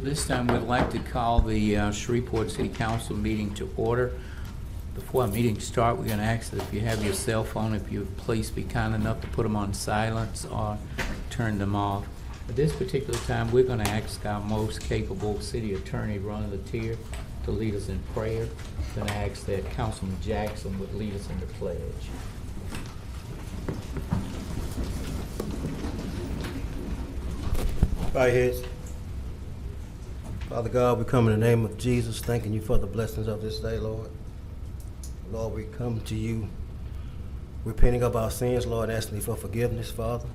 This time we'd like to call the Shreveport City Council meeting to order. Before our meeting starts, we're going to ask that if you have your cell phone, if you please be kind enough to put them on silence or turn them off. At this particular time, we're going to ask our most capable city attorney, Ron Latier, to lead us in prayer. Then I ask that Councilman Jackson would lead us in the pledge. Bow your heads. Father God, we come in the name of Jesus, thanking you for the blessings of this day, Lord. Lord, we come to you repenting of our sins, Lord, asking you for forgiveness, Father.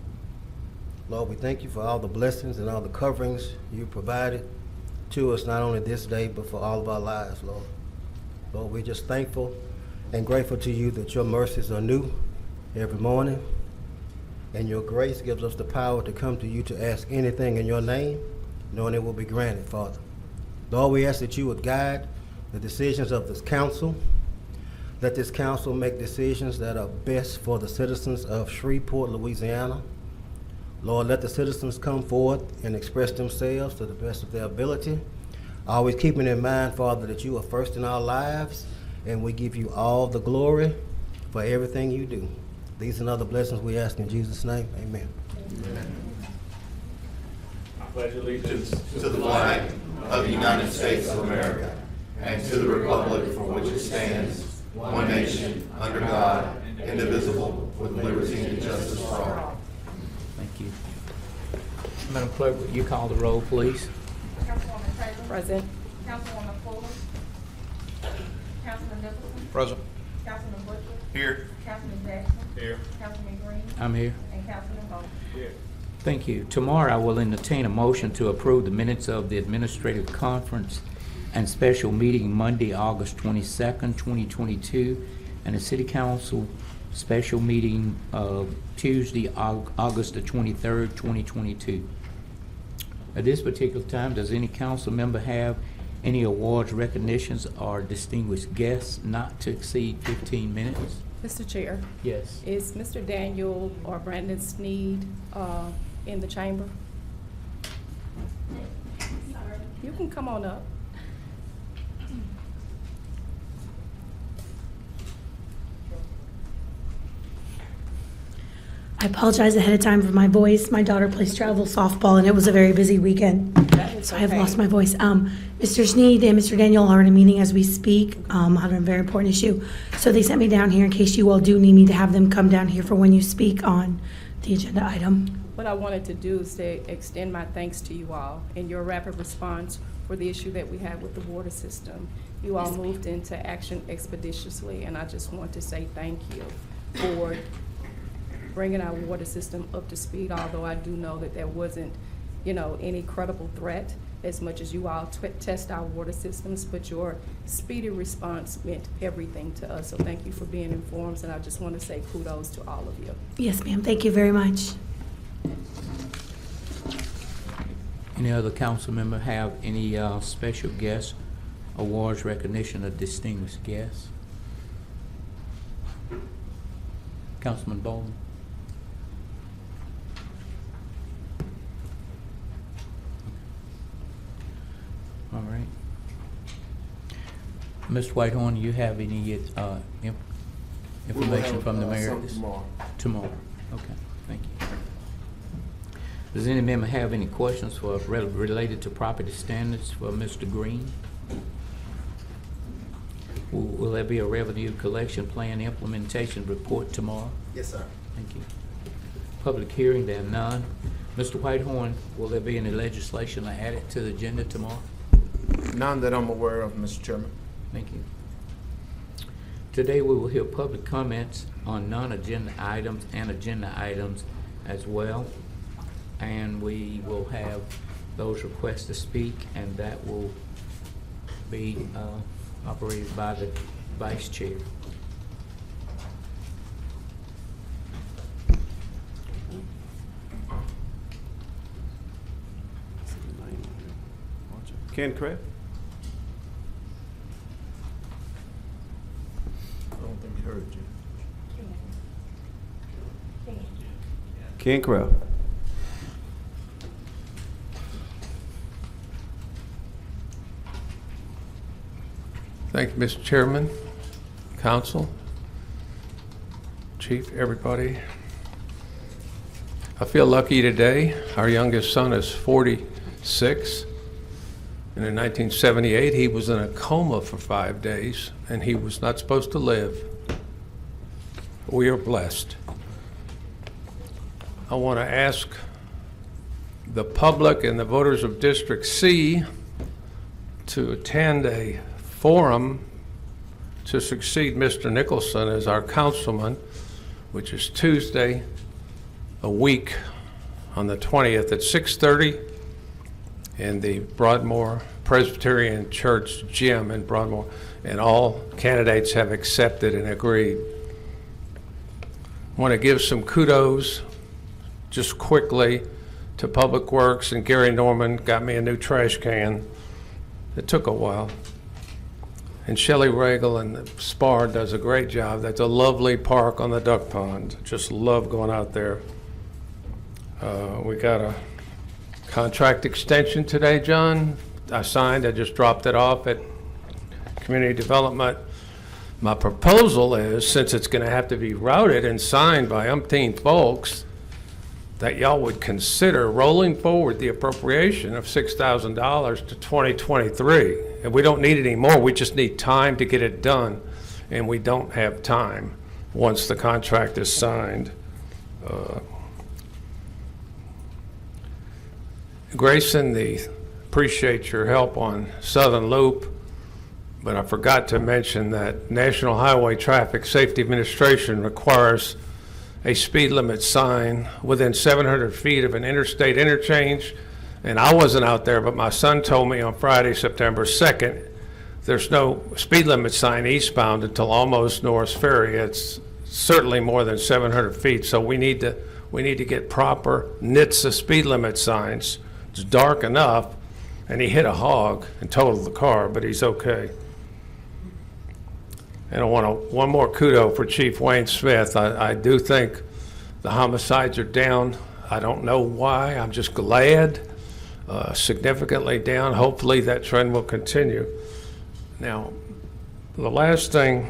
Lord, we thank you for all the blessings and all the coverings you provided to us, not only this day, but for all of our lives, Lord. Lord, we're just thankful and grateful to you that your mercies are new every morning, and your grace gives us the power to come to you to ask anything in your name, knowing it will be granted, Father. Lord, we ask that you would guide the decisions of this council. Let this council make decisions that are best for the citizens of Shreveport, Louisiana. Lord, let the citizens come forth and express themselves to the best of their ability, always keeping in mind, Father, that you are first in our lives, and we give you all the glory for everything you do. These and other blessings we ask in Jesus' name. Amen. Amen. I pledge allegiance to the flag of the United States of America and to the republic for which it stands, one nation, under God, indivisible, with liberty and justice for all. Thank you. Madam Clerk, would you call the roll, please? Councilwoman Taylor. Present. Councilwoman Fuller. Councilman Nicholson. Present. Councilman Butler. Here. Councilman Jackson. Here. Councilman Green. I'm here. And Councilman Bowles. Here. Thank you. Tomorrow, I will entertain a motion to approve the minutes of the Administrative Conference and Special Meeting Monday, August 22nd, 2022, and the City Council Special Meeting of Tuesday, August the 23rd, 2022. At this particular time, does any council member have any awards, recognitions, or distinguished guests not to exceed 15 minutes? Mr. Chair, Yes. is Mr. Daniel or Brandon Sneed in the chamber? You can come on up. I apologize ahead of time for my voice. My daughter plays travel softball, and it was a very busy weekend, so I have lost my voice. Mr. Sneed and Mr. Daniel are in a meeting as we speak on a very important issue. So they sent me down here in case you all do need me to have them come down here for when you speak on the agenda item. What I wanted to do is to extend my thanks to you all in your rapid response for the issue that we had with the water system. You all moved into action expeditiously, and I just want to say thank you for bringing our water system up to speed, although I do know that there wasn't, any credible threat as much as you all test our water systems, but your speedy response meant everything to us. So thank you for being informed, and I just want to say kudos to all of you. Yes, ma'am. Thank you very much. Any other council member have any special guests, awards, recognition, or distinguished guests? Councilman Bowman. All right. Mr. Whitehorn, do you have any information from the mayor? Tomorrow. Okay, thank you. Does any member have any questions for related to property standards for Mr. Green? Will there be a revenue collection plan implementation report tomorrow? Yes, sir. Thank you. Public hearing, there are none. Mr. Whitehorn, will there be any legislation added to the agenda tomorrow? None that I'm aware of, Mr. Chairman. Thank you. Today we will hear public comments on non-agenda items and agenda items as well. And we will have those requests to speak, and that will be operated by the vice chair. Ken Craig? I don't think he heard you. Ken Craig. Thank you, Mr. Chairman, Council, Chief, everybody. I feel lucky today. Our youngest son is 46. And in 1978, he was in a coma for 5 days, and he was not supposed to live. We are blessed. I want to ask the public and the voters of District C to attend a forum to succeed Mr. Nicholson as our councilman, which is Tuesday, a week on the 20th at 6:30 in the Broadmoor Presbyterian Church gym in Broadmoor, and all candidates have accepted and agreed. I want to give some kudos just quickly to Public Works, and Gary Norman got me a new trash can. It took a while. And Shelley Regal and Spar does a great job. That's a lovely park on the duck pond. Just love going out there. We got a contract extension today, John. I signed, I just dropped it off at Community Development. My proposal is, since it's going to have to be routed and signed by umpteen folks, that y'all would consider rolling forward the appropriation of $6,000 to 2023. And we don't need it anymore, we just need time to get it done. And we don't have time once the contract is signed. Grayson, appreciate your help on Southern Loop, but I forgot to mention that National Highway Traffic Safety Administration requires a speed limit sign within 700 feet of an interstate interchange. And I wasn't out there, but my son told me on Friday, September 2nd, there's no speed limit sign eastbound until almost Norris Ferry. It's certainly more than 700 feet, so we need to get proper NHTSA speed limit signs. It's dark enough, and he hit a hog and totaled the car, but he's okay. And I want one more kudo for Chief Wayne Smith. I do think the homicides are down. I don't know why. I'm just glad, significantly down. Hopefully that trend will continue. Now, the last thing,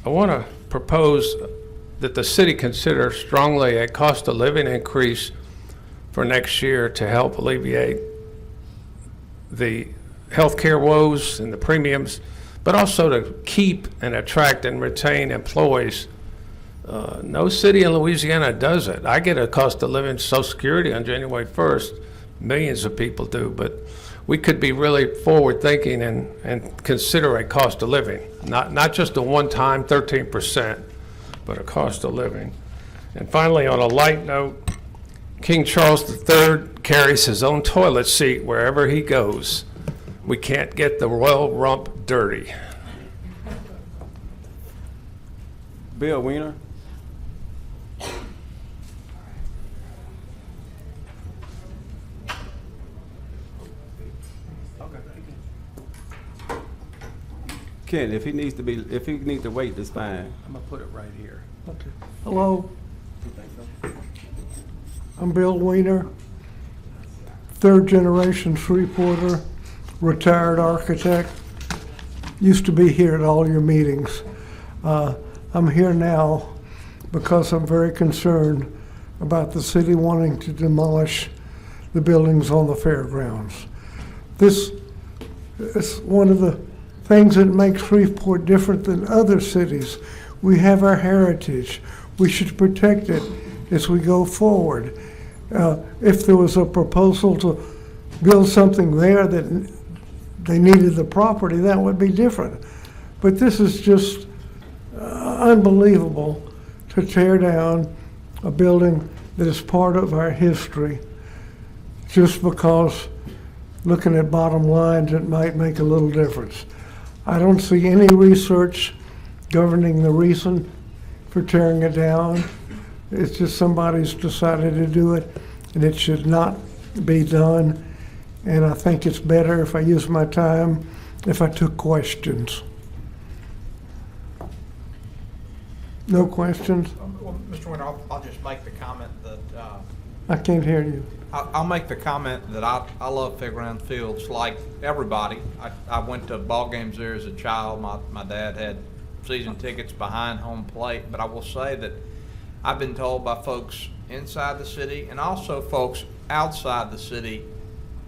I want to propose that the city consider strongly a cost of living increase for next year to help alleviate the healthcare woes and the premiums, but also to keep and attract and retain employees. No city in Louisiana does it. I get a cost of living Social Security on January 1st. Millions of people do, but we could be really forward thinking and consider a cost of living, not just a one-time 13%, but a cost of living. And finally, on a light note, King Charles III carries his own toilet seat wherever he goes. We can't get the royal rump dirty. Bill Weiner. Ken, if he needs to wait, that's fine. I'm gonna put it right here. Okay. Hello. I'm Bill Weiner, third generation Shreveporter, retired architect. Used to be here at all your meetings. I'm here now because I'm very concerned about the city wanting to demolish the buildings on the fairgrounds. This is one of the things that makes Shreveport different than other cities. We have our heritage. We should protect it as we go forward. If there was a proposal to build something there that they needed the property, that would be different. But this is just unbelievable to tear down a building that is part of our history just because looking at bottom lines, it might make a little difference. I don't see any research governing the reason for tearing it down. It's just somebody's decided to do it, and it should not be done. And I think it's better if I use my time if I took questions. No questions? Well, Mr. Winter, I'll just make the comment that I can't hear you. I'll make the comment that I love Fairground Fields like everybody. I went to ball games there as a child. My dad had season tickets behind home plate, but I will say that I've been told by folks inside the city and also folks outside the city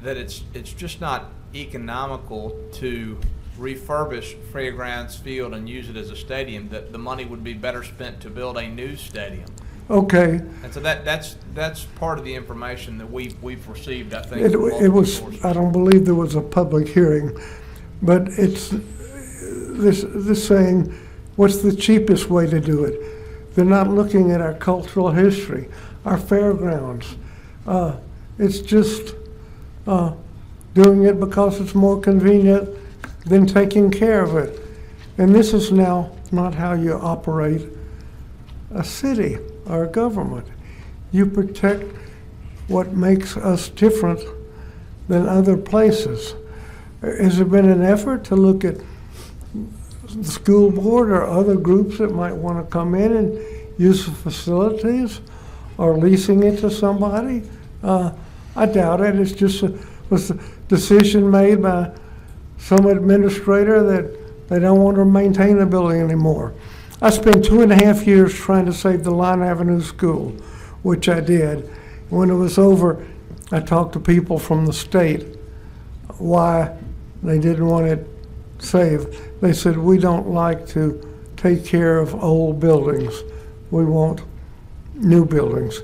that it's just not economical to refurbish Fairgrounds Field and use it as a stadium, that the money would be better spent to build a new stadium. Okay. And so that's part of the information that we've received, I think. It from multiple was, sources. I don't believe there was a public hearing, but it's this saying, what's the cheapest way to do it? They're not looking at our cultural history, our fairgrounds. It's just doing it because it's more convenient than taking care of it. And this is now not how you operate a city or a government. You protect what makes us different than other places. Has there been an effort to look at the school board or other groups that might want to come in and use the facilities or leasing it to somebody? I doubt it. It's just was a decision made by some administrator that they don't want to maintain the building anymore. I spent 2.5 years trying to save the Line Avenue School, which I did. When it was over, I talked to people from the state why they didn't want it saved. They said, we don't like to take care of old buildings. We want new buildings.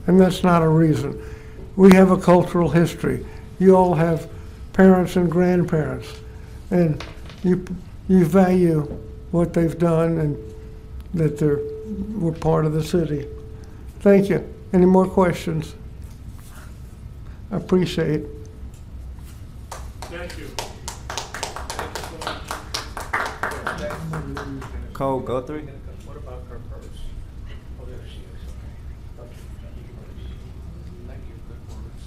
And that's not a reason. We have a cultural history. You all have parents and grandparents, and you value what they've done and that we're part of the city. Thank you. Any more questions? I appreciate it. Thank you. Cole Guthrie. What about her purse? Oh, there she is. Thank you. Good words.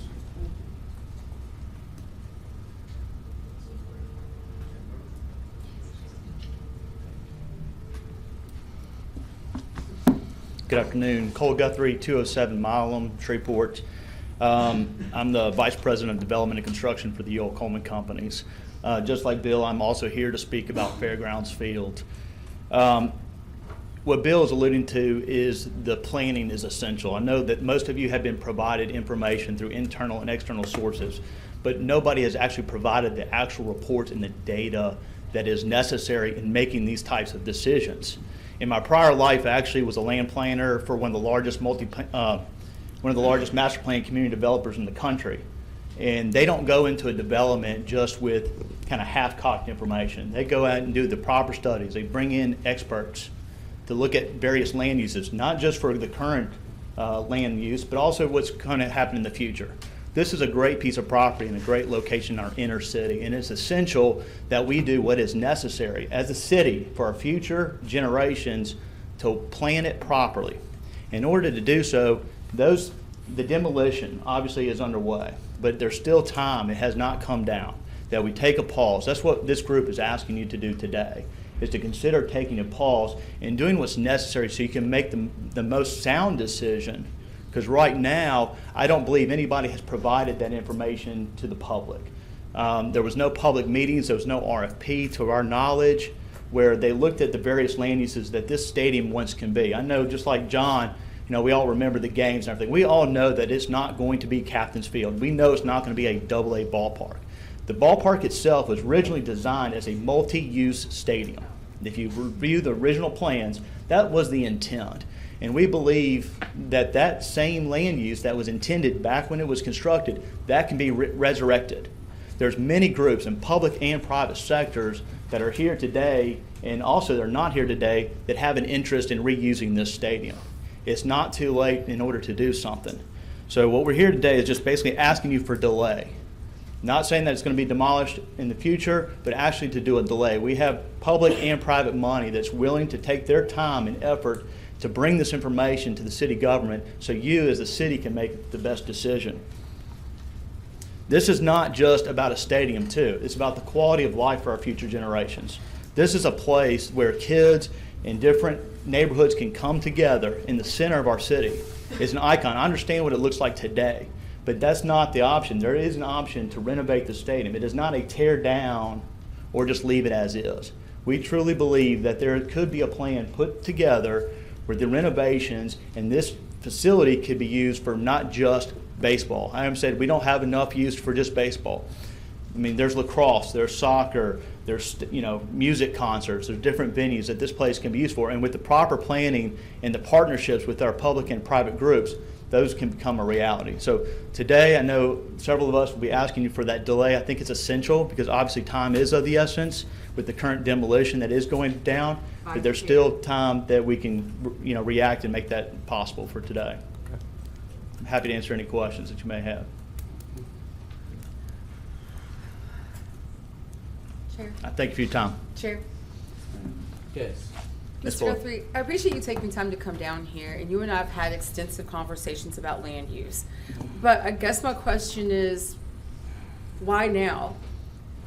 Good afternoon. Cole Guthrie, 207 Milam, Shreveport. I'm the Vice President of Development and Construction for the Yale Coleman Companies. Just like Bill, I'm also here to speak about Fairgrounds Field. What Bill is alluding to is the planning is essential. I know that most of you have been provided information through internal and external sources, but nobody has actually provided the actual reports and the data that is necessary in making these types of decisions. In my prior life, I actually was a land planner for one of the largest master plan community developers in the country. And they don't go into a development just with kind of half-cocked information. They go out and do the proper studies. They bring in experts to look at various land uses, not just for the current land use, but also what's going to happen in the future. This is a great piece of property and a great location in our inner city, and it's essential that we do what is necessary as a city for our future generations to plan it properly. In order to do so, the demolition obviously is underway, but there's still time. It has not come down. That we take a pause. That's what this group is asking you to do today, is to consider taking a pause and doing what's necessary so you can make the most sound decision. Because right now, I don't believe anybody has provided that information to the public. There was no public meetings, there was no RFP to our knowledge, where they looked at the various land uses that this stadium once can be. I know, just like John, we all remember the games and everything. We all know that it's not going to be Captain's Field. We know it's not going to be a AA ballpark. The ballpark itself was originally designed as a multi-use stadium. If you review the original plans, that was the intent. And we believe that that same land use that was intended back when it was constructed, that can be resurrected. There's many groups in public and private sectors that are here today, and also they're not here today, that have an interest in reusing this stadium. It's not too late in order to do something. So what we're here today is just basically asking you for delay. Not saying that it's going to be demolished in the future, but actually to do a delay. We have public and private money that's willing to take their time and effort to bring this information to the city government so you as a city can make the best decision. This is not just about a stadium too. It's about the quality of life for our future generations. This is a place where kids in different neighborhoods can come together in the center of our city. It's an icon. I understand what it looks like today, But that's not the option. There is an option to renovate the stadium. It is not a tear down or just leave it as is. We truly believe that there could be a plan put together where the renovations and this facility could be used for not just baseball. I understand we don't have enough use for just baseball. I mean, there's lacrosse, there's soccer, there's music concerts, there's different venues that this place can be used for. And with the proper planning and the partnerships with our public and private groups, those can become a reality. So today, I know several of us will be asking you for that delay. I think it's essential because obviously time is of the essence with the current demolition that is going down. But there's still time that we can, react and make that possible for today. I'm happy to answer any questions that you may have. Chair. I thank you for your time. Chair. Yes. Ms. Mr. Fuller. Guthrie, I appreciate you taking time to come down here, and you and I have had extensive conversations about land use. But I guess my question is, why now?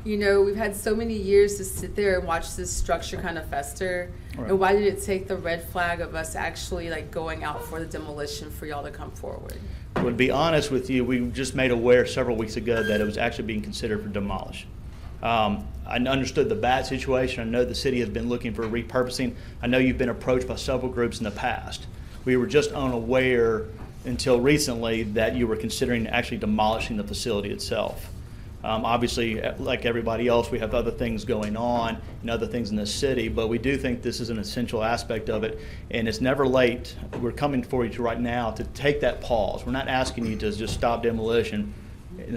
We've had so many years to sit there and watch this structure kind of fester. Right. And why did it take the red flag of us actually going out for the demolition for y'all to come forward? Well, to be honest with you, we just made aware several weeks ago that it was actually being considered for demolish. I understood the bat situation. I know the city has been looking for repurposing. I know you've been approached by several groups in the past. We were just unaware until recently that you were considering actually demolishing the facility itself. Obviously, like everybody else, we have other things going on and other things in the city, but we do think this is an essential aspect of it, and it's never late. We're coming for you right now to take that pause. We're not asking you to just stop demolition,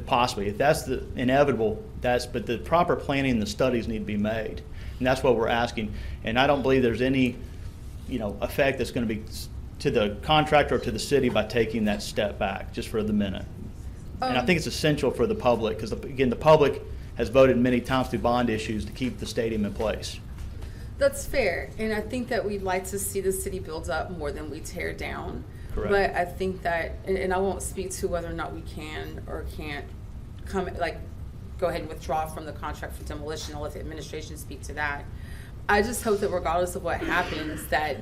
possibly. If that's the inevitable, but the proper planning and the studies need to be made, and that's what we're asking. And I don't believe there's any, effect that's going to be to the contractor or to the city by taking that step back just for the minute. And I think it's essential for the public because, again, the public has voted many times through bond issues to keep the stadium in place. That's fair, and I think that we'd like to see the city build up more than we tear down. Correct. But I think that, and I won't speak to whether or not we can or can't go ahead and withdraw from the contract for demolition. I'll let the administration speak to that. I just hope that regardless of what happens, that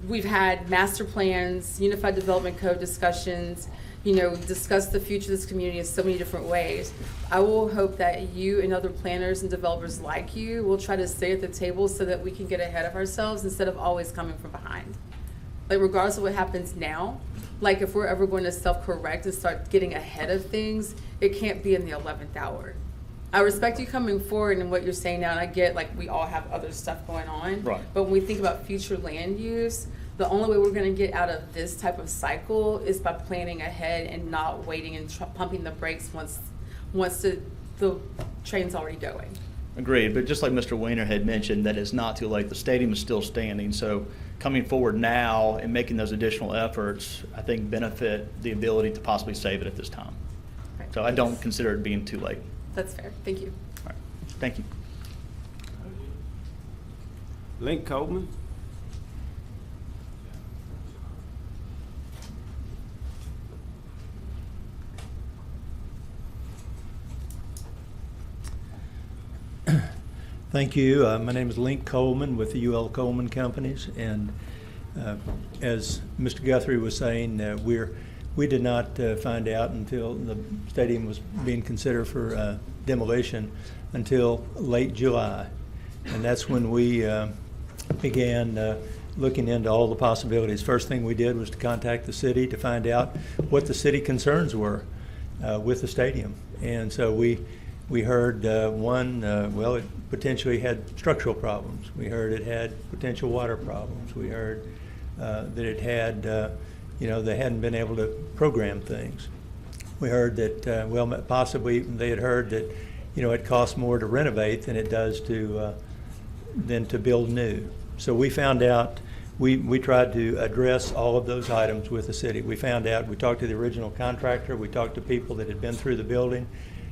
we've had master plans, unified development code discussions, discuss the future of this community in so many different ways. I will hope that you and other planners and developers like you will try to stay at the table so that we can get ahead of ourselves instead of always coming from behind. Regardless of what happens now, if we're ever going to self-correct and start getting ahead of things, it can't be in the 11th hour. I respect you coming forward and what you're saying now, and I get we all have other stuff going on. Right. But when we think about future land use, the only way we're going to get out of this type of cycle is by planning ahead and not waiting and pumping the brakes once the train's already going. Agreed, but just like Mr. Weiner had mentioned, that it's not too late. The stadium is still standing, so coming forward now and making those additional efforts, I think, benefit the ability to possibly save it at this time. Right. So I don't consider it being too late. That's fair. Thank you. All right. Thank you. Link Coleman. Thank you. My name is Link Coleman with the UL Coleman Companies, and as Mr. Guthrie was saying, we did not find out until the stadium was being considered for demolition until late July, and that's when we began looking into all the possibilities. First thing we did was to contact the city to find out what the city concerns were with the stadium, and so we heard it potentially had structural problems. We heard it had potential water problems. We heard that it had, they hadn't been able to program things. We heard that, possibly they had heard that, it costs more to renovate than it does than to build new. So we found out, we tried to address all of those items with the city. We found out, we talked to the original contractor, we talked to people that had been through the building.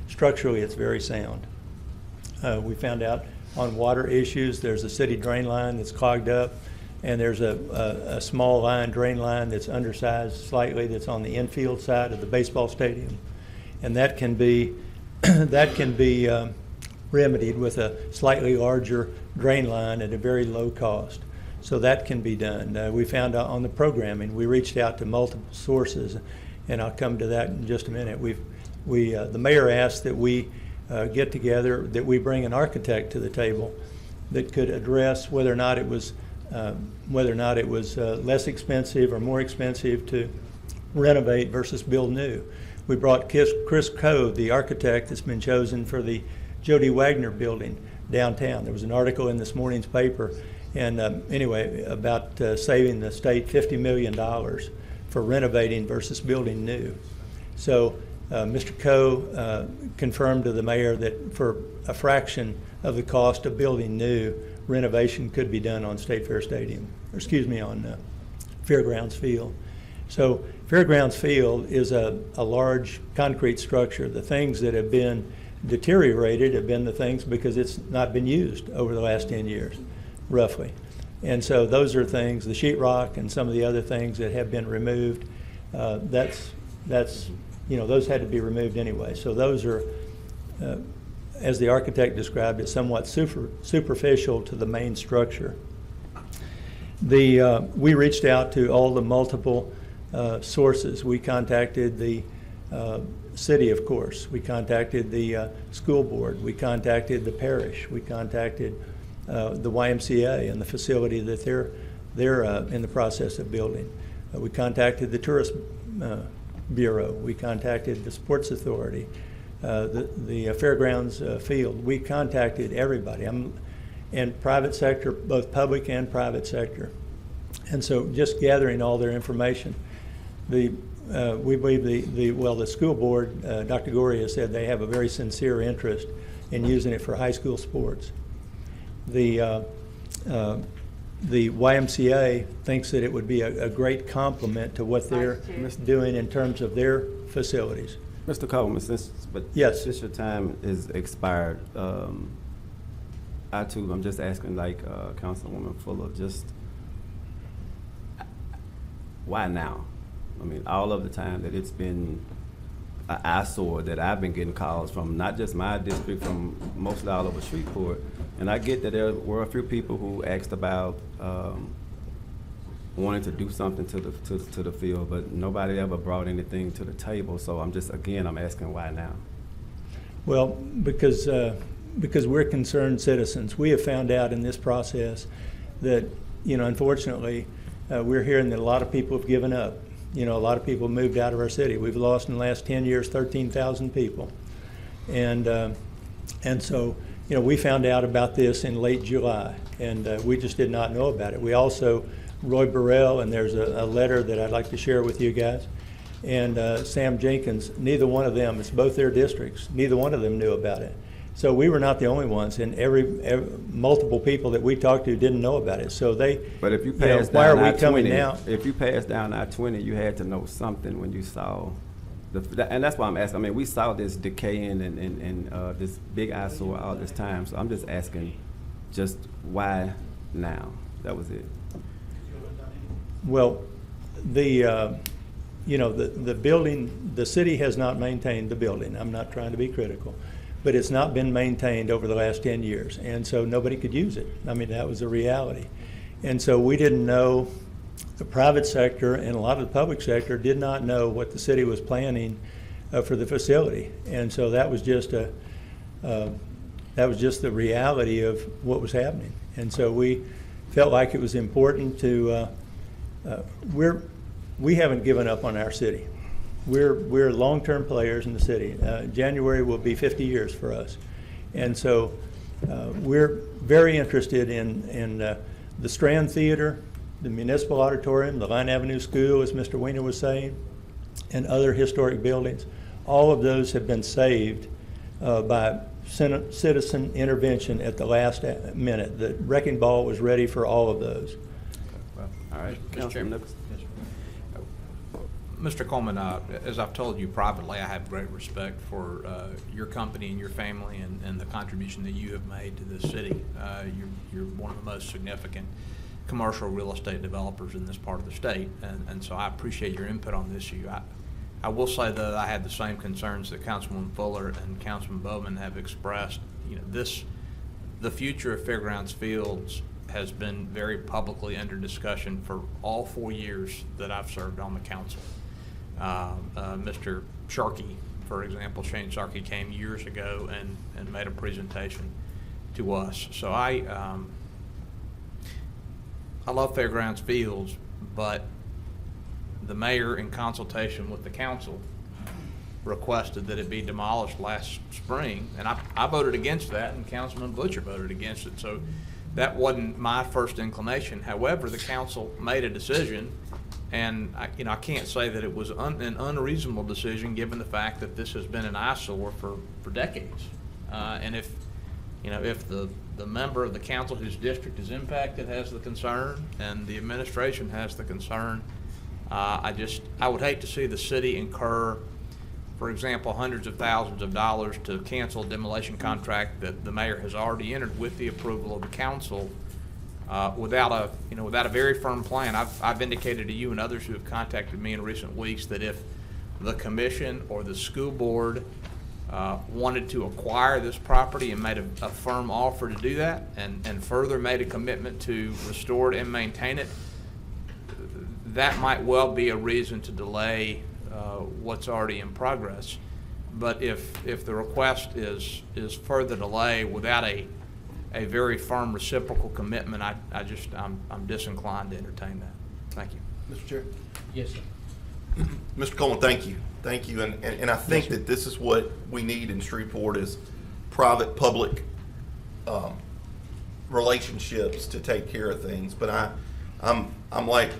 Structurally, it's very sound. We found out on water issues, there's a city drain line that's clogged up, and there's a small drain line that's undersized slightly that's on the infield side of the baseball stadium. And that can be remedied with a slightly larger drain line at a very low cost. So that can be done. We found out on the programming, we reached out to multiple sources, and I'll come to that in just a minute. The mayor asked that we get together, that we bring an architect to the table that could address whether or not it was less expensive or more expensive to renovate versus build new. We brought Chris Coe, the architect that's been chosen for the Jody Wagner building downtown. There was an article in this morning's paper, and anyway, about saving the state $50 million for renovating versus building new. So Mr. Coe confirmed to the mayor that for a fraction of the cost of building new, renovation could be done on State Fair Stadium, or excuse me, on Fairgrounds Field. So Fairgrounds Field is a large concrete structure. The things that have been deteriorated have been the things because it's not been used over the last 10 years, roughly. And so those are things, the sheetrock and some of the other things that have been removed, those had to be removed anyway. So those are, as the architect described it, somewhat superficial to the main structure. We reached out to all the multiple sources. We contacted the city, of course. We contacted the school board. We contacted the parish. We contacted the YMCA and the facility that they're in the process of building. We contacted the tourist bureau. We contacted the sports authority, the fairgrounds field. We contacted everybody, and private sector, both public and private sector. And so just gathering all their information. We believe the school board, Dr. Goria said they have a very sincere interest in using it for high school sports. The YMCA thinks that it would be a great complement to what they're doing in terms of their facilities. Mr. Coleman, since your time is expired, I'm just asking, like Councilwoman Fuller, just why now? I mean, all of the time that it's been an eyesore that I've been getting calls from, not just my district, from mostly all over Shreveport. And I get that there were a few people who asked about wanting to do something to the field, but nobody ever brought anything to the table. So I'm asking why now? Well, because we're concerned citizens. We have found out in this process that, unfortunately, we're hearing that a lot of people have given up. A lot of people moved out of our city. We've lost in the last 10 years 13,000 people. And so, we found out about this in late July, and we just did not know about it. We also, Roy Burrell, and there's a letter that I'd like to share with you guys, and Sam Jenkins, neither one of them, it's both their districts, neither one of them knew about it. So we were not the only ones, and every multiple people that we talked to didn't know about it. So they, but if you pass why are down we coming I-20, now? If you passed down I-20, you had to know something when you saw, and that's why I'm asking. I mean, we saw this decaying and this big eyesore all this time. So I'm just asking, just why now? That was it. Well, the building, the city has not maintained the building. I'm not trying to be critical, but it's not been maintained over the last 10 years. And so nobody could use it. I mean, that was a reality. And so we didn't know, the private sector and a lot of the public sector did not know what the city was planning for the facility. And so that was just the reality of what was happening. And so we felt like it was important to, we haven't given up on our city. We're long-term players in the city. January will be 50 years for us. And so we're very interested in the Strand Theater, the Municipal Auditorium, the Line Avenue School, as Mr. Weiner was saying, and other historic buildings. All of those have been saved by citizen intervention at the last minute. The wrecking ball was ready for all of those. Well, all right. Mr. Chairman. Mr. Coleman, as I've told you privately, I have great respect for your company and your family and the contribution that you have made to this city. You're one of the most significant commercial real estate developers in this part of the state, and so I appreciate your input on this issue. I will say that I had the same concerns that Councilwoman Fuller and Councilman Bowman have expressed. The future of Fairgrounds Fields has been very publicly under discussion for all 4 years that I've served on the council. Mr. Sharkey, for example, Shane Sharkey came years ago and made a presentation to us. So I love Fairgrounds Fields, but the mayor, in consultation with the council, requested that it be demolished last spring, and I voted against that, and Councilman Butcher voted against it. So that wasn't my first inclination. However, the council made a decision, and I can't say that it was an unreasonable decision given the fact that this has been an eyesore for decades. And if the member of the council whose district is impacted has the concern and the administration has the concern, I would hate to see the city incur, for example, hundreds of thousands of dollars to cancel a demolition contract that the mayor has already entered with the approval of the council, without a very firm plan. I've indicated to you and others who have contacted me in recent weeks that if the commission or the school board wanted to acquire this property and made a firm offer to do that, and further made a commitment to restore it and maintain it, that might well be a reason to delay what's already in progress. But if the request is further delay without a very firm reciprocal commitment, I'm disinclined to entertain that. Thank you. Mr. Chair? Yes, sir. Mr. Coleman, thank you. Thank you. And I think that this is what we need in Shreveport is private-public relationships to take care of things. But I'm like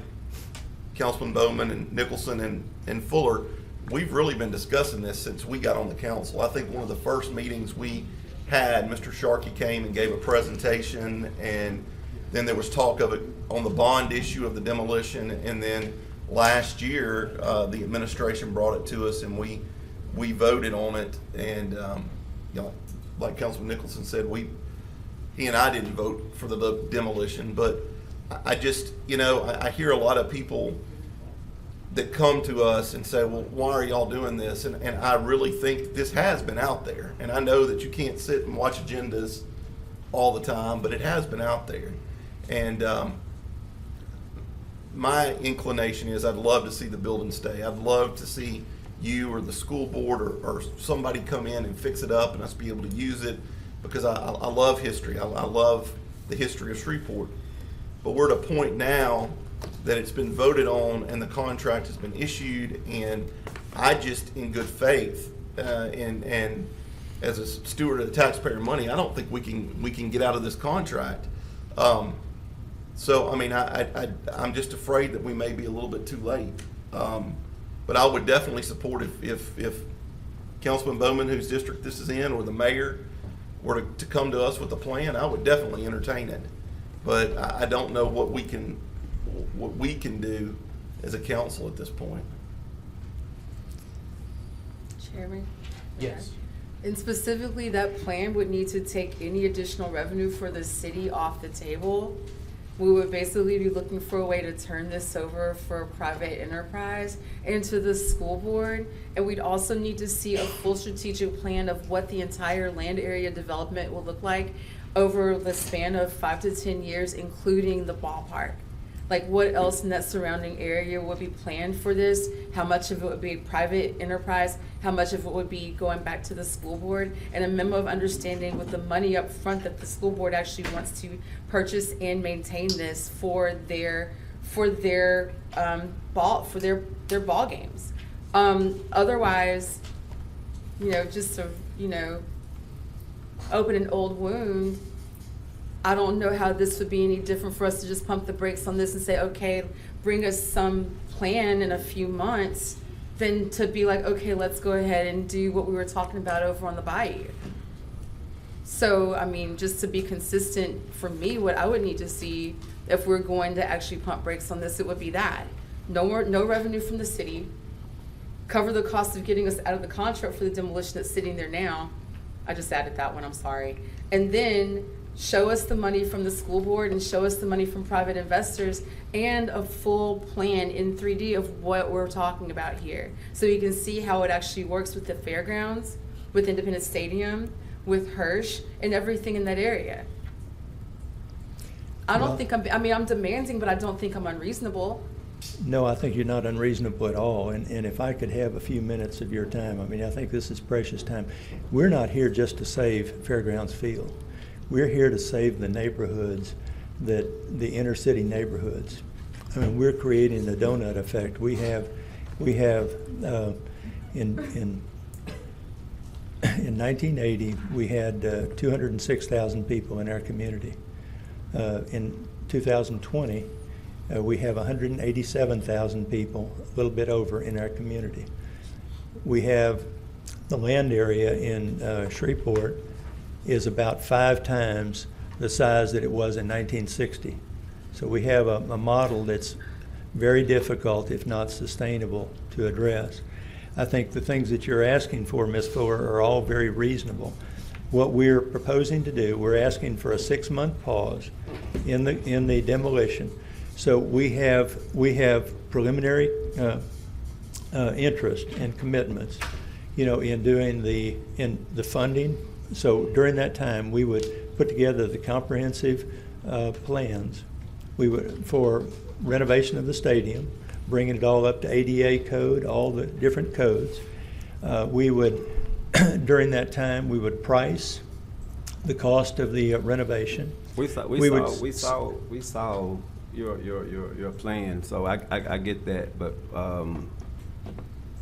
Councilman Bowman and Nicholson and Fuller. We've really been discussing this since we got on the council. I think one of the first meetings we had, Mr. Sharkey came and gave a presentation, and then there was talk of it on the bond issue of the demolition, and then last year the administration brought it to us and we voted on it, and like Councilman Nicholson said, he and I didn't vote for the demolition, but I just, I hear a lot of people that come to us and say, well, why are y'all doing this? And I really think this has been out there. And I know that you can't sit and watch agendas all the time, but it has been out there. And my inclination is I'd love to see the building stay. I'd love to see you or the school board or somebody come in and fix it up and us be able to use it, because I love history. I love the history of Shreveport. But we're at a point now that it's been voted on and the contract has been issued, and I just, in good faith, and as a steward of the taxpayer money, I don't think we can get out of this contract. So I mean, I'm just afraid that we may be a little bit too late. But I would definitely support if Councilman Bowman, whose district this is in, or the mayor were to come to us with a plan, I would definitely entertain it. But I don't know what we can do as a council at this point. Chairman? Yes. And specifically, that plan would need to take any additional revenue for the city off the table. We would basically be looking for a way to turn this over for private enterprise and to the school board. And we'd also need to see a full strategic plan of what the entire land area development will look like over the span of 5 to 10 years, including the ballpark. Like, what else in that surrounding area would be planned for this? How much of it would be private enterprise? How much of it would be going back to the school board? And a memo of understanding with the money up front that the school board actually wants to purchase and maintain this for their ball games. Otherwise, just to open an old wound. I don't know how this would be any different for us to just pump the brakes on this and say, okay, bring us some plan in a few months, than to be like, okay, let's go ahead and do what we were talking about over on the bayou. So, I mean, just to be consistent, for me, what I would need to see if we're going to actually pump brakes on this, it would be that. No revenue from the city, cover the cost of getting us out of the contract for the demolition that's sitting there now. I just added that one, I'm sorry. And then show us the money from the school board and show us the money from private investors and a full plan in 3D of what we're talking about here. So you can see how it actually works with the fairgrounds, with Independence Stadium, with Hirsch, and everything in that area. I don't think I'm demanding, but I don't think I'm unreasonable. No, I think you're not unreasonable at all. And if I could have a few minutes of your time, I mean, I think this is precious time. We're not here just to save Fairgrounds Field. We're here to save the neighborhoods, the inner city neighborhoods. I mean, we're creating the donut effect. We have in 1980, we had 206,000 people in our community. In 2020, we have 187,000 people, a little bit over, in our community. We have the land area in Shreveport is about 5 times the size that it was in 1960. So we have a model that's very difficult, if not sustainable, to address. I think the things that you're asking for, Ms. Fuller, are all very reasonable. What we're proposing to do, we're asking for a 6-month pause in the demolition. So we have preliminary interest and commitments, in doing the funding. So during that time, we would put together the comprehensive plans. We would for renovation of the stadium, bringing it all up to ADA code, all the different codes. We would, during that time, we would price the cost of the renovation. We saw your plan, so I get that, but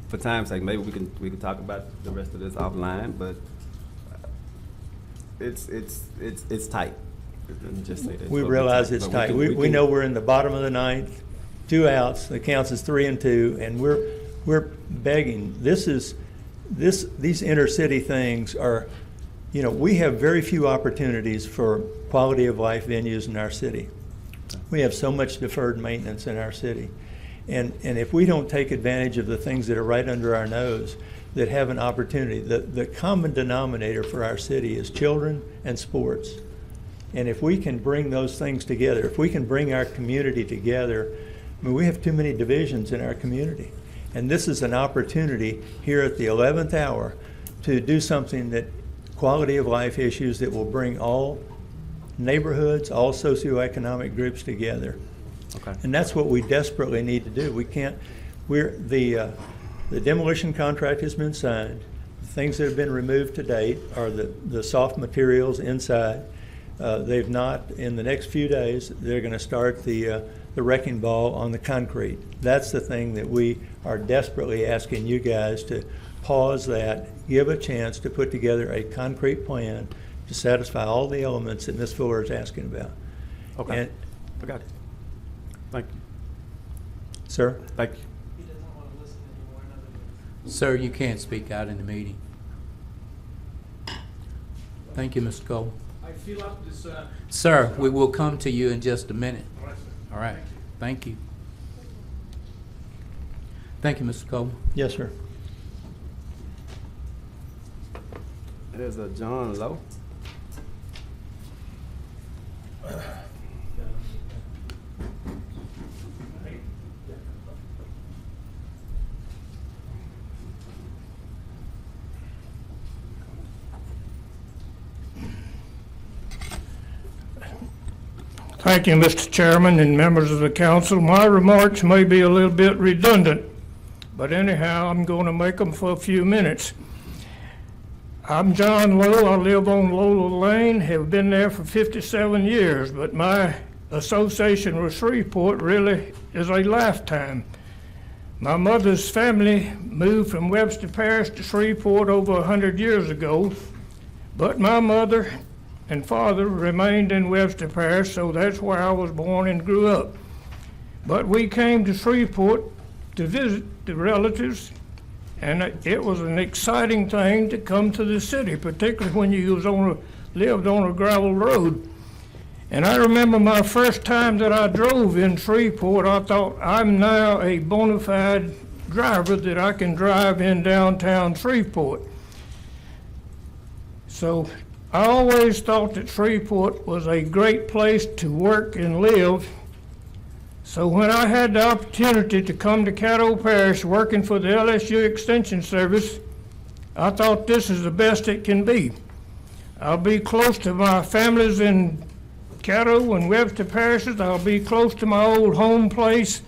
for time's sake, maybe we can talk about the rest of this offline, but it's tight. Let me just say that. We realize it's tight. We know we're in the bottom of the ninth, 2 outs. The counts is 3-2, and we're begging. These inner city things are, we have very few opportunities for quality of life venues in our city. We have so much deferred maintenance in our city. And if we don't take advantage of the things that are right under our nose that have an opportunity, the common denominator for our city is children and sports. And if we can bring those things together, if we can bring our community together, I mean, we have too many divisions in our community. And this is an opportunity here at the 11th hour to do something that quality of life issues that will bring all neighborhoods, all socioeconomic groups together. Okay. And that's what we desperately need to do. The demolition contract has been signed. The things that have been removed to date are the soft materials inside. They've not, in the next few days, they're going to start the wrecking ball on the concrete. That's the thing that we are desperately asking you guys to pause that, give a chance to put together a concrete plan to satisfy all the elements that Ms. Fuller is asking about. Okay. I got it. Thank you. Sir? Thank you. Sir, you can't speak out in the meeting. Thank you, Mr. Cole. I fill up this. Sir, we will come to you in just a minute. All right. Thank you. Thank you, Mr. Cole. Yes, sir. There's a John Lowe. Thank you, Mr. Chairman and members of the council. My remarks may be a little bit redundant, but anyhow, I'm going to make them for a few minutes. I'm John Lowe. I live on Lola Lane, have been there for 57 years, but my association with Shreveport really is a lifetime. My mother's family moved from Webster Parish to Shreveport over 100 years ago, but my mother and father remained in Webster Parish, so that's where I was born and grew up. But we came to Shreveport to visit the relatives, and it was an exciting thing to come to the city, particularly when you lived on a gravel road. And I remember my first time that I drove in Shreveport, I thought, I'm now a bona fide driver that I can drive in downtown Shreveport. So I always thought that Shreveport was a great place to work and live. So when I had the opportunity to come to Caddo Parish working for the LSU Extension Service, I thought this is the best it can be. I'll be close to my families in Caddo and Webster parishes. I'll be close to my old home place,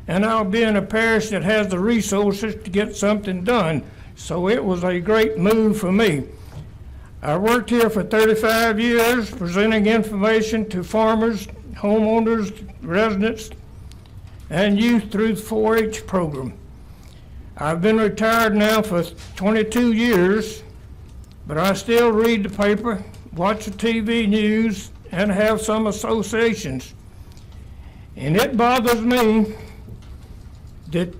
and I'll be in a parish that has the resources to get something done. So it was a great move for me. I worked here for 35 years, presenting information to farmers, homeowners, residents, and youth through the 4-H program. I've been retired now for 22 years, but I still read the paper, watch the TV news, and have some associations. And it bothers me that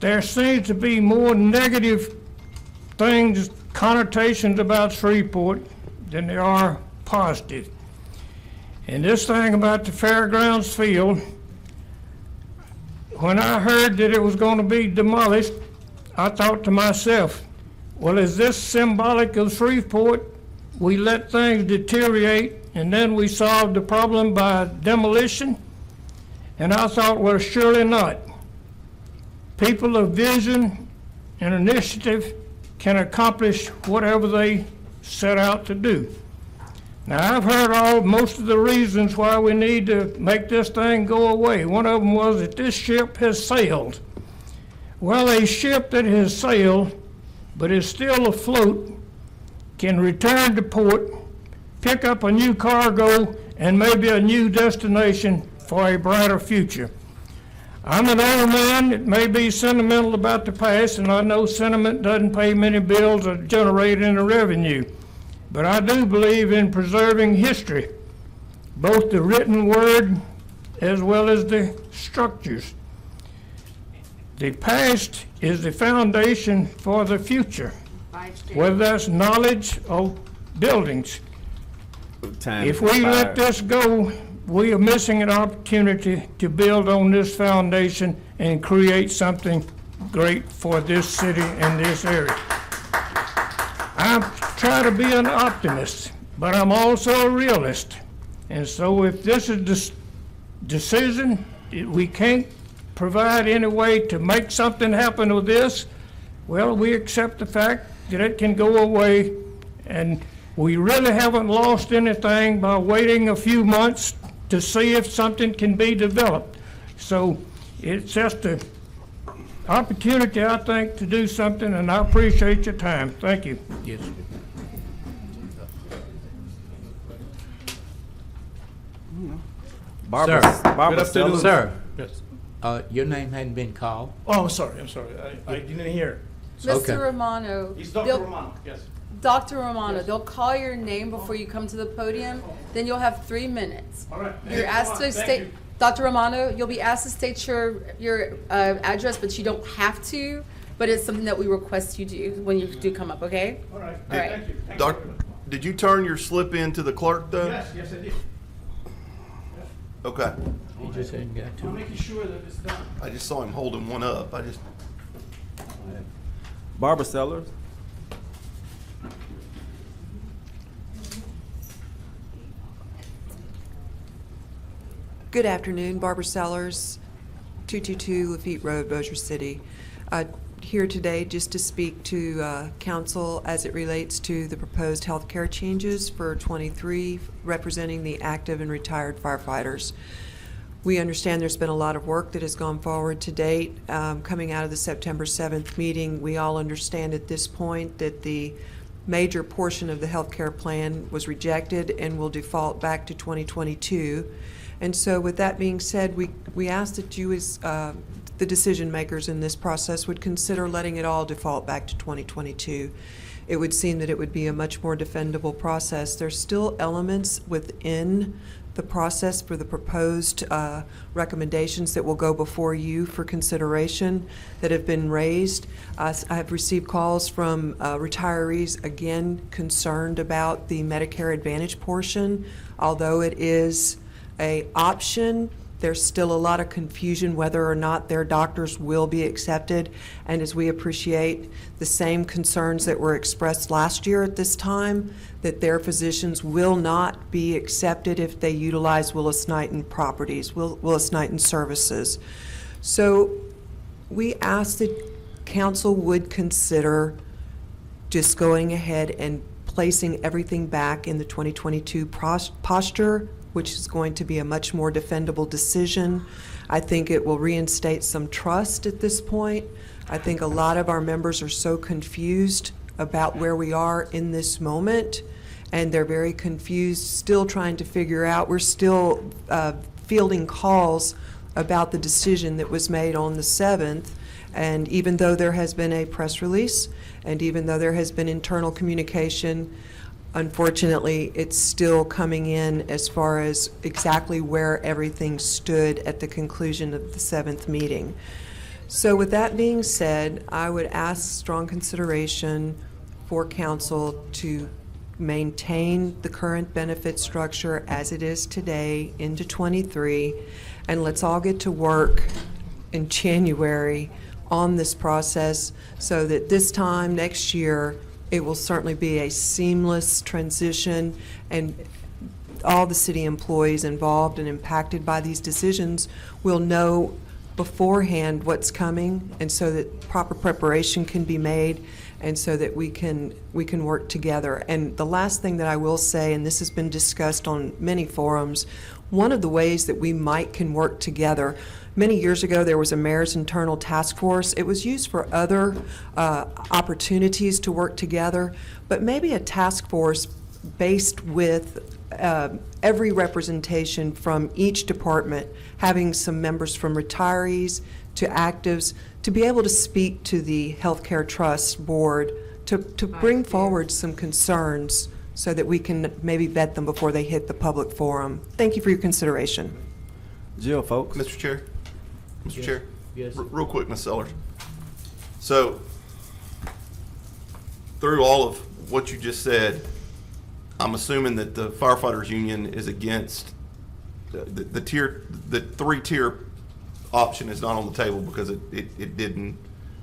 there seems to be more negative things, connotations about Shreveport than there are positive. And this thing about the fairgrounds field, when I heard that it was going to be demolished, I thought to myself, well, is this symbolic of Shreveport? We let things deteriorate and then we solve the problem by demolition? And I thought, well, surely not. People of vision and initiative can accomplish whatever they set out to do. Now, I've heard most of the reasons why we need to make this thing go away. One of them was that this ship has sailed. Well, a ship that has sailed but is still afloat can return to port, pick up a new cargo, and maybe a new destination for a brighter future. I'm an old man that may be sentimental about the past, and I know sentiment doesn't pay many bills or generate any revenue. But I do believe in preserving history, both the written word as well as the structures. The past is the foundation for the future, whether that's knowledge or buildings. If we let this go, we are missing an opportunity to build on this foundation and create something great for this city and this area. I try to be an optimist, but I'm also a realist. And so if this is the decision, we can't provide any way to make something happen with this, well, we accept the fact that it can go away, and we really haven't lost anything by waiting a few months to see if something can be developed. So it's just an opportunity, I think, to do something, and I appreciate your time. Thank you. Yes. Barbara, Sir. Barbara Good afternoon. Sellers. Sir, your name hadn't been called. Oh, I'm sorry. I didn't hear. Okay. Mr. Romano. It's Dr. they'll- Romano, yes. Dr. Romano, they'll call your name before you come to the podium, then you'll have 3 minutes. All right. You're asked to state, Dr. Romano, you'll be asked to state your address, but you don't have to, but it's something that we request you do when you do come up, okay? All right. All right. Thank you. Thank Doc, you. did you turn your slip in to the clerk though? Yes, I did. Okay. He just hadn't got I'm to it. making sure that it's done. I just saw him holding one up. Barbara Sellers. Good afternoon, Barbara Sellers, 222 Lafitte Road, Bossier City. Here today just to speak to council as it relates to the proposed health care changes for 23, representing the active and retired firefighters. We understand there's been a lot of work that has gone forward to date. Coming out of the September 7th meeting, we all understand at this point that the major portion of the health care plan was rejected and will default back to 2022. And so with that being said, we ask that you as the decision makers in this process would consider letting it all default back to 2022. It would seem that it would be a much more defendable process. There's still elements within the process for the proposed recommendations that will go before you for consideration that have been raised. I have received calls from retirees, again, concerned about the Medicare Advantage portion. Although it is an option, there's still a lot of confusion whether or not their doctors will be accepted. And as we appreciate the same concerns that were expressed last year at this time, that their physicians will not be accepted if they utilize Willis-Knighton properties, Willis-Knighton services. So we ask that council would consider just going ahead and placing everything back in the 2022 posture which is going to be a much more defendable decision. I think it will reinstate some trust at this point. I think a lot of our members are so confused about where we are in this moment, and they're very confused, still trying to figure out. We're still fielding calls about the decision that was made on the 7th, and even though there has been a press release, and even though there has been internal communication, unfortunately, it's still coming in as far as exactly where everything stood at the conclusion of the 7th meeting. So with that being said, I would ask strong consideration for council to maintain the current benefit structure as it is today into 23, and let's all get to work in January on this process so that this time next year it will certainly be a seamless transition, and all the city employees involved and impacted by these decisions will know beforehand what's coming, and so that proper preparation can be made, and so that we can work together. And the last thing that I will say, and this has been discussed on many forums, one of the ways that we can work together, many years ago there was a mayor's internal task force. It was used for other opportunities to work together, but maybe a task force based with every representation from each department, having some members from retirees to actives, to be able to speak to the Healthcare Trust Board, to bring forward some concerns so that we can maybe vet them before they hit the public forum. Thank you for your consideration. Jill, folks. Mr. Chair? Mr. Chair? Yes. Real quick, Ms. Sellers. So, through all of what you just said, I'm assuming that the firefighters union is against the three-tier option is not on the table because it didn't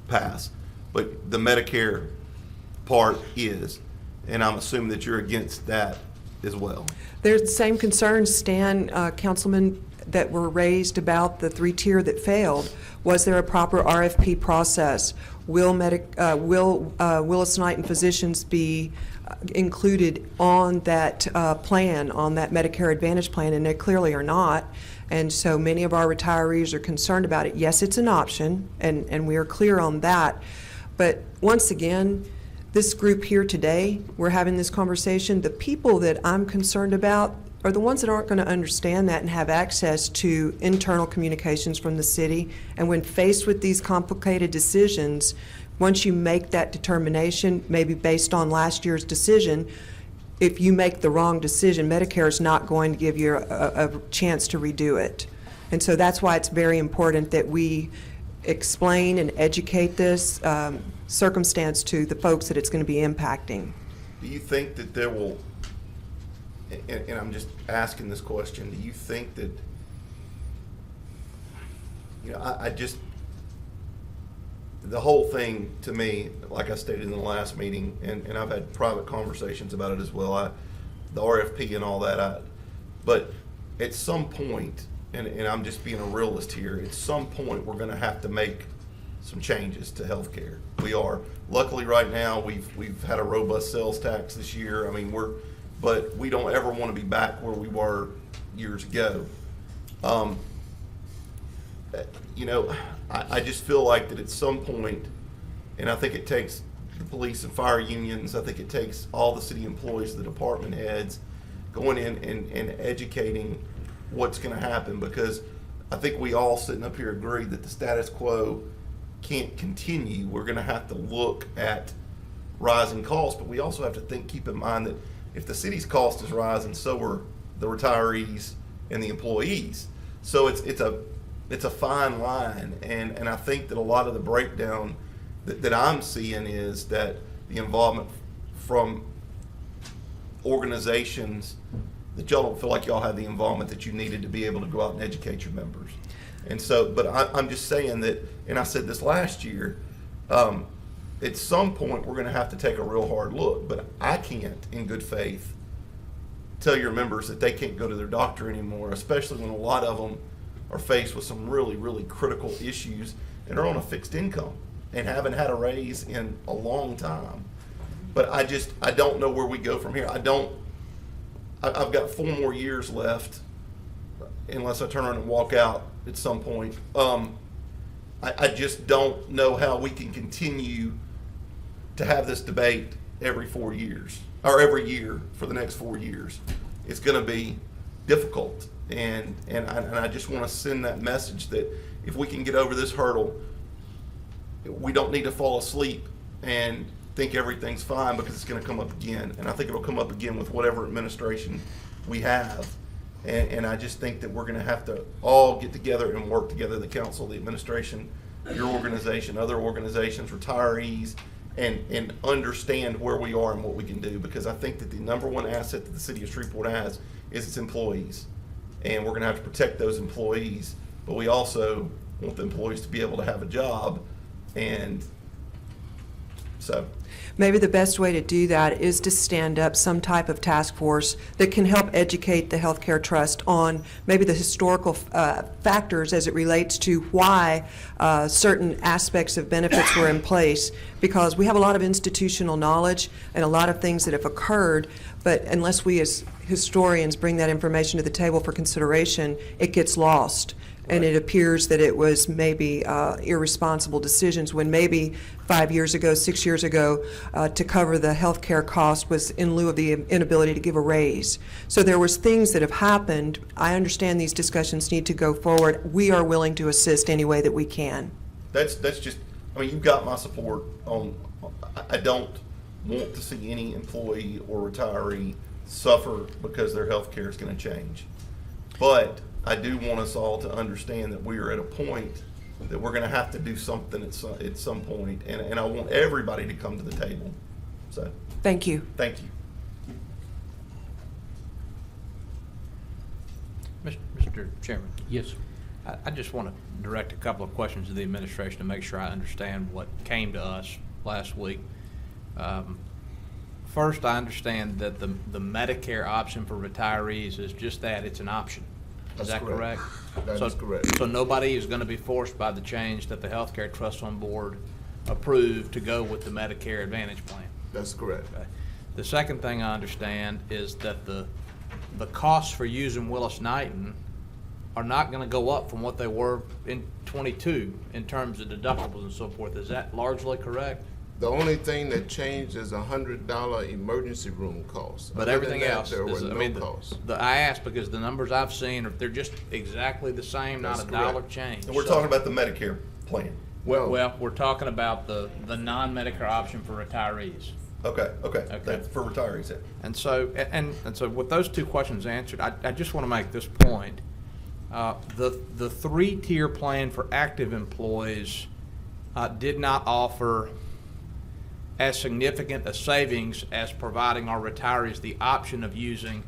pass. But the Medicare part is, and I'm assuming that you're against that as well. There's the same concerns, Stan, Councilman, that were raised about the three-tier that failed. Was there a proper RFP process? Will Willis-Knighton physicians be included on that plan, on that Medicare Advantage plan? And they clearly are not. And so many of our retirees are concerned about it. Yes, it's an option, and we are clear on that. But once again, this group here today, we're having this conversation. The people that I'm concerned about are the ones that aren't going to understand that and have access to internal communications from the city. And when faced with these complicated decisions, once you make that determination, maybe based on last year's decision, if you make the wrong decision, Medicare is not going to give you a chance to redo it. And so that's why it's very important that we explain and educate this circumstance to the folks that it's going to be impacting. Do you think that there will, and I'm just asking this question, do you think that, I just, the whole thing to me, like I stated in the last meeting, and I've had private conversations about it as well, the RFP and all that, but at some point, and I'm just being a realist here, at some point we're gonna have to make some changes to healthcare. We are. Luckily right now, we've had a robust sales tax this year. I mean, but we don't ever want to be back where we were years ago. I just feel like that at some point, and I think it takes the police and fire unions, I think it takes all the city employees, the department heads, going in and educating what's going to happen, because I think we all sitting up here agree that the status quo can't continue. We're going to have to look at rising costs, but we also have to keep in mind that if the city's cost is rising, so are the retirees and the employees. So it's a fine line, and I think that a lot of the breakdown that I'm seeing is that the involvement from organizations, that y'all don't feel like y'all have the involvement that you needed to be able to go out and educate your members. And so, but I'm just saying that, and I said this last year, at some point we're going to have to take a real hard look, but I can't, in good faith, tell your members that they can't go to their doctor anymore, especially when a lot of them are faced with some really, really critical issues and are on a fixed income and haven't had a raise in a long time. But I don't know where we go from here. I've got 4 more years left, unless I turn around and walk out at some point. I just don't know how we can continue to have this debate every 4 years, or every year for the next 4 years. It's going to be difficult, and I just want to send that message that if we can get over this hurdle, we don't need to fall asleep and think everything's fine, because it's going to come up again. And I think it'll come up again with whatever administration we have. And I just think that we're going to have to all get together and work together, the council, the administration, your organization, other organizations, retirees, and understand where we are and what we can do. Because I think that the number one asset that the city of Shreveport has is its employees. And we're going to have to protect those employees, but we also want the employees to be able to have a job. And so Maybe the best way to do that is to stand up some type of task force that can help educate the Healthcare Trust on maybe the historical factors as it relates to why certain aspects of benefits were in place, because we have a lot of institutional knowledge and a lot of things that have occurred, but unless we as historians bring that information to the table for consideration, it gets lost. And it appears that it was maybe irresponsible decisions when maybe 5 years ago, 6 years ago, to cover the health care cost was in lieu of the inability to give a raise. So there was things that have happened. I understand these discussions need to go forward. We are willing to assist any way that we can. that's just, I mean, you've got my support on, I don't want to see any employee or retiree suffer because their health care is going to change. But I do want us all to understand that we are at a point that we're going to have to do something at some point, and I want everybody to come to the table. So, Thank you. thank you. Mr. Chairman, Yes, sir. I just want to direct a couple of questions to the administration to make sure I understand what came to us last week. First, I understand that the Medicare option for retirees is just that, it's an option. Is that correct? That is correct. So nobody is going to be forced by the change that the Healthcare Trust Fund Board approved to go with the Medicare Advantage plan? That's correct. Okay. The second thing I understand is that the costs for using Willis-Knighton are not going to go up from what they were in '22 in terms of deductibles and so forth. Is that largely correct? The only thing that changed is $100 emergency room cost. But Other everything than that, else, there were is, I no mean, costs. I asked because the numbers I've seen, they're just exactly the same, not That's a dollar correct. change. And we're So- talking about the Medicare plan. Well, we're talking about the non-Medicare option for retirees. Okay. Okay. That's for retirees then. And so, so with those two questions answered, I just want to make this point. The three-tier plan for active employees did not offer as significant a savings as providing our retirees the option of using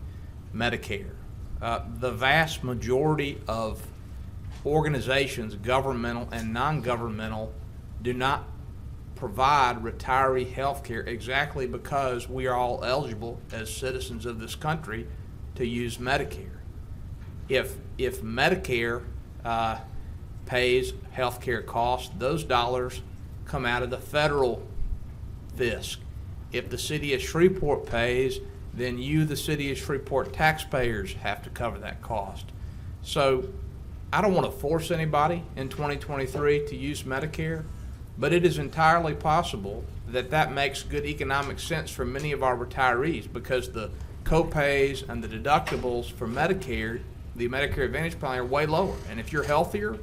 Medicare. The vast majority of organizations, governmental and non-governmental, do not provide retiree health care exactly because we are all eligible as citizens of this country to use Medicare. If Medicare pays health care costs, those dollars come out of the federal fisc. If the city of Shreveport pays, then you, the city of Shreveport taxpayers, have to cover that cost. So I don't want to force anybody in 2023 to use Medicare, but it is entirely possible that that makes good economic sense for many of our retirees, because the co-pays and the deductibles for Medicare, the Medicare Advantage plan, are way lower. And if you're healthier,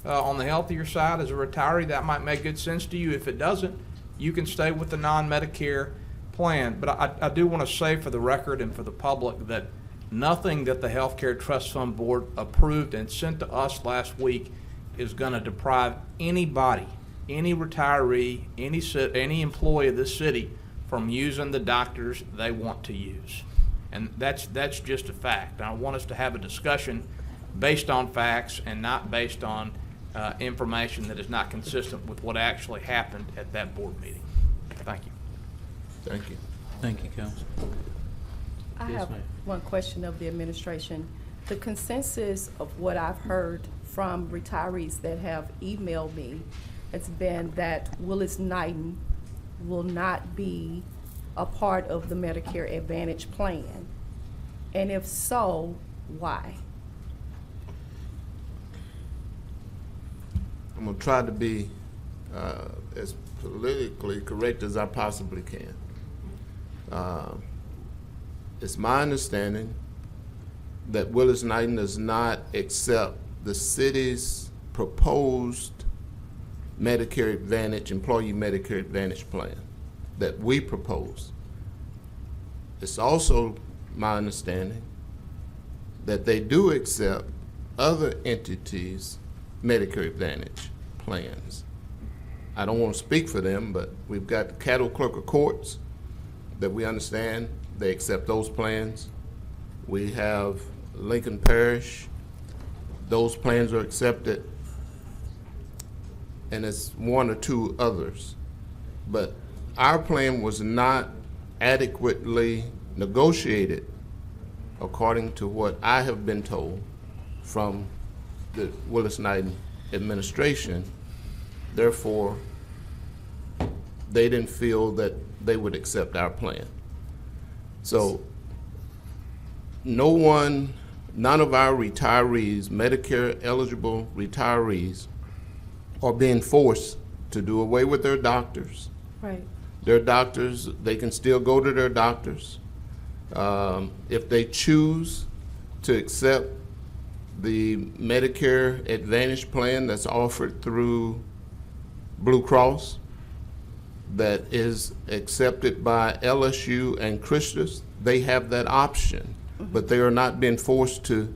on the healthier side as a retiree, that might make good sense to you. If it doesn't, you can stay with the non-Medicare plan. But I do want to say for the record and for the public that nothing that the Healthcare Trust Fund Board approved and sent to us last week is going to deprive anybody, any retiree, any employee of this city from using the doctors they want to use. And that's just a fact. And I want us to have a discussion based on facts and not based on information that is not consistent with what actually happened at that board meeting. Thank you. Thank you. Thank you, Council. I Yes, have ma'am. one question of the administration. The consensus of what I've heard from retirees that have emailed me has been that Willis-Knighton will not be a part of the Medicare Advantage plan. And if so, why? I'm gonna try to be as politically correct as I possibly can. It's my understanding that Willis-Knighton does not accept the city's proposed Medicare Advantage, employee Medicare Advantage plan that we propose. It's also my understanding that they do accept other entities' Medicare Advantage plans. I don't want to speak for them, but we've got the cattle clerk of courts that we understand they accept those plans. We have Lincoln Parish, those plans are accepted, and it's one or two others. But our plan was not adequately negotiated according to what I have been told from the Willis-Knighton administration. Therefore, they didn't feel that they would accept our plan. So none of our retirees, Medicare eligible retirees, are being forced to do away with their doctors. Right. Their doctors, they can still go to their doctors. If they choose to accept the Medicare Advantage plan that's offered through Blue Cross, that is accepted by LSU and Christus, they have that option, but they are not being forced to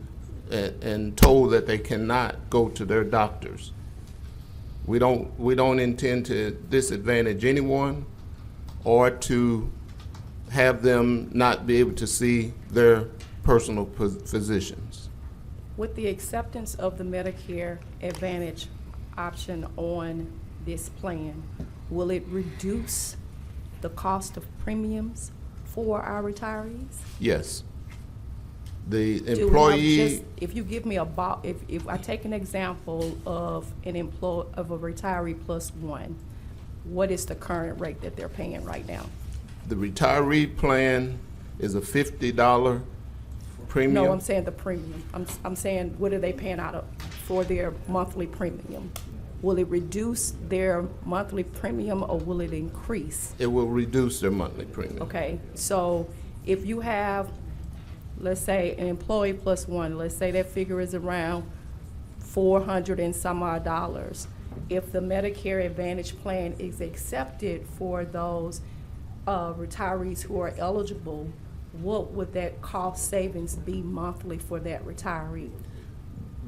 and told that they cannot go to their doctors. We don't intend to disadvantage anyone or to have them not be able to see their personal physicians. With the acceptance of the Medicare Advantage option on this plan, will it reduce the cost of premiums for our retirees? Yes. The Do we have employee, if you give me if I take an example of a retiree plus one, what is the current rate that they're paying right now? the retiree plan is a $50 premium. No, I'm saying the premium. I'm saying, what are they paying out of for their monthly premium? Will it reduce their monthly premium or will it increase? It will reduce their monthly premium. Okay, so if you have, let's say, an employee plus one, let's say that figure is around $400 and some odd dollars. If the Medicare Advantage plan is accepted for those retirees who are eligible, what would that cost savings be monthly for that retiree?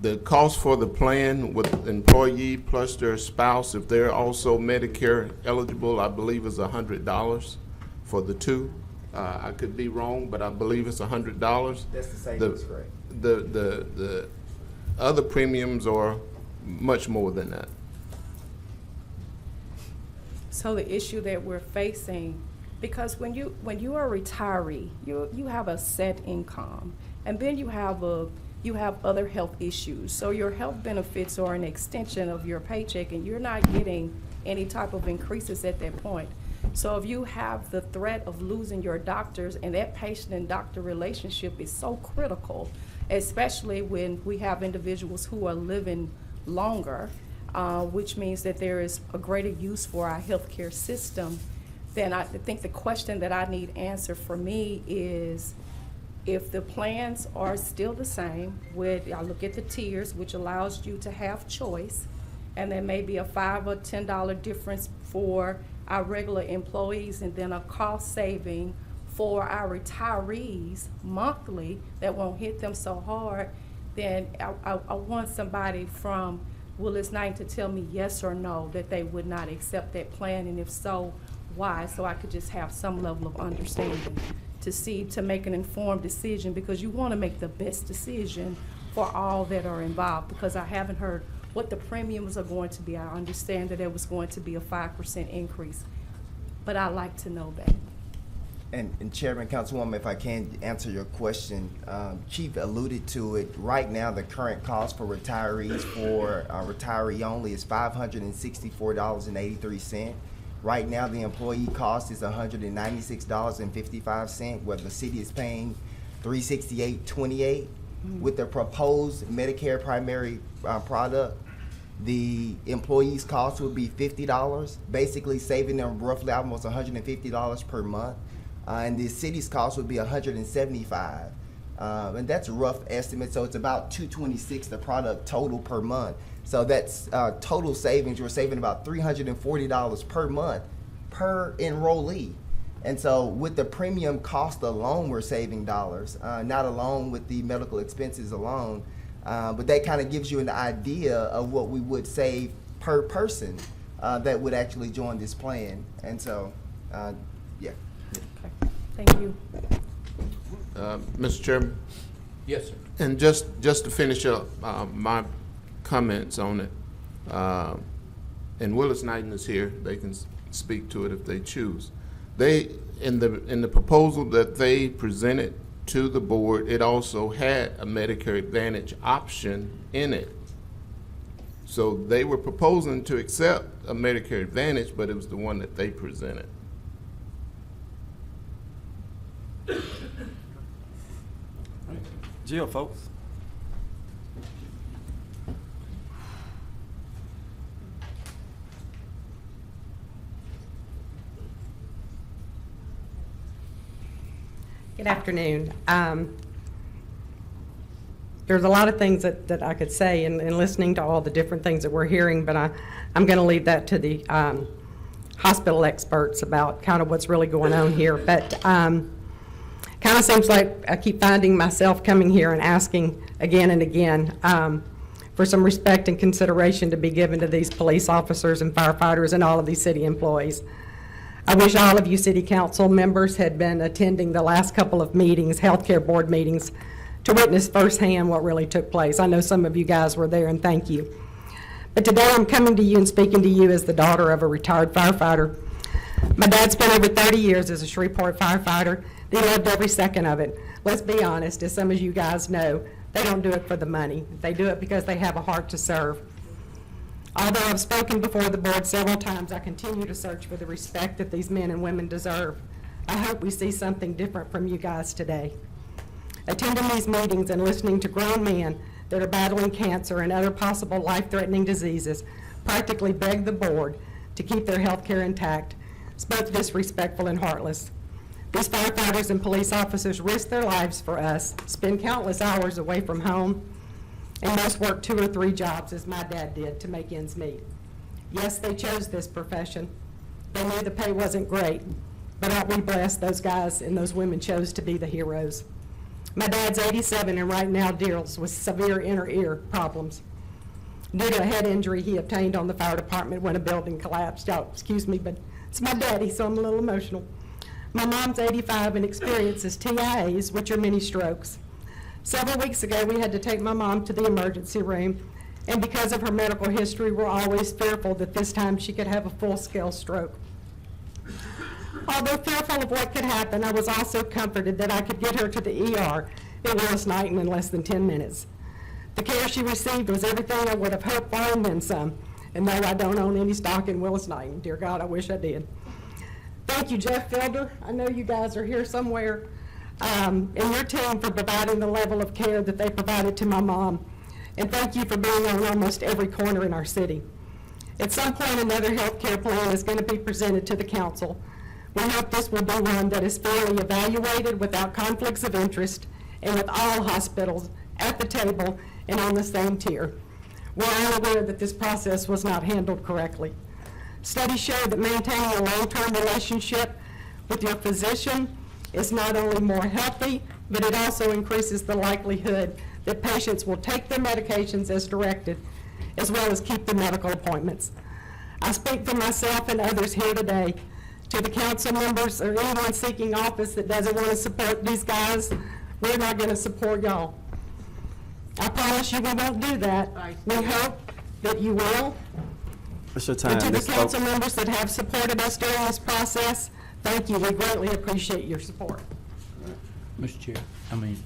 The cost for the plan with employee plus their spouse, if they're also Medicare eligible, I believe is $100 for the two. I could be wrong, but I believe it's $100. That's the savings rate. The other premiums are much more than that. So the issue that we're facing, because when you are a retiree, you have a set income, and then you have other health issues. So your health benefits are an extension of your paycheck, and you're not getting any type of increases at that point. So if you have the threat of losing your doctors, and that patient and doctor relationship is so critical, especially when we have individuals who are living longer, which means that there is a greater use for our healthcare system, then I think the question that I need answered for me is, if the plans are still the same, I look at the tiers, which allows you to have choice, and there may be a $5 or $10 difference for our regular employees, and then a cost saving for our retirees monthly that won't hit them so hard, then I want somebody from Willis-Knighton to tell me yes or no that they would not accept that plan, and if so, why? So I could just have some level of understanding to make an informed decision, because you want to make the best decision for all that are involved, because I haven't heard what the premiums are going to be. I understand that it was going to be a 5% increase, but I'd like to know that. And Chairman, Councilwoman, if I can answer your question, Chief alluded to it. Right now, the current cost for retirees for retiree only is $564.83. Right now, the employee cost is $196.55, where the city is paying $368.28. With the proposed Medicare primary product, the employee's cost would be $50, basically saving them roughly almost $150 per month. And the city's cost would be $175. And that's a rough estimate, so it's about $226 the product total per month. So that's total savings. We're saving about $340 per month per enrollee. And so with the premium cost alone, we're saving dollars, not alone with the medical expenses alone. But that kind of gives you an idea of what we would save per person that would actually join this plan. And so, yeah. Okay. Thank you. Mr. Chairman? Yes, sir. And just to finish up my comments on it, and Willis Knighton is here. They can speak to it if they choose. They, in the proposal that they presented to the board, it also had a Medicare Advantage option in it. So they were proposing to accept a Medicare Advantage, but it was the one that they presented. Jill, folks. Good afternoon. There's a lot of things that I could say in listening to all the different things that we're hearing, but I'm going to leave that to the hospital experts about kind of what's really going on here. But kind of seems like I keep finding myself coming here and asking again and again for some respect and consideration to be given to these police officers and firefighters and all of these city employees. I wish all of you city council members had been attending the last couple of meetings, healthcare board meetings, to witness firsthand what really took place. I know some of you guys were there, and thank you. But today I'm coming to you and speaking to you as the daughter of a retired firefighter. My dad spent over 30 years as a Shreveport firefighter. He loved every second of it. Let's be honest, as some of you guys know, they don't do it for the money. They do it because they have a heart to serve. Although I've spoken before the board several times, I continue to search for the respect that these men and women deserve. I hope we see something different from you guys today. Attending these meetings and listening to grown men that are battling cancer and other possible life-threatening diseases practically beg the board to keep their health care intact is both disrespectful and heartless. These firefighters and police officers risk their lives for us, spend countless hours away from home, and most work 2 or 3 jobs, as my dad did, to make ends meet. Yes, they chose this profession. They knew the pay wasn't great, but aren't we blessed those guys and those women chose to be the heroes? My dad's 87 and right now deals with severe inner ear problems due to a head injury he obtained on the fire department when a building collapsed. Oh, excuse me, but it's my daddy, so I'm a little emotional. My mom's 85 and experiences TIAs, which are mini strokes. Several weeks ago, we had to take my mom to the emergency room, and because of her medical history, we're always fearful that this time she could have a full-scale stroke. Although fearful of what could happen, I was also comforted that I could get her to the ER at Willis Knighton in less than 10 minutes. The care she received was everything I would have hoped for and then some. And no, I don't own any stock in Willis Knighton. Dear God, I wish I did. Thank you, Jeff Felder. I know you guys are here somewhere. And your team for providing the level of care that they provided to my mom. And thank you for being on almost every corner in our city. At some point, another health care plan is going to be presented to the council. We hope this will be one that is fairly evaluated without conflicts of interest and with all hospitals at the table and on the same tier. We're all aware that this process was not handled correctly. Studies show that maintaining a long-term relationship with your physician is not only more healthy, but it also increases the likelihood that patients will take their medications as directed, as well as keep their medical appointments. I speak for myself and others here today. To the council members or anyone seeking office that doesn't want to support these guys, we're not going to support y'all. I promise you we won't do that. We hope that you will. It's your time, And to the Ms. council Stokes. members that have supported us during this process, thank you. We greatly appreciate your support. Mr. Chair, Councilman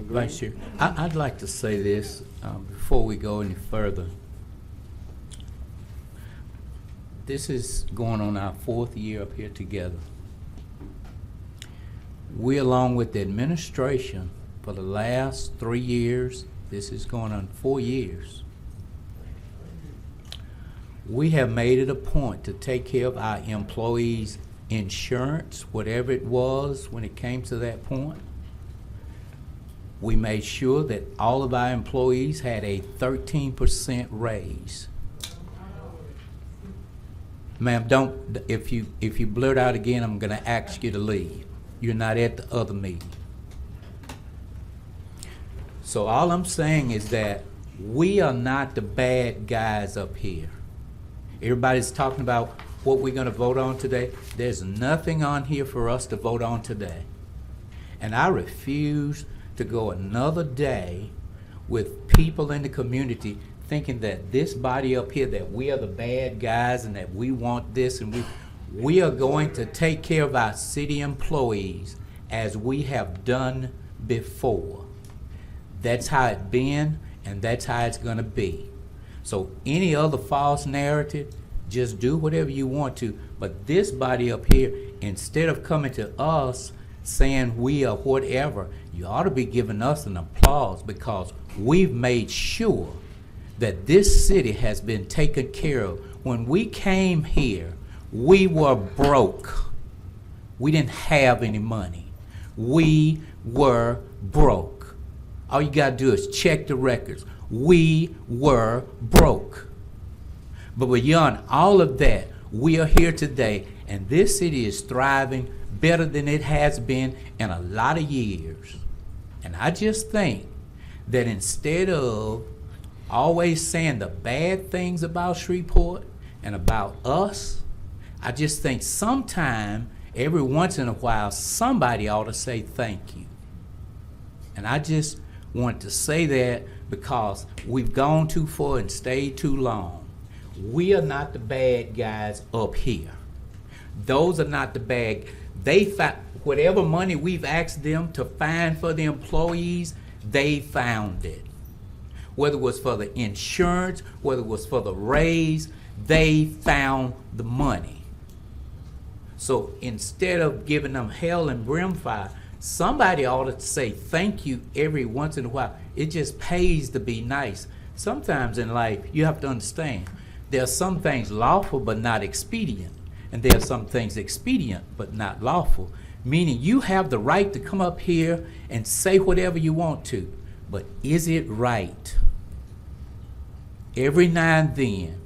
Green. Vice Chair, I'd like to say this before we go any further. This is going on our 4th year up here together. We, along with the administration for the last 3 years, this is going on 4 years, we have made it a point to take care of our employees' insurance, whatever it was when it came to that point. We made sure that all of our employees had a 13% raise. Ma'am, don't, if you blurt out again, I'm gonna ask you to leave. You're not at the other meeting. So all I'm saying is that we are not the bad guys up here. Everybody's talking about what we're gonna vote on today. There's nothing on here for us to vote on today. And I refuse to go another day with people in the community thinking that this body up here, that we are the bad guys and that we want this, and we are going to take care of our city employees as we have done before. That's how it's been, and that's how it's gonna be. So any other false narrative, just do whatever you want to, but this body up here, instead of coming to us saying we are whatever, you ought to be giving us an applause, because we've made sure that this city has been taken care of. When we came here, we were broke. We didn't have any money. We were broke. All you gotta do is check the records. We were broke. But beyond all of that, we are here today, and this city is thriving better than it has been in a lot of years. And I just think that instead of always saying the bad things about Shreveport and about us, I just think sometime, every once in a while, somebody ought to say thank you. And I just want to say that because we've gone too far and stayed too long. We are not the bad guys up here. Those are not the bad. They found whatever money we've asked them to find for the employees, they found it. Whether it was for the insurance, whether it was for the raise, they found the money. So instead of giving them hell and brimfire, somebody ought to say thank you every once in a while. It just pays to be nice. Sometimes in life, you have to understand, there are some things lawful but not expedient, and there are some things expedient but not lawful, meaning you have the right to come up here and say whatever you want to, but is it right? Every now and then,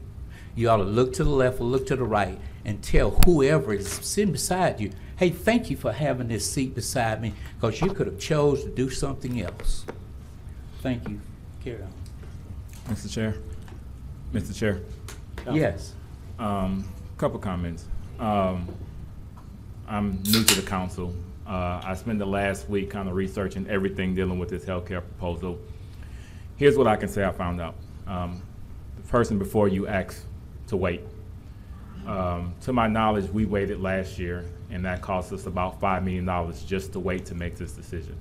you ought to look to the left or look to the right and tell whoever is sitting beside you, hey, thank you for having this seat beside me, because you could have chose to do something else. Thank you. Carry on. Mr. Chair. Mr. Chair. Yes. Couple comments. I'm new to the council. I spent the last week kind of researching everything dealing with this healthcare proposal. Here's what I can say I found out. The person before you asked to wait. To my knowledge, we waited last year, and that cost us about $5 million just to wait to make this decision.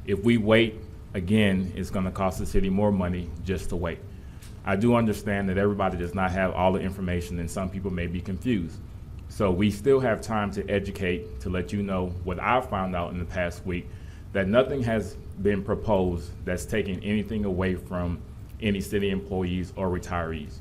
If we wait again, it's going to cost the city more money just to wait. I do understand that everybody does not have all the information, and some people may be confused. So we still have time to educate, to let you know what I've found out in the past week, that nothing has been proposed that's taking anything away from any city employees or retirees.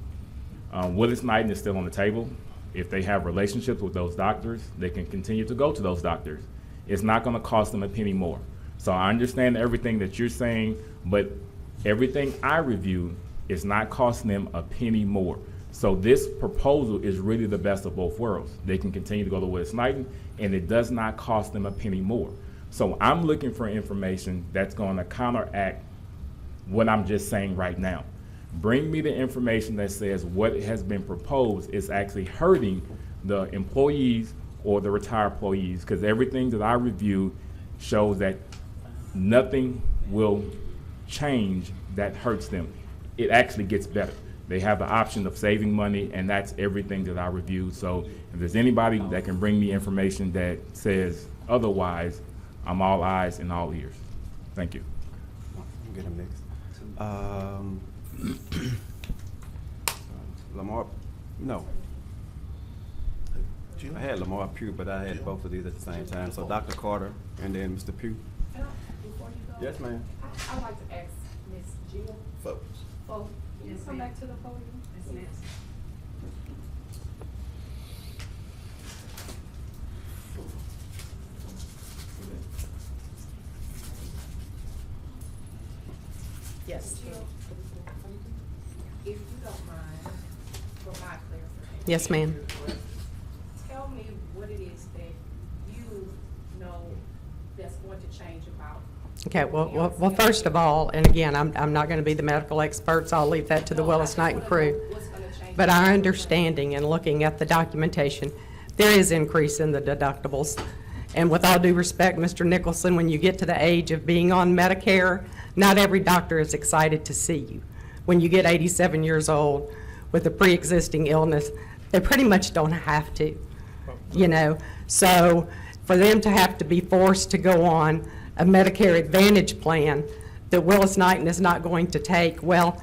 Willis Knighton is still on the table. If they have relationships with those doctors, they can continue to go to those doctors. It's not going to cost them a penny more. So I understand everything that you're saying, but everything I reviewed is not costing them a penny more. So this proposal is really the best of both worlds. They can continue to go to Willis Knighton, and it does not cost them a penny more. So I'm looking for information that's going to counteract what I'm just saying right now. Bring me the information that says what has been proposed is actually hurting the employees or the retired employees, because everything that I reviewed shows that nothing will change that hurts them. It actually gets better. They have the option of saving money, and that's everything that I reviewed. So if there's anybody that can bring me information that says otherwise, I'm all eyes and all ears. Thank you. Get him next. Lamar, no. I had Lamar Pugh, but I had both of these at the same time. So Dr. Carter and then Mr. Pugh. before you go? Yes, ma'am. I'd like to ask Ms. Jill. Folks. Can you come back to the podium? Yes, Yes. Jill, if you don't mind, for my clarification. Yes, ma'am. Tell me what it is that you know that's going to change about. Okay, well, first of all, and again, I'm not going to be the medical expert, so I'll leave that to the Willis Knighton crew. But our understanding and looking at the documentation, there is increase in the deductibles. And with all due respect, Mr. Nicholson, when you get to the age of being on Medicare, not every doctor is excited to see you. When you get 87 years old with a pre-existing illness, they pretty much don't have to, you know. So for them to have to be forced to go on a Medicare Advantage plan that Willis Knighton is not going to take, well,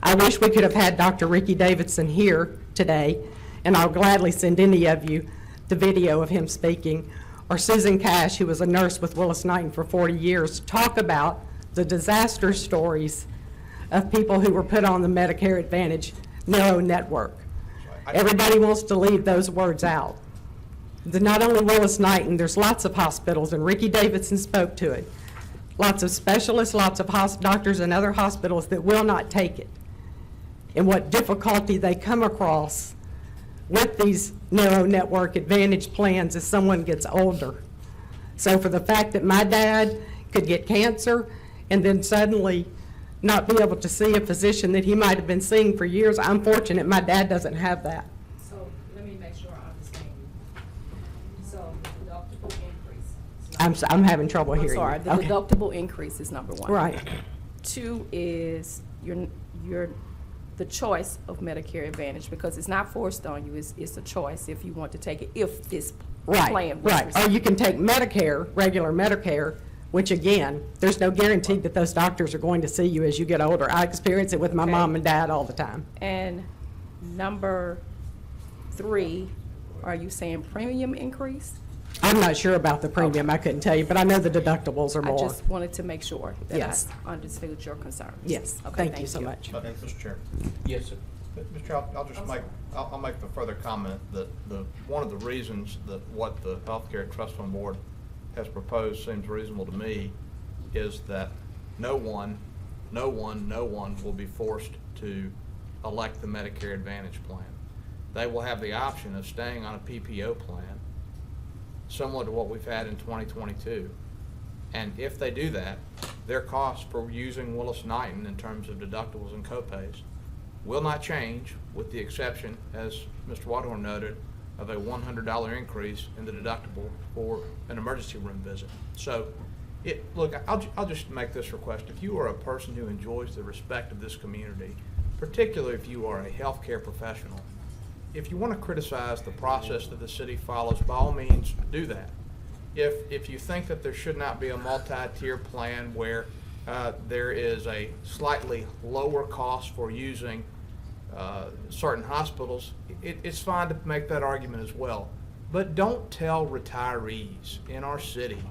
I wish we could have had Dr. Ricky Davidson here today, and I'll gladly send any of you the video of him speaking, or Susan Cash, who was a nurse with Willis Knighton for 40 years, talk about the disaster stories of people who were put on the Medicare Advantage narrow network. Everybody wants to leave those words out. Not only Willis Knighton, there's lots of hospitals, and Ricky Davidson spoke to it. Lots of specialists, lots of doctors and other hospitals that will not take it. And what difficulty they come across with these narrow network advantage plans as someone gets older. So for the fact that my dad could get cancer and then suddenly not be able to see a physician that he might have been seeing for years, I'm fortunate my dad doesn't have that. So let me make sure I understand you. So the deductible increase. I'm having trouble I'm hearing sorry, you. the Okay. deductible increase is number one. Right. Two is the choice of Medicare Advantage, because it's not forced on you, it's a choice if you want to take it, if this plan was Right. Or you can take Medicare, regular Medicare, which again, there's no guarantee that those doctors are going to see you as you get older. I experience it with my mom and dad all the time. And number three, are you saying premium increase? I'm not sure about the premium, I couldn't tell you, but I know the deductibles are I more. just wanted to make sure that Yes. I understood your concerns. Yes, Okay, thank you so much. Mr. Chair. Yes, sir. Mr. Chair, I'll make the further comment that one of the reasons that what the Healthcare Trust Fund Board has proposed seems reasonable to me is that no one will be forced to elect the Medicare Advantage plan. They will have the option of staying on a PPO plan, similar to what we've had in 2022. And if they do that, their costs for using Willis Knighton in terms of deductibles and copays will not change, with the exception, as Mr. Wadhorn noted, of a $100 increase in the deductible for an emergency room visit. So, look, I'll just make this request. If you are a person who enjoys the respect of this community, particularly if you are a healthcare professional, if you want to criticize the process that the city follows, by all means, do that. If you think that there should not be a multi-tier plan where there is a slightly lower cost for using certain hospitals, it's fine to make that argument as well. But don't tell retirees in our city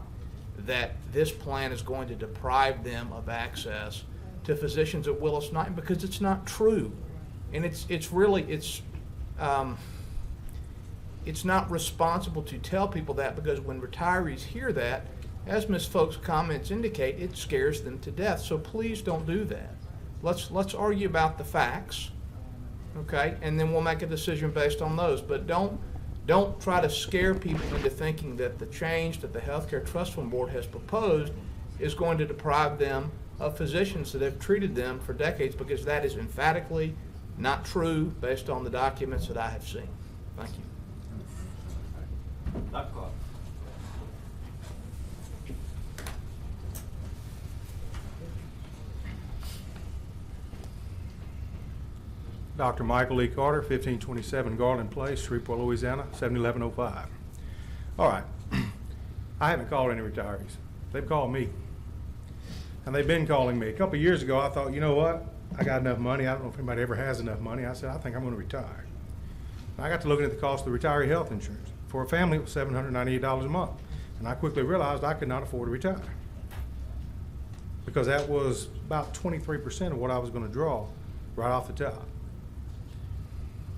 that this plan is going to deprive them of access to physicians at Willis Knighton, because it's not true. And it's not responsible to tell people that, because when retirees hear that, as Ms. Folk's comments indicate, it scares them to death. So please don't do that. Let's argue about the facts, okay, and then we'll make a decision based on those. But don't try to scare people into thinking that the change that the Healthcare Trust Fund Board has proposed is going to deprive them of physicians that have treated them for decades, because that is emphatically not true based on the documents that I have seen. Thank you. Dr. Clark. Dr. Michael E. Carter, 1527 Garland Place, Shreveport, Louisiana, 71105. All right. I haven't called any retirees. They've called me. And they've been calling me. A couple of years ago, I thought, you know what? I got enough money. I don't know if anybody ever has enough money. I said, I think I'm going to retire. And I got to looking at the cost of retiree health insurance. For a family, it was $798 a month. And I quickly realized I could not afford to retire. because that was about 23% of what I was gonna draw right off the top.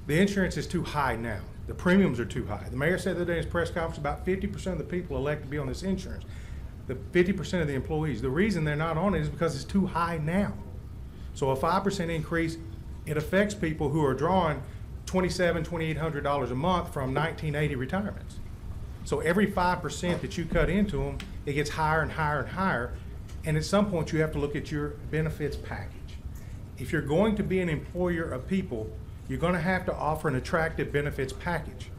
The insurance is too high now. The premiums are too high. The mayor said the other day in his press conference, about 50% of the people elect to be on this insurance. The 50% of the employees. The reason they're not on it is because it's too high now. So a 5% increase, it affects people who are drawing $2,700, $2,800 a month from 1980 retirements. So every 5% that you cut into them, it gets higher and higher and higher. And at some point, you have to look at your benefits package. If you're going to be an employer of people, you're going to have to offer an attractive benefits package.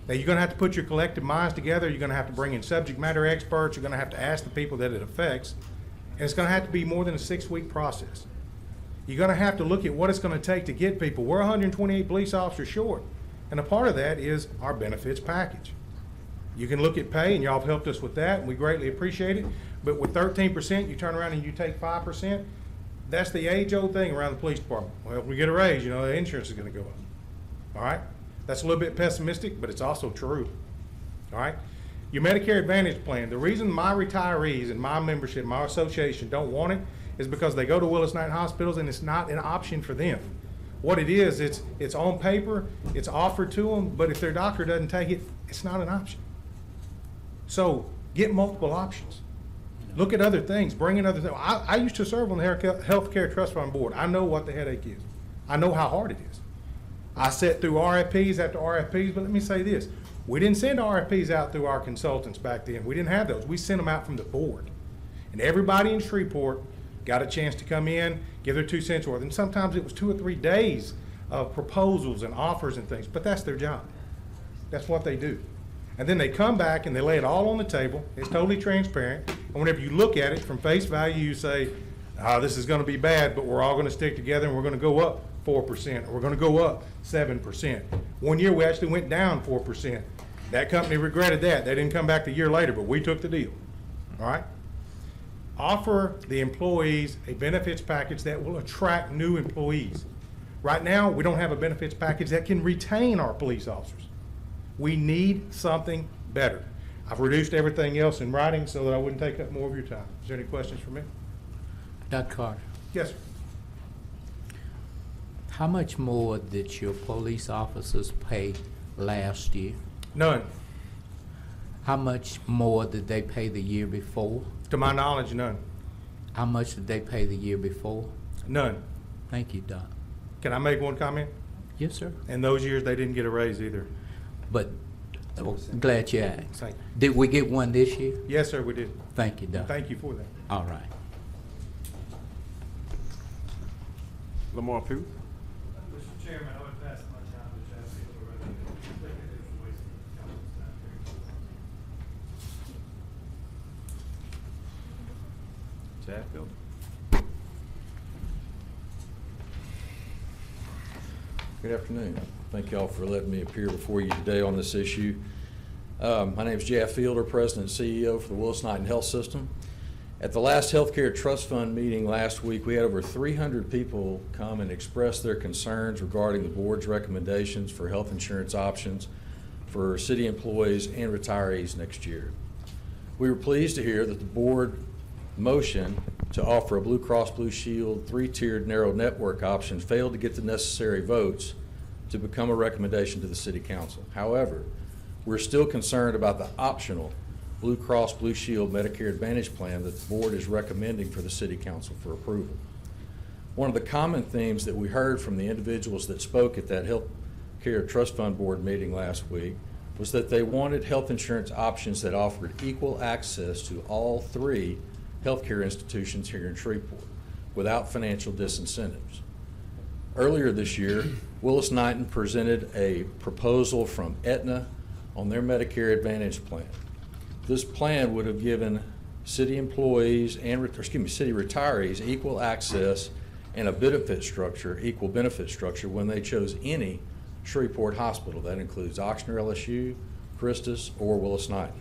Now, you're going to have to put your collective minds together. You're going to have to bring in subject matter experts. You're going to have to ask the people that it affects. And it's going to have to be more than a 6-week process. You're going to have to look at what it's going to take to get people. We're 128 police officers short. And a part of that is our benefits package. You can look at pay, and y'all have helped us with that, and we greatly appreciate it. But with 13%, you turn around and you take 5%, that's the age-old thing around the police department. Well, if we get a raise, you know, the insurance is going to go up. All right? That's a little bit pessimistic, but it's also true. All right? Your Medicare Advantage plan, the reason my retirees and my membership, my association don't want it is because they go to Willis-Knighton hospitals and it's not an option for them. What it is, it's on paper, it's offered to them, but if their doctor doesn't take it, it's not an option. So get multiple options. Look at other things, bring in other things. I used to serve on the Healthcare Trust Fund Board. I know what the headache is. I know how hard it is. I sat through RFPs after RFPs, but let me say this. We didn't send RFPs out through our consultants back then. We didn't have those. We sent them out from the board. And everybody in Shreveport got a chance to come in, give their 2 cents worth. And sometimes it was 2 or 3 days of proposals and offers and things, but that's their job. That's what they do. And then they come back and they lay it all on the table. It's totally transparent. And whenever you look at it from face value, you say, oh, this is going to be bad, but we're all going to stick together and we're going to go up 4%, or we're going to go up 7%. One year we actually went down 4%. That company regretted that. They didn't come back the year later, but we took the deal. All right? Offer the employees a benefits package that will attract new employees. Right now, we don't have a benefits package that can retain our police officers. We need something better. I've reduced everything else in writing so that I wouldn't take up more of your time. Is there any questions for me? Dr. Carter, Yes, sir. how much more did your police officers pay last year? None. How much more did they pay the year before? To my knowledge, none. How much did they pay the year before? None. Thank you, Doc. Can I make one comment? Yes, sir. In those years, they didn't get a raise either. But I'm glad you asked. Thank you. Did we get one this year? Yes, sir, we did. Thank you, Doc. Thank you for that. All right. Lamar Pugh. Mr. Chairman, I would pass my time to Chad Fielder rather than wasting council's time. Chad Fielder. Good afternoon. Thank y'all for letting me appear before you today on this issue. My name is Jeff Fielder, President and CEO for the Willis-Knighton Health System. At the last Healthcare Trust Fund meeting last week, we had over 300 people come and express their concerns regarding the board's recommendations for health insurance options for city employees and retirees next year. We were pleased to hear that the board motion to offer a Blue Cross Blue Shield 3-tiered narrow network option failed to get the necessary votes to become a recommendation to the City Council. However, we're still concerned about the optional Blue Cross Blue Shield Medicare Advantage plan that the board is recommending for the City Council for approval. One of the common themes that we heard from the individuals that spoke at that Healthcare Trust Fund Board meeting last week was that they wanted health insurance options that offered equal access to all 3 healthcare institutions here in Shreveport without financial disincentives. Earlier this year, Willis-Knighton presented a proposal from Aetna on their Medicare Advantage plan. This plan would have given city employees and city retirees equal access and a benefit structure, equal benefit structure when they chose any Shreveport hospital. That includes Oxnard LSU, Christus, or Willis-Knighton.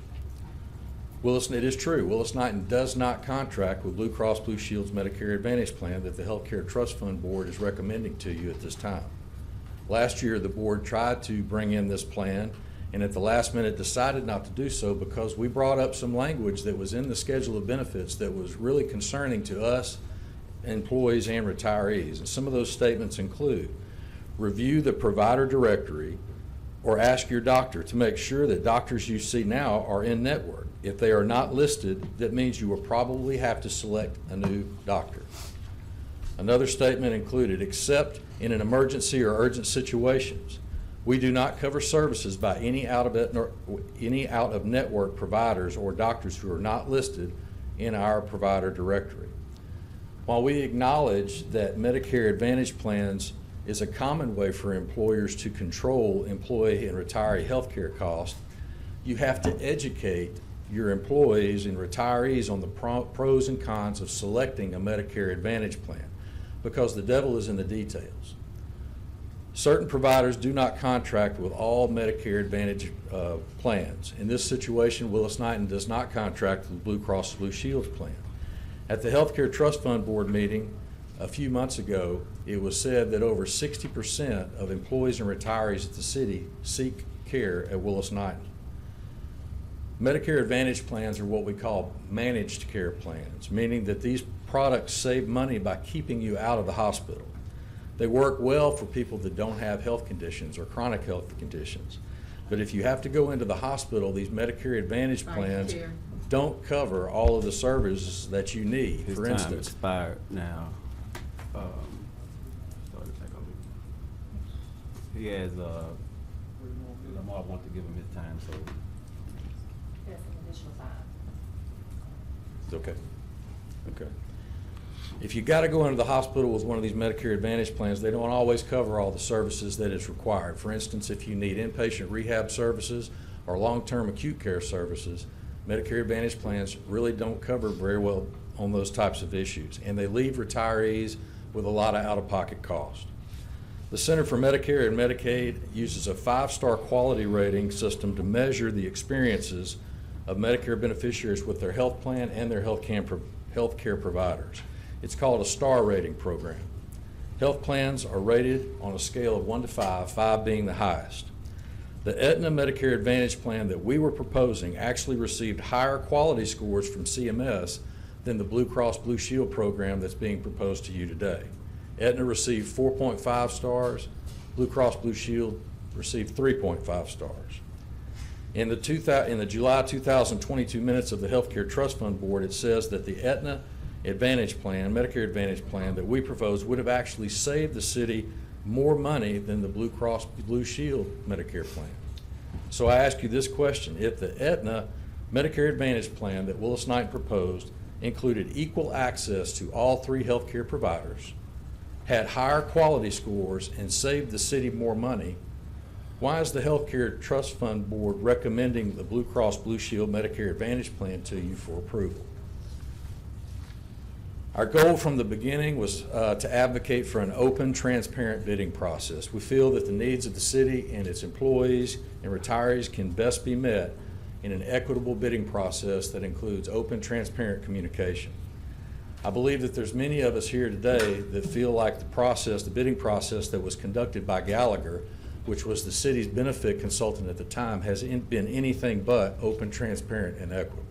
It is true, Willis-Knighton does not contract with Blue Cross Blue Shield's Medicare Advantage plan that the Healthcare Trust Fund Board is recommending to you at this time. Last year, the board tried to bring in this plan and at the last minute decided not to do so because we brought up some language that was in the schedule of benefits that was really concerning to us, employees and retirees. And some of those statements include, review the provider directory or ask your doctor to make sure that doctors you see now are in network. If they are not listed, that means you will probably have to select a new doctor. Another statement included, except in an emergency or urgent situations, we do not cover services by any out-of-network providers or doctors who are not listed in our provider directory. While we acknowledge that Medicare Advantage plans is a common way for employers to control employee and retiree health care costs, you have to educate your employees and retirees on the pros and cons of selecting a Medicare Advantage plan, because the devil is in the details. Certain providers do not contract with all Medicare Advantage plans. In this situation, Willis-Knighton does not contract with Blue Cross Blue Shield plan. At the Healthcare Trust Fund Board meeting a few months ago, it was said that over 60% of employees and retirees at the city seek care at Willis-Knighton. Medicare Advantage plans are what we call managed care plans, meaning that these products save money by keeping you out of the hospital. They work well for people that don't have health conditions or chronic health conditions. But if you have to go into the hospital, these Medicare Advantage plans don't cover all of the services that you need. His For time instance, expired now. He has, Lamar wants to give him his time, so. That's an additional 5. it's okay. Okay. If you got to go into the hospital with one of these Medicare Advantage plans, they don't always cover all the services that is required. For instance, if you need inpatient rehab services or long-term acute care services, Medicare Advantage plans really don't cover very well on those types of issues, and they leave retirees with a lot of out-of-pocket cost. The Center for Medicare and Medicaid uses a 5-star quality rating system to measure the experiences of Medicare beneficiaries with their health plan and their health care providers. It's called a star rating program. Health plans are rated on a scale of 1 to 5, 5 being the highest. The Aetna Medicare Advantage plan that we were proposing actually received higher quality scores from CMS than the Blue Cross Blue Shield program that's being proposed to you today. Aetna received 4.5 stars. Blue Cross Blue Shield received 3.5 stars. In the July 2022 minutes of the Healthcare Trust Fund Board, it says that the Aetna Advantage plan, Medicare Advantage plan that we proposed would have actually saved the city more money than the Blue Cross Blue Shield Medicare plan. So I ask you this question: if the Aetna Medicare Advantage plan that Willis-Knighton proposed included equal access to all 3 healthcare providers, had higher quality scores, and saved the city more money, why is the Healthcare Trust Fund Board recommending the Blue Cross Blue Shield Medicare Advantage plan to you for approval? Our goal from the beginning was to advocate for an open, transparent bidding process. We feel that the needs of the city and its employees and retirees can best be met in an equitable bidding process that includes open, transparent communication. I believe that there's many of us here today that feel like the bidding process that was conducted by Gallagher, which was the city's benefit consultant at the time, has been anything but open, transparent, and equitable.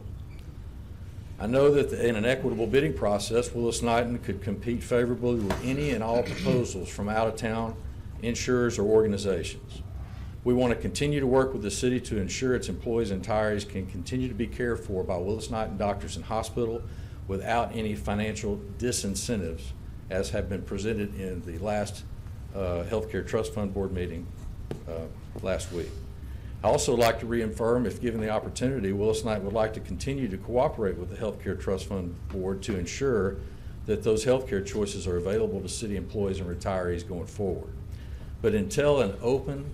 I know that in an equitable bidding process, Willis-Knighton could compete favorably with any and all proposals from out-of-town insurers or organizations. We want to continue to work with the city to ensure its employees and retirees can continue to be cared for by Willis-Knighton doctors and hospital without any financial disincentives, as have been presented in the last Healthcare Trust Fund Board meeting last week. I also like to reaffirm, if given the opportunity, Willis-Knighton would like to continue to cooperate with the Healthcare Trust Fund Board to ensure that those healthcare choices are available to city employees and retirees going forward. But until an open,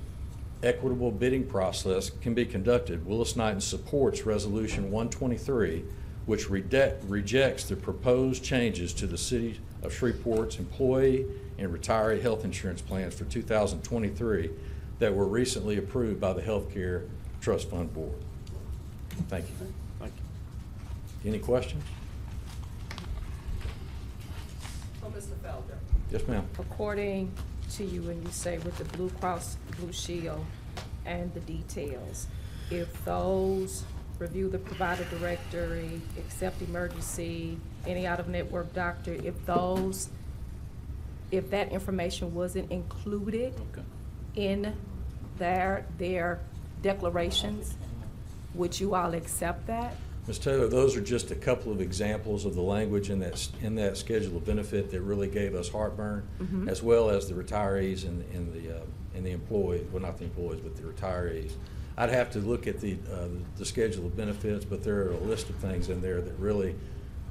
equitable bidding process can be conducted, Willis-Knighton supports Resolution 123, which rejects the proposed changes to the City of Shreveport's employee and retiree health insurance plans for 2023 that were recently approved by the Healthcare Trust Fund Board. Thank you. Thank you. Any questions? So, Mr. Felder, Yes, ma'am. According to you, when you say with the Blue Cross Blue Shield and the details. If those review the provider directory, accept emergency, any out-of-network doctor, if that information wasn't included in their declarations, would you all accept that? Ms. Taylor, those are just a couple of examples of the language in that schedule of benefit that really gave us heartburn, as well as the retirees and the employees, well, not the employees, but the retirees. I'd have to look at the schedule of benefits, but there are a list of things in there that really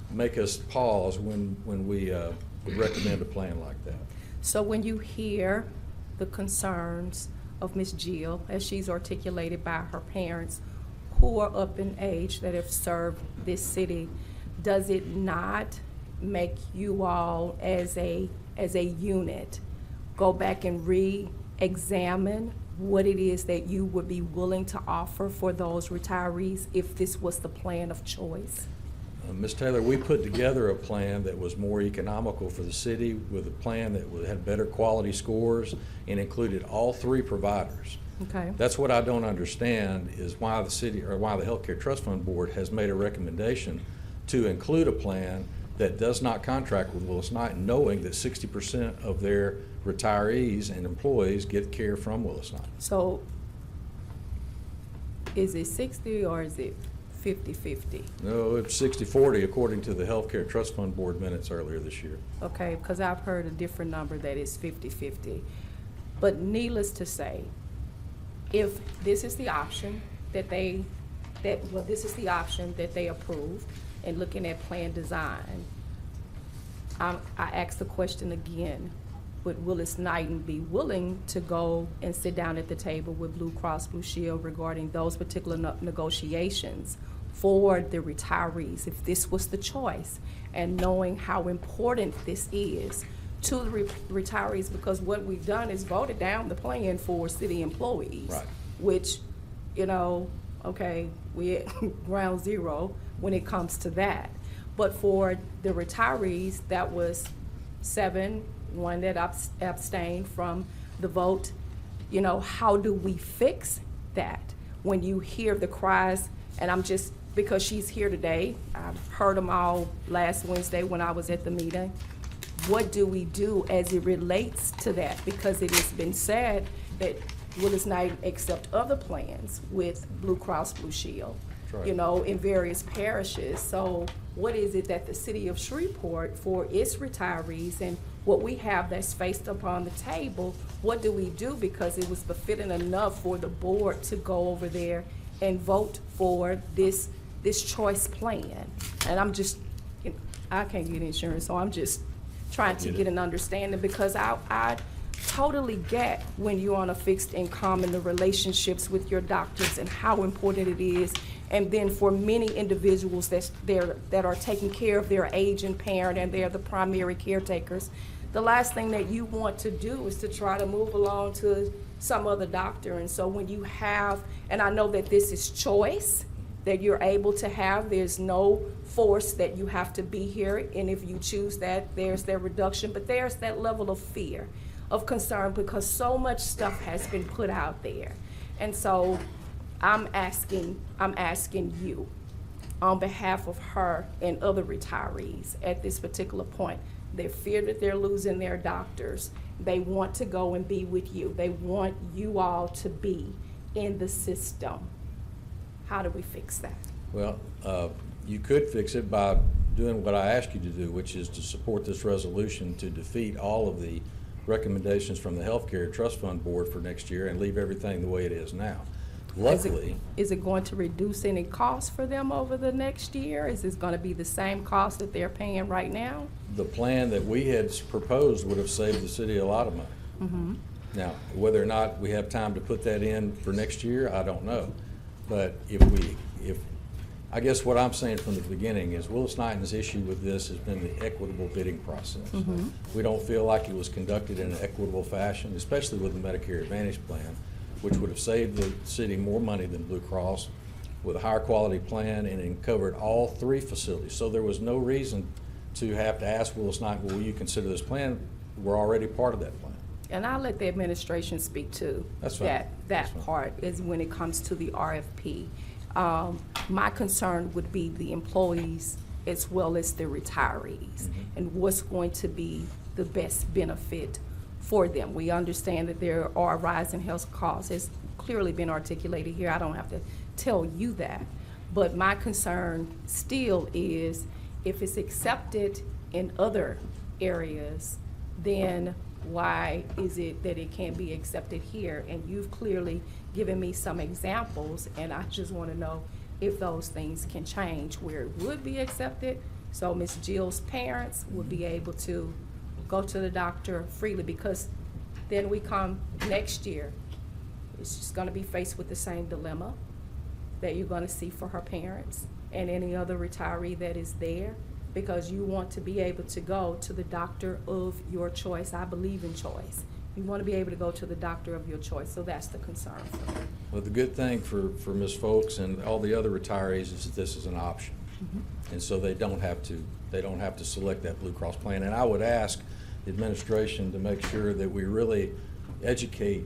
make us pause when we would recommend a plan like that. So when you hear the concerns of Ms. Jill, as she's articulated by her parents, who are up in age that have served this city, does it not make you all as a unit go back and re-examine what it is that you would be willing to offer for those retirees if this was the plan of choice? Ms. Taylor, we put together a plan that was more economical for the city, with a plan that had better quality scores and included all three providers. Okay. That's what I don't understand, is why the city, or why the Healthcare Trust Fund Board has made a recommendation to include a plan that does not contract with Willis-Knighton, knowing that 60% of their retirees and employees get care from Willis-Knighton. So is it 60 or is it 50-50? No, it's 60-40 according to the Healthcare Trust Fund Board minutes earlier this year. Okay, because I've heard a different number that is 50-50. But needless to say, if this is the option that they approved in looking at plan design, I ask the question again, would Willis-Knighton be willing to go and sit down at the table with Blue Cross Blue Shield regarding those particular negotiations for the retirees, if this was the choice, and knowing how important this is to the retirees, because what we've done is voted down the plan for city employees, right, which, okay, we're at ground zero when it comes to that. But for the retirees, that was 7-1 that abstained from the vote. How do we fix that? When you hear the cries, and I'm just, because she's here today, I've heard them all last Wednesday when I was at the meeting. What do we do as it relates to that? Because it has been said that Willis-Knighton accept other plans with Blue Cross Blue Shield, right, in various parishes. So what is it that the city of Shreveport, for its retirees and what we have that's faced upon the table, what do we do? Because it was befitting enough for the board to go over there and vote for this choice plan. And I'm just, I can't get insurance, so I'm just trying to get an understanding, because I totally get when you're on a fixed income and the relationships with your doctors and how important it is. And then for many individuals that are taking care of their aging parent and they're the primary caretakers, the last thing that you want to do is to try to move along to some other doctor. And so when you have, and I know that this is choice that you're able to have, there's no force that you have to be here, and if you choose that, there's that reduction, but there's that level of fear, of concern, because so much stuff has been put out there. And so I'm asking you, on behalf of her and other retirees at this particular point, they fear that they're losing their doctors. They want to go and be with you. They want you all to be in the system. How do we fix that? Well, you could fix it by doing what I asked you to do, which is to support this resolution to defeat all of the recommendations from the Healthcare Trust Fund Board for next year and leave everything the way it is now. Luckily, is it going to reduce any cost for them over the next year? Is this going to be the same cost that they're paying right now? the plan that we had proposed would have saved the city a lot of money. Mm-hmm. Now, whether or not we have time to put that in for next year, I don't know. But I guess what I'm saying from the beginning is Willis-Knighton's issue with this has been the equitable bidding process. Mm-hmm. We don't feel like it was conducted in an equitable fashion, especially with the Medicare Advantage plan, which would have saved the city more money than Blue Cross, with a higher quality plan, and it covered all three facilities. So there was no reason to have to ask Willis-Knighton, well, will you consider this plan? We're already part of that plan. And I'll let the administration speak to That's fine. that part is when it comes to the RFP. My concern would be the employees as well as the retirees and what's going to be the best benefit for them. We understand that there are rising health costs. It's clearly been articulated here. I don't have to tell you that. But my concern still is if it's accepted in other areas, then why is it that it can't be accepted here? And you've clearly given me some examples, and I just want to know if those things can change where it would be accepted, so Ms. Jill's parents would be able to go to the doctor freely, because then we come next year, it's just going to be faced with the same dilemma that you're going to see for her parents and any other retiree that is there, because you want to be able to go to the doctor of your choice. I believe in choice. You want to be able to go to the doctor of your choice, so that's the concern for me. Well, the good thing for Ms. Folks and all the other retirees is that this is an option. And so they don't have to select that Blue Cross plan. And I would ask the administration to make sure that we really educate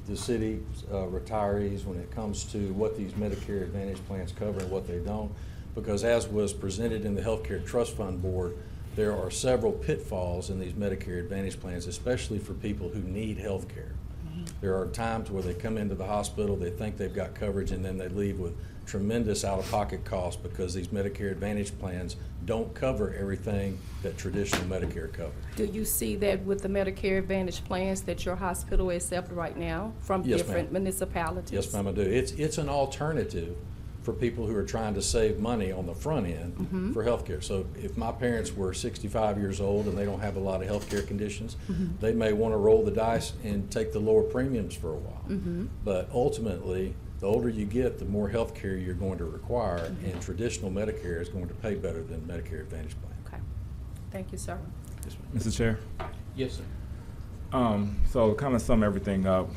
the city retirees when it comes to what these Medicare Advantage plans cover and what they don't. Because as was presented in the Healthcare Trust Fund Board, there are several pitfalls in these Medicare Advantage plans, especially for people who need health care. There are times where they come into the hospital, they think they've got coverage, and then they leave with tremendous out-of-pocket costs because these Medicare Advantage plans don't cover everything that traditional Medicare covers. Do you see that with the Medicare Advantage plans that your hospital accepts right now from Yes, different ma'am. municipalities? Yes, ma'am, I do. It's an alternative for people who are trying to save money on the front end for health care. So if my parents were 65 years old and they don't have a lot of health care conditions, they may want to roll the dice and take the lower premiums for a while. But ultimately, the older you get, the more health care you're going to require, and traditional Medicare is going to pay better than Medicare Advantage plan. Okay. Thank you, sir. Yes, ma'am. Mr. Chair? Yes, sir. So to kind of sum everything up,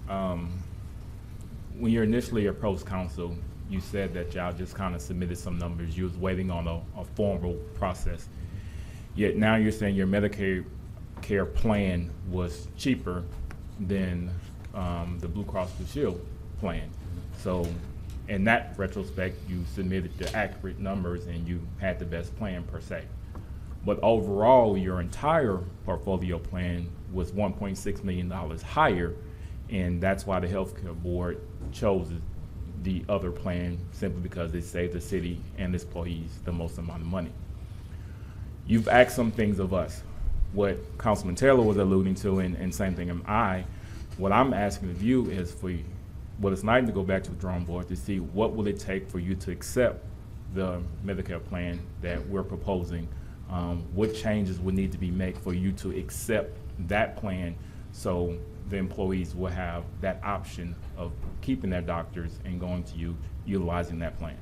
when you initially approached council, you said that y'all just kind of submitted some numbers. You was waiting on a formal process. Yet now you're saying your Medicare care plan was cheaper than the Blue Cross Blue Shield plan. So in that retrospect, you submitted the accurate numbers and you had the best plan per se. But overall, your entire portfolio plan was $1.6 million higher, and that's why the healthcare board chose the other plan, simply because it saved the city and its employees the most amount of money. You've asked some things of us, what Councilman Taylor was alluding to, and same thing am I. What I'm asking of you is it's nice to go back to the drawing board to see what will it take for you to accept the Medicare plan that we're proposing. What changes would need to be made for you to accept that plan, so the employees will have that option of keeping their doctors and going to you, utilizing that plan.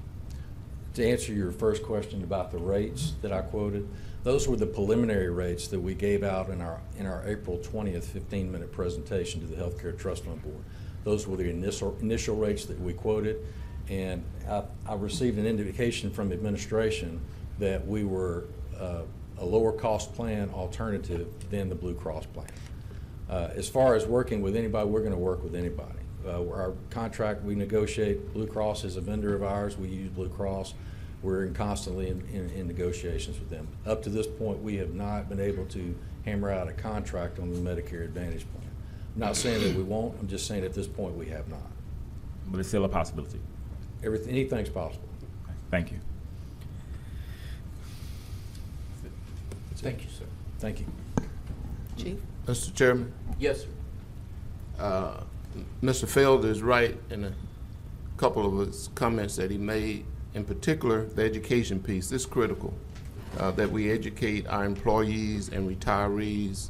To answer your first question about the rates that I quoted, those were the preliminary rates that we gave out in our April 20th 15-minute presentation to the Healthcare Trust Fund Board. Those were the initial rates that we quoted, and I received an indication from administration that we were a lower cost plan alternative than the Blue Cross plan. As far as working with anybody, we're going to work with anybody. Our contract, we negotiate. Blue Cross is a vendor of ours. We use Blue Cross. We're constantly in negotiations with them. Up to this point, we have not been able to hammer out a contract on the Medicare Advantage plan. I'm not saying that we won't. I'm just saying at this point we have not. But it's still a possibility. Anything's possible. Okay. Thank you. Thank you, sir. Thank you. Chief? Mr. Chairman? Yes, sir. Mr. Field is right in a couple of his comments that he made. In particular, the education piece is critical, that we educate our employees and retirees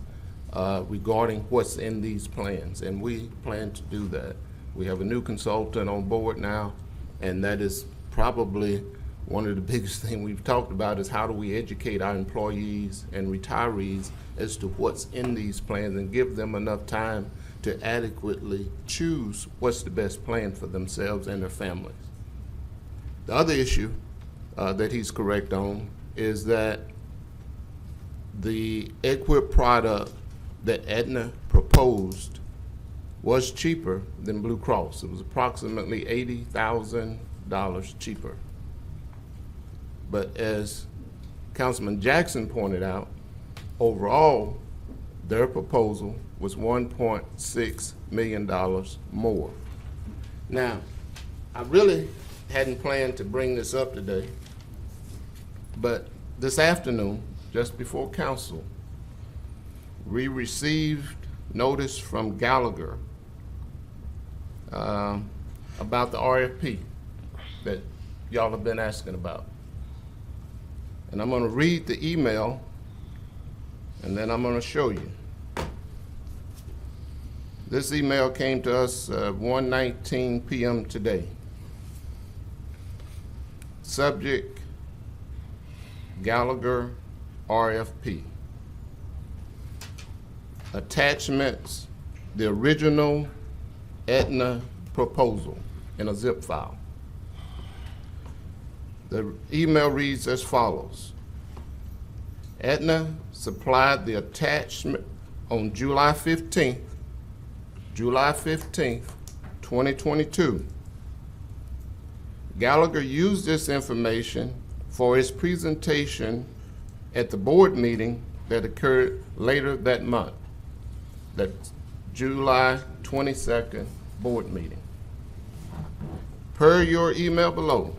regarding what's in these plans, and we plan to do that. We have a new consultant on board now, and that is probably one of the biggest things we've talked about, is how do we educate our employees and retirees as to what's in these plans and give them enough time to adequately choose what's the best plan for themselves and their families. The other issue that he's correct on is that the EQIP product that Aetna proposed was cheaper than Blue Cross. It was approximately $80,000 cheaper. But as Councilman Jackson pointed out, overall, their proposal was $1.6 million more. Now, I really hadn't planned to bring this up today, but this afternoon, just before council, we received notice from Gallagher about the RFP that y'all have been asking about. And I'm going to read the email, and then I'm going to show you. This email came to us 1:19 p.m. today. Subject, Gallagher RFP. Attachments, the original Aetna proposal in a zip file. The email reads as follows. Aetna supplied the attachment on July 15th, 2022. Gallagher used this information for his presentation at the board meeting that occurred later that month. That's July 22nd board meeting. Per your email below,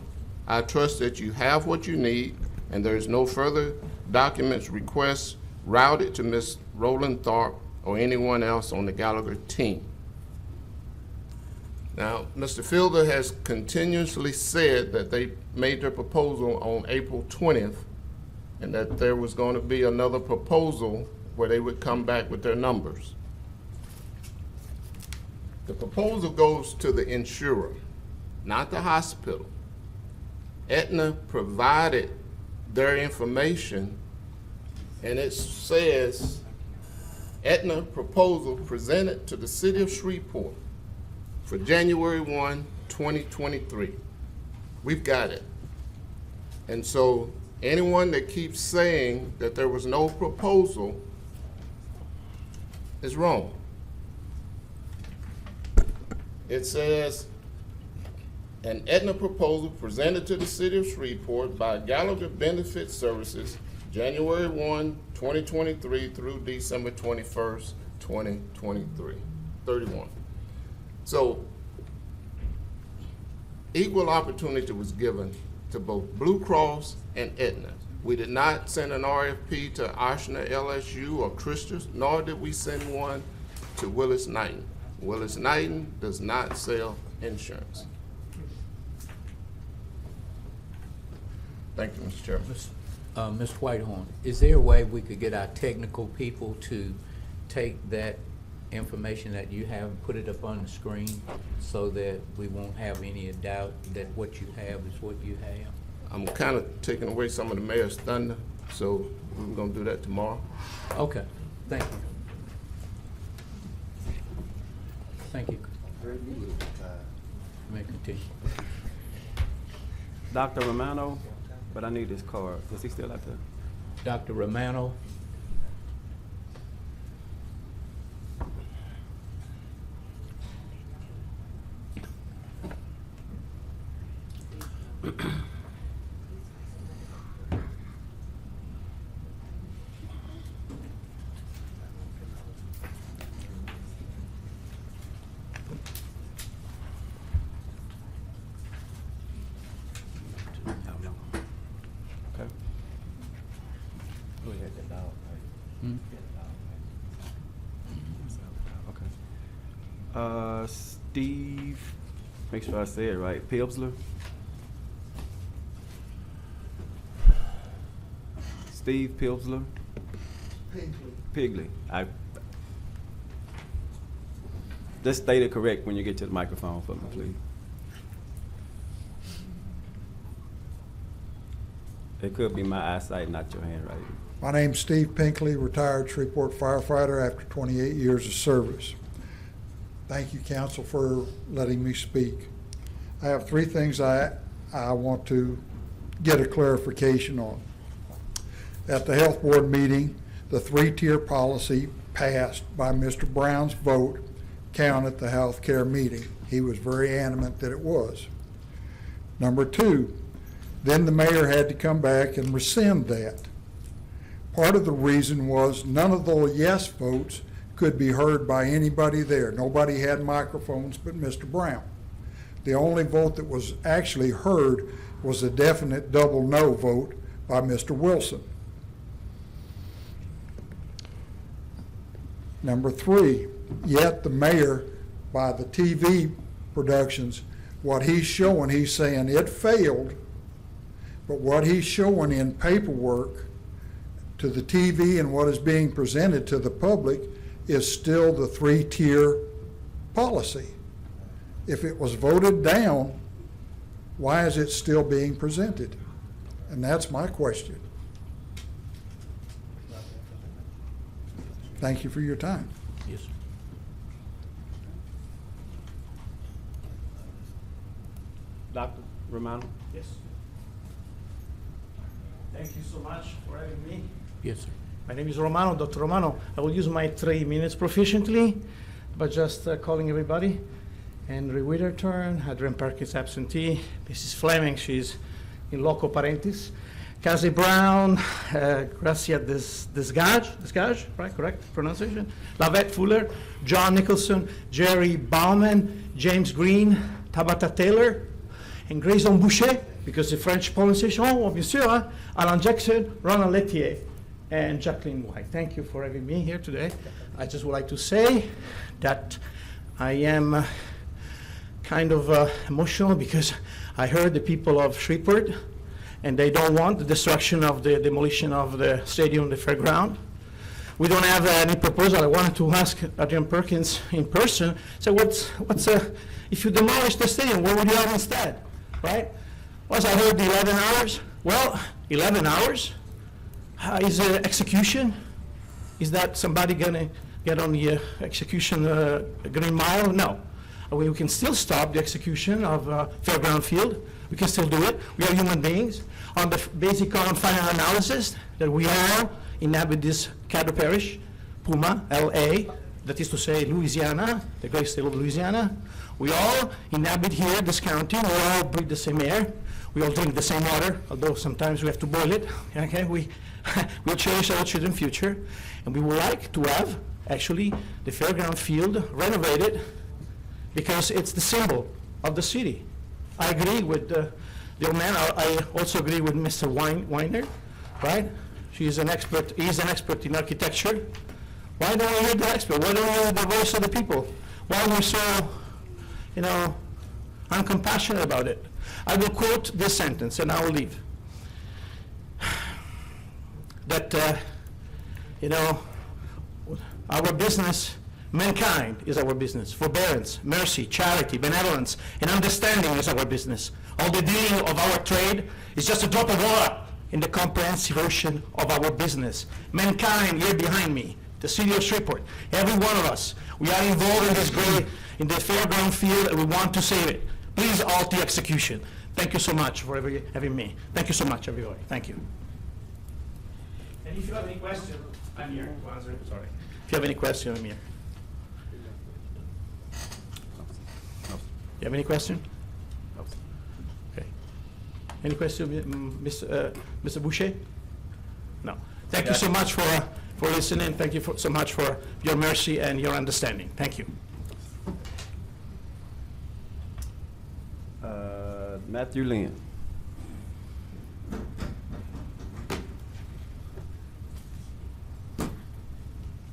I trust that you have what you need and there is no further documents requests routed to Ms. Rowland Tharp or anyone else on the Gallagher team. Now, Mr. Fielder has continuously said that they made their proposal on April 20th and that there was going to be another proposal where they would come back with their numbers. The proposal goes to the insurer, not the hospital. Aetna provided their information, and it says, Aetna proposal presented to the City of Shreveport for January 1, 2023. We've got it. And so anyone that keeps saying that there was no proposal is wrong. It says, an Aetna proposal presented to the City of Shreveport by Gallagher Benefit Services, January 1, 2023 through December 21st, 2031. So, equal opportunity was given to both Blue Cross and Aetna. We did not send an RFP to Oshner, LSU, or Christus, nor did we send one to Willis-Knighton. Willis-Knighton does not sell insurance. Thank you, Mr. Chairman. Mr. Whitehorn, is there a way we could get our technical people to take that information that you have and put it up on the screen so that we won't have any doubt that what you have is what you have? I'm kind of taking away some of the mayor's thunder, so we're going to do that tomorrow. Okay, thank you. Thank you. You may continue. Dr. Romano, but I need his card. Is he still out there? Dr. Romano. Steve, make sure I say it right, Pilsler? Steve Pilsler? Pigley. Just state it correct when you get to the microphone for me, please. It could be my eyesight, not your handwriting. My name's Steve Pinkley, retired Shreveport firefighter after 28 years of service. Thank you, council, for letting me speak. I have three things I want to get a clarification on. At the health board meeting, the three-tier policy passed by Mr. Brown's vote count at the health care meeting. He was very adamant that it was. Number two, then the mayor had to come back and rescind that. Part of the reason was none of the yes votes could be heard by anybody there. Nobody had microphones but Mr. Brown. The only vote that was actually heard was a definite double no vote by Mr. Wilson. Number three, yet the mayor, by the TV productions, what he's showing, he's saying it failed, but what he's showing in paperwork to the TV and what is being presented to the public is still the three-tier policy. If it was voted down, why is it still being presented? And that's my question. Thank you for your time. Yes, sir. Dr. Romano? Yes. Thank you so much for having me. Yes, sir. My name is Romano, Dr. Romano. I will use my 3 minutes proficiently, but just calling everybody. Henry Witherton, Adrian Perkins absentee, Mrs. Fleming, she's in loco parentis. Cassie Brown, Gracia Desgage, right, correct pronunciation? Lavette Fuller, John Nicholson, Jerry Bauman, James Green, Tabitha Taylor, and Grayson Boucher, because the French pronunciation, oh, bien sûr, hein? Alan Jackson, Ronald Lettier, and Jacqueline White. Thank you for having me here today. I just would like to say that I am kind of emotional because I heard the people of Shreveport, and they don't want the destruction of the demolition of the stadium, the fairground. We don't have any proposal. I wanted to ask Adrian Perkins in person, so if you demolish the stadium, what would you have instead, right? Once I heard the 11 hours, well, 11 hours is execution. Is that somebody gonna get on the execution Green Mile? No. We can still stop the execution of Fairground Field. We can still do it. We are human beings. On the basic on final analysis that we all inhabit this Caddo Parish, Puma, LA, that is to say Louisiana, the great state of Louisiana. We all inhabit here, this county. We all breathe the same air. We all drink the same water, although sometimes we have to boil it. Okay, we'll cherish our children's future. And we would like to have, actually, the Fairground Field renovated because it's the symbol of the city. I agree with the old man. I also agree with Mr. Weiner, right? He's an expert in architecture. Why don't we hear the expert? Why don't we hear the voice of the people? Why are we so, uncompassionate about it? I will quote this sentence and I will leave. That, our business, mankind is our business. Forbearance, mercy, charity, benevolence, and understanding is our business. All the dealing of our trade is just a drop of water in the comprehensive ocean of our business. Mankind, here behind me, the city of Shreveport, every one of us, we are involved in this in the Fairground Field, and we want to save it. Please halt the execution. Thank you so much for having me. Thank you so much, everybody. Thank you. And if you have any questions, I'm here to answer. Sorry. If you have any questions, I'm here. You have any question? Okay. Any question, Mr. Boucher? No. Thank you so much for listening. Thank you so much for your mercy and your understanding. Thank you. Matthew Lynn.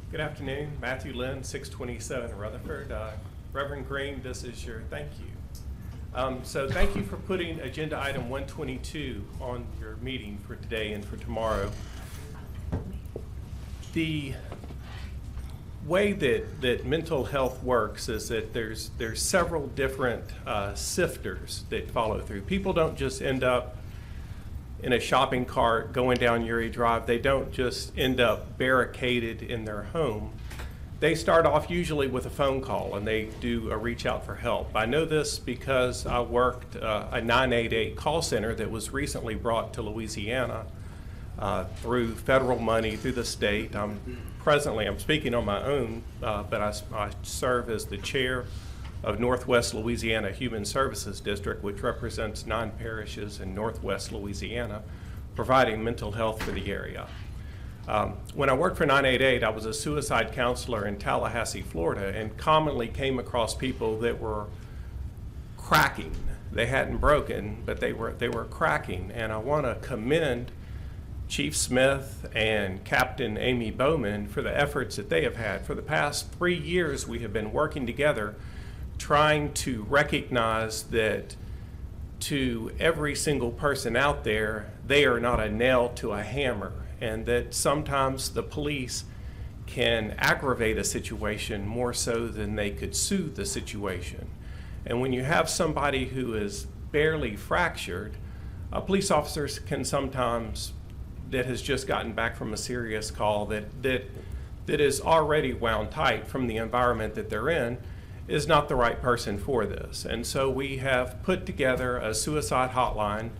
Good afternoon, Matthew Lynn, 627 Rutherford. Reverend Green, this is your thank you. So thank you for putting agenda item 122 on your meeting for today and for tomorrow. The way that mental health works is that there's several different sifters that follow through. People don't just end up in a shopping cart going down Uri Drive. They don't just end up barricaded in their home. They start off usually with a phone call and they do a reach out for help. I know this because I worked a 988 call center that was recently brought to Louisiana through federal money, through the state. I'm speaking on my own, but I serve as the chair of Northwest Louisiana Human Services District, which represents 9 parishes in Northwest Louisiana, providing mental health for the area. When I worked for 988, I was a suicide counselor in Tallahassee, Florida, and commonly came across people that were cracking. They hadn't broken, but they were cracking. And I want to commend Chief Smith and Captain Amy Bowman for the efforts that they have had. For the past 3 years, we have been working together trying to recognize that to every single person out there, they are not a nail to a hammer, and that sometimes the police can aggravate a situation more so than they could soothe the situation. And when you have somebody who is barely fractured, police officers can sometimes, that has just gotten back from a serious call that is already wound tight from the environment that they're in, is not the right person for this. And so we have put together a suicide hotline,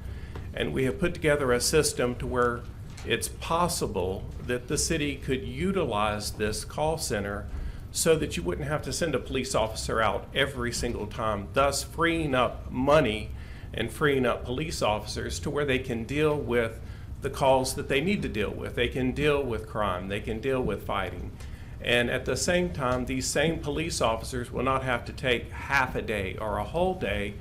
and we have put together a system to where it's possible that the city could utilize this call center so that you wouldn't have to send a police officer out every single time, thus freeing up money and freeing up police officers to where they can deal with the calls that they need to deal with. They can deal with crime, they can deal with fighting. And at the same time, these same police officers will not have to take half a day or a whole day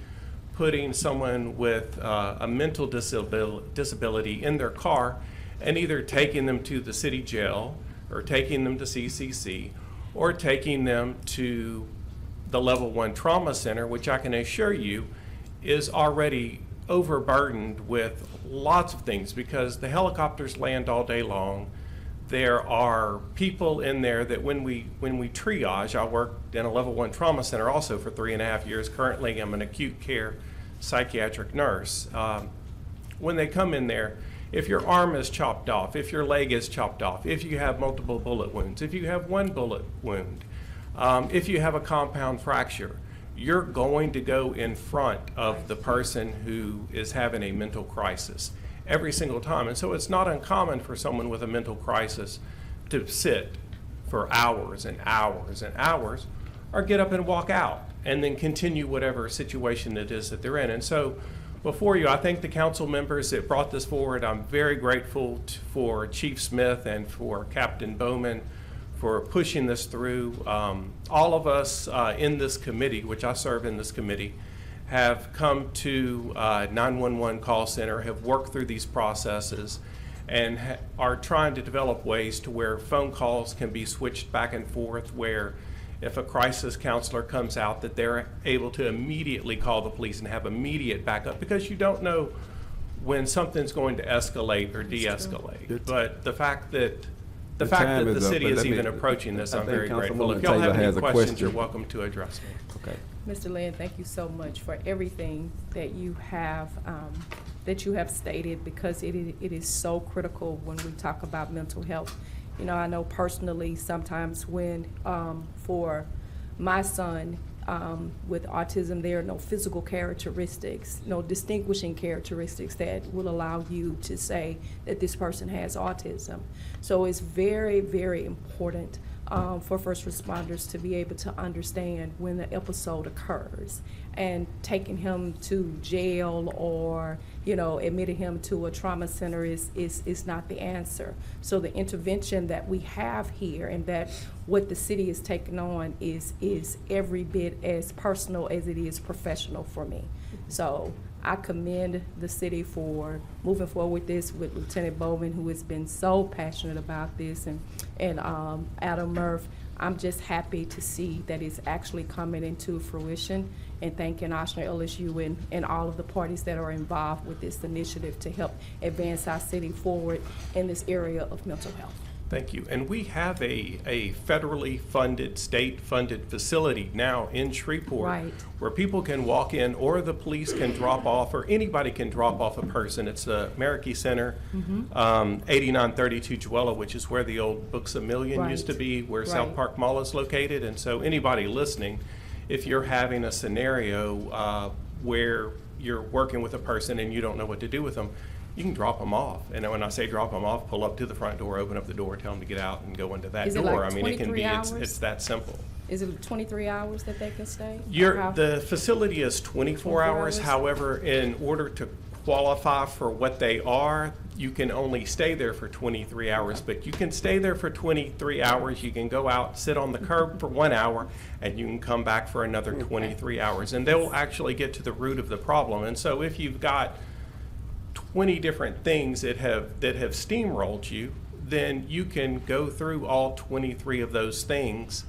putting someone with a mental disability in their car and either taking them to the city jail or taking them to CCC or taking them to the Level 1 Trauma Center, which I can assure you is already overburdened with lots of things because the helicopters land all day long. There are people in there that when we triage, I worked in a Level 1 Trauma Center also for 3.5 years. Currently, I'm an acute care psychiatric nurse. When they come in there, if your arm is chopped off, if your leg is chopped off, if you have multiple bullet wounds, if you have one bullet wound, if you have a compound fracture, you're going to go in front of the person who is having a mental crisis every single time. And so it's not uncommon for someone with a mental crisis to sit for hours and hours and hours or get up and walk out and then continue whatever situation it is that they're in. And so before you, I thank the council members that brought this forward. I'm very grateful for Chief Smith and for Captain Bowman for pushing this through. All of us in this committee, which I serve in this committee, have come to 911 call center, have worked through these processes, and are trying to develop ways to where phone calls can be switched back and forth, where if a crisis counselor comes out, that they're able to immediately call the police and have immediate backup, because you don't know when something's going to escalate or de-escalate. But the fact that the city is even approaching this, I'm very grateful. If y'all have any questions, you're welcome to address me. Okay. Mr. Lynn, thank you so much for everything that you have stated, because it is so critical when we talk about mental health. You know, I know personally sometimes when for my son with autism, there are no physical characteristics, no distinguishing characteristics that will allow you to say that this person has autism. So it's very, very important for first responders to be able to understand when the episode occurs, and taking him to jail or, you know, admitting him to a trauma center is not the answer. So the intervention that we have here, and that what the city is taking on is every bit as personal as it is professional for me. So I commend the city for moving forward with this, with Lieutenant Bowman, who has been so passionate about this, and Adam Murph. I'm just happy to see that it's actually coming into fruition, and thanking Oshner LSU and all of the parties that are involved with this initiative to help advance our city forward in this area of mental health. Thank you. And we have a federally funded, state-funded facility now in Shreveport, right, where people can walk in, or the police can drop off, or anybody can drop off a person. It's the Marikey Center, 8932 Juella, which is where the old Books A Million used to be, where South Park Mall is located. And so anybody listening, if you're having a scenario where you're working with a person and you don't know what to do with them, you can drop them off. And when I say drop them off, pull up to the front door, open up the door, tell them to get out and go into that Is it door. like I mean, it can 23 be, hours? it's that simple. Is it 23 hours that they can stay? The facility is 24 hours. However, in order to qualify for what they are, you can only stay there for 23 hours, but you can stay there for 23 hours. You can go out, sit on the curb for 1 hour, and you can come back for another 23 hours. And they'll actually get to the root of the problem. And so if you've got 20 different things that have steamrolled you, then you can go through all 23 of those things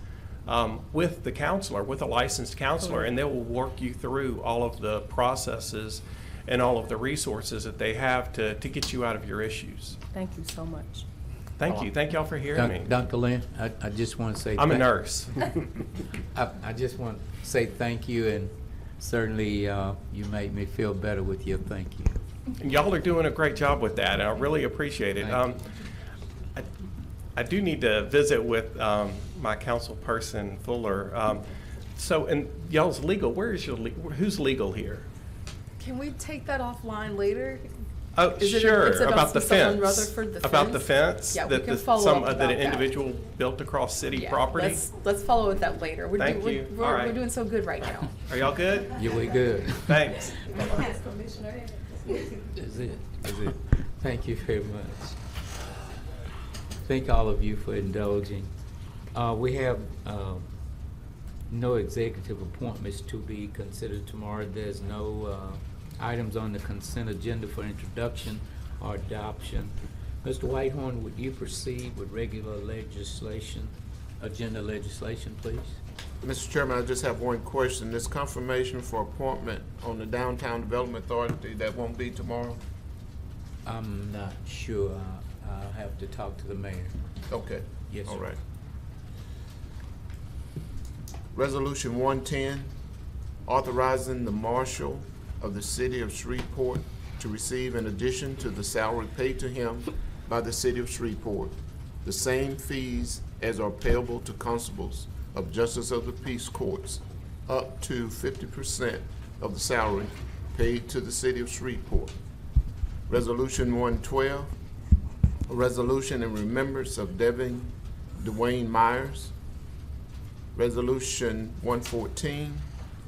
with the counselor, with a licensed counselor, and they will work you through all of the processes and all of the resources that they have to get you out of your issues. Thank you so much. Thank you. Thank y'all for hearing me. Dr. Lynn, I just want to say I'm a nurse. I just want to say thank you, and certainly you made me feel better with your thank you. And y'all are doing a great job with that. I really appreciate it. I do need to visit with my council person, Fuller. So, and y'all's legal, who's legal here? Can we take that offline later? Oh, sure, about the fence. Rutherford, the about fence? the fence? Yeah, we can follow up about that an that. individual built across city Yeah, property? let's follow with that later. Thank you. All right. We're doing so good right now. Are y'all good? Yeah, we good. Thanks. Is it? Thank you very much. Thank all of you for indulging. We have no executive appointments to be considered tomorrow. There's no items on the consent agenda for introduction or adoption. Mr. Whitehorn, would you proceed with regular legislation, agenda legislation, please? Mr. Chairman, I just have one question. This confirmation for appointment on the Downtown Development Authority, that won't be tomorrow? I'm not sure. I'll have to talk to the mayor. Okay. Yes, sir. All right. Resolution 110, authorizing the marshal of the city of Shreveport to receive, in addition to the salary paid to him by the city of Shreveport, the same fees as are payable to constables of justice of the peace courts, up to 50% of the salary paid to the city of Shreveport. Resolution 112, a resolution in remembrance of Devin Dwayne Myers. Resolution 114,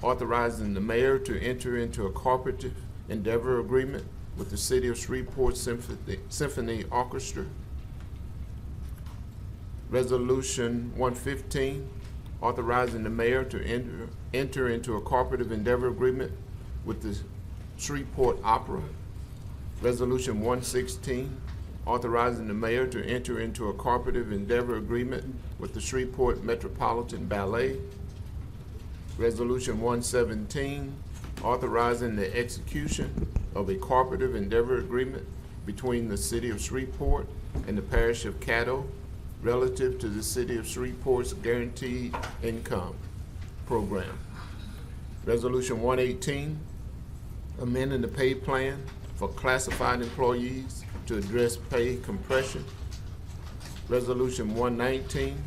authorizing the mayor to enter into a cooperative endeavor agreement with the City of Shreveport Symphony Orchestra. Resolution 115, authorizing the mayor to enter into a cooperative endeavor agreement with the Shreveport Opera. Resolution 116, authorizing the mayor to enter into a cooperative endeavor agreement with the Shreveport Metropolitan Ballet. Resolution 117, authorizing the execution of a cooperative endeavor agreement between the City of Shreveport and the Parish of Caddo relative to the City of Shreveport's Guaranteed Income Program. Resolution 118, amending the pay plan for classified employees to address pay compression. Resolution 119,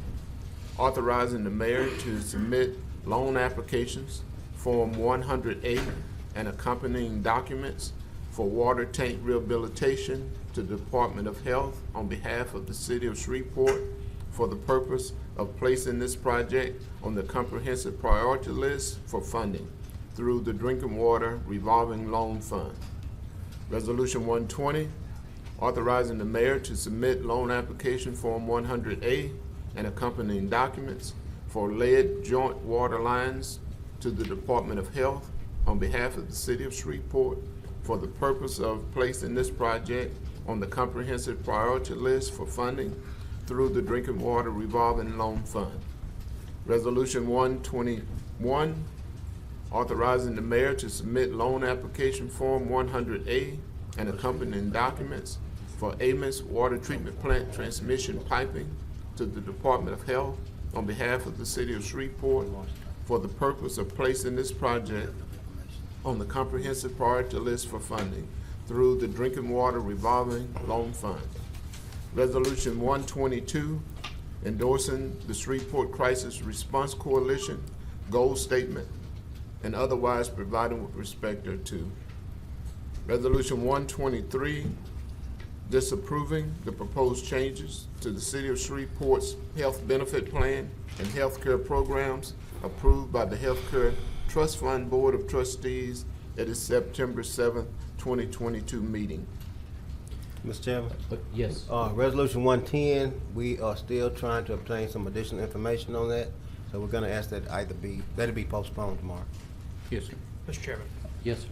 authorizing the mayor to submit loan applications, Form 100A, and accompanying documents for water tank rehabilitation to the Department of Health on behalf of the City of Shreveport for the purpose of placing this project on the comprehensive priority list for funding through the Drinking Water Revolving Loan Fund. Resolution 120, authorizing the mayor to submit loan application Form 100A and accompanying documents for lead joint water lines to the Department of Health on behalf of the City of Shreveport for the purpose of placing this project on the comprehensive priority list for funding through the Drinking Water Revolving Loan Fund. Resolution 121, authorizing the mayor to submit loan application Form 100A and accompanying documents for Amos Water Treatment Plant transmission piping to the Department of Health on behalf of the City of Shreveport for the purpose of placing this project on the comprehensive priority list for funding through the Drinking Water Revolving Loan Fund. Resolution 122, endorsing the Shreveport Crisis Response Coalition goal statement and otherwise providing with respect thereto. Resolution 123, disapproving the proposed changes to the City of Shreveport's health benefit plan and healthcare programs approved by the Healthcare Trust Fund Board of Trustees at its September 7th, 2022 meeting. Mr. Chairman? Yes. Resolution 110, we are still trying to obtain some additional information on that, so we're gonna ask that let it be postponed tomorrow. Yes, sir. Mr. Chairman. Yes, sir.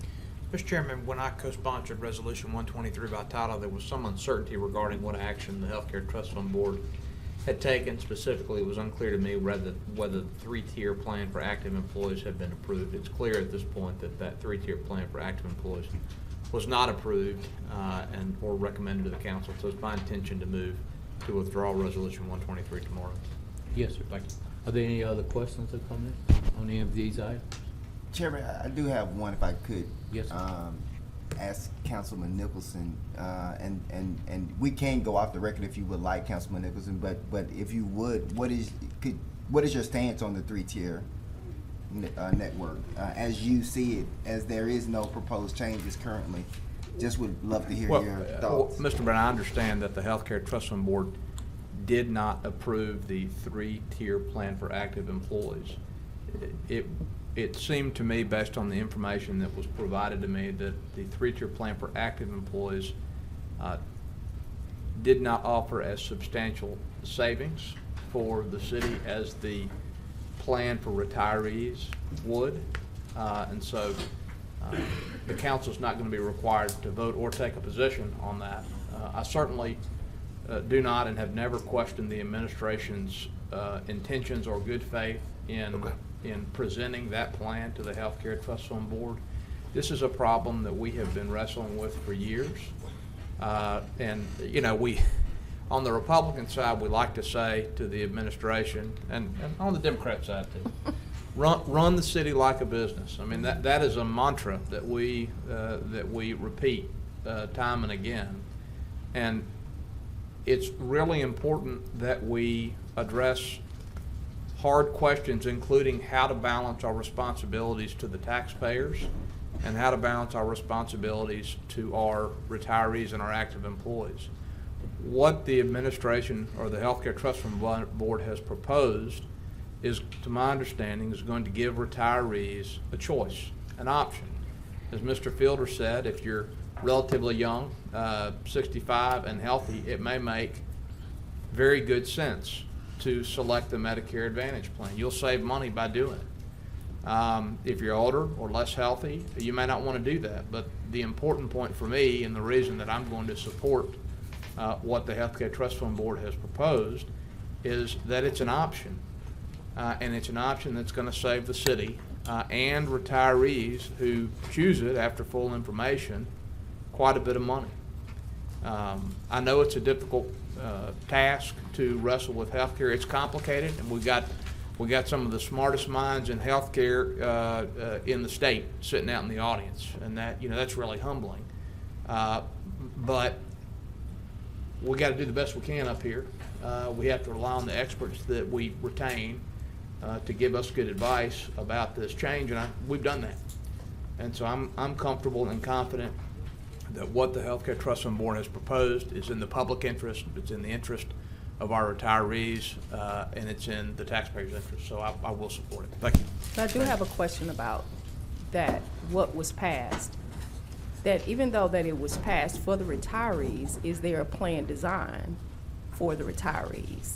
Mr. Chairman, when I co-sponsored Resolution 123 by title, there was some uncertainty regarding what action the Healthcare Trust Fund Board had taken. Specifically, it was unclear to me whether the three-tier plan for active employees had been approved. It's clear at this point that that three-tier plan for active employees was not approved or recommended to the council. So it's my intention to withdraw Resolution 123 tomorrow. Yes, sir. Thank you. Are there any other questions or comments on any of these items? Chairman, I do have one if I could. Yes, sir. Ask Councilman Nicholson, and we can go off the record if you would like, Councilman Nicholson, but if you would, what is your stance on the three-tier network as you see it, as there is no proposed changes currently? Just would love to hear your thoughts. Mr. Brown, I understand that the Healthcare Trust Fund Board did not approve the three-tier plan for active employees. It seemed to me, based on the information that was provided to me, that the three-tier plan for active employees did not offer as substantial savings for the city as the plan for retirees would. And so the council's not going to be required to vote or take a position on that. I certainly do not and have never questioned the administration's intentions or good faith in presenting that plan to the Healthcare Trust Fund Board. This is a problem that we have been wrestling with for years. And, you know, on the Republican side, we like to say to the administration, and on the Democrat side too, run the city like a business. I mean, that is a mantra that we repeat time and again. And it's really important that we address hard questions, including how to balance our responsibilities to the taxpayers and how to balance our responsibilities to our retirees and our active employees. What the administration or the Healthcare Trust Fund Board has proposed is, to my understanding, is going to give retirees a choice, an option. As Mr. Fielder said, if you're relatively young, 65 and healthy, it may make very good sense to select the Medicare Advantage plan. You'll save money by doing it. If you're older or less healthy, you may not want to do that. But the important point for me, and the reason that I'm going to support what the Healthcare Trust Fund Board has proposed, is that it's an option. And it's an option that's going to save the city and retirees who choose it after full information quite a bit of money. I know it's a difficult task to wrestle with healthcare. It's complicated, and we got some of the smartest minds in healthcare in the state sitting out in the audience, and that's really humbling. But we got to do the best we can up here. We have to rely on the experts that we retain to give us good advice about this change, and we've done that. And so I'm comfortable and confident that what the Healthcare Trust Fund Board has proposed is in the public interest, it's in the interest of our retirees, and it's in the taxpayers' interest. So I will support it. Thank you. So I do have a question about that, what was passed. That even though that it was passed for the retirees, is there a plan designed for the retirees?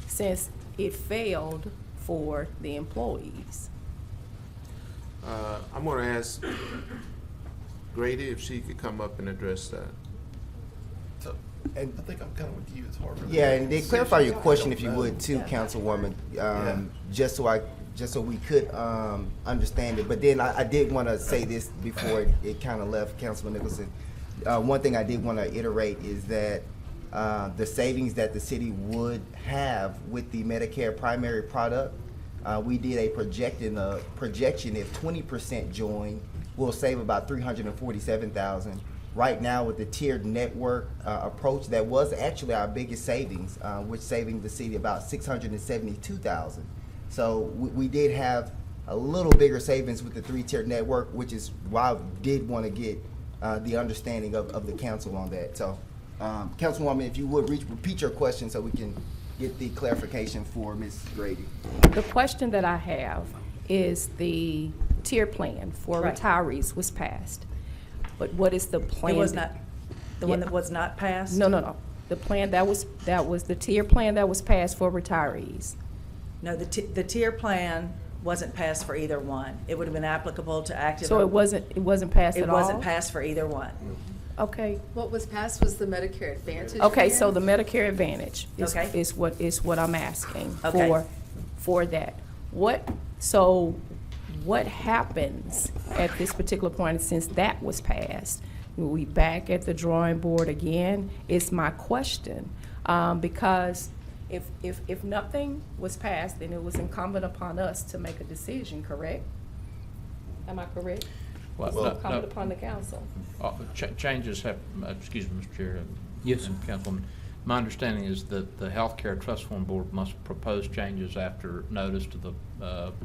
Since it failed for the employees. I'm going to ask Grady if she could come up and address that. And I think I'm kind of with you. It's hard for me. Yeah, and then clarify your question if you would too, Councilwoman, just so we could understand it. But then I did want to say this before it kind of left Councilman Nicholson. One thing I did want to iterate is that the savings that the city would have with the Medicare primary product, we did a projection if 20% join, we'll save about $347,000. Right now, with the tiered network approach, that was actually our biggest savings, which saving the city about $672,000. So we did have a little bigger savings with the three-tiered network, which is why I did want to get the understanding of the council on that. So, Councilwoman, if you would repeat your question so we can get the clarification for Ms. Grady. The question that I have is the tier plan for Right. retirees was passed. But what is the plan? It was not, the one Yeah. that was not passed? No. The plan that was the tier plan that was passed for retirees. No, the tier plan wasn't passed for either one. It would have been applicable to active. So it wasn't passed at all? It wasn't passed for either one. Okay. What was passed was the Medicare Advantage. Okay, plan. so the Medicare Advantage Okay. is what I'm asking Okay. for that. What happens at this particular point since that was passed? Will we back at the drawing board again? Is my question. Because if nothing was passed, then it was incumbent upon us to make a decision, correct? Am I correct? Well, It's no, incumbent no. upon the council. Changes have, excuse me, Mr. Chair. Yes, and Councilwoman. My understanding is that the Healthcare Trust Fund Board must propose changes after notice to the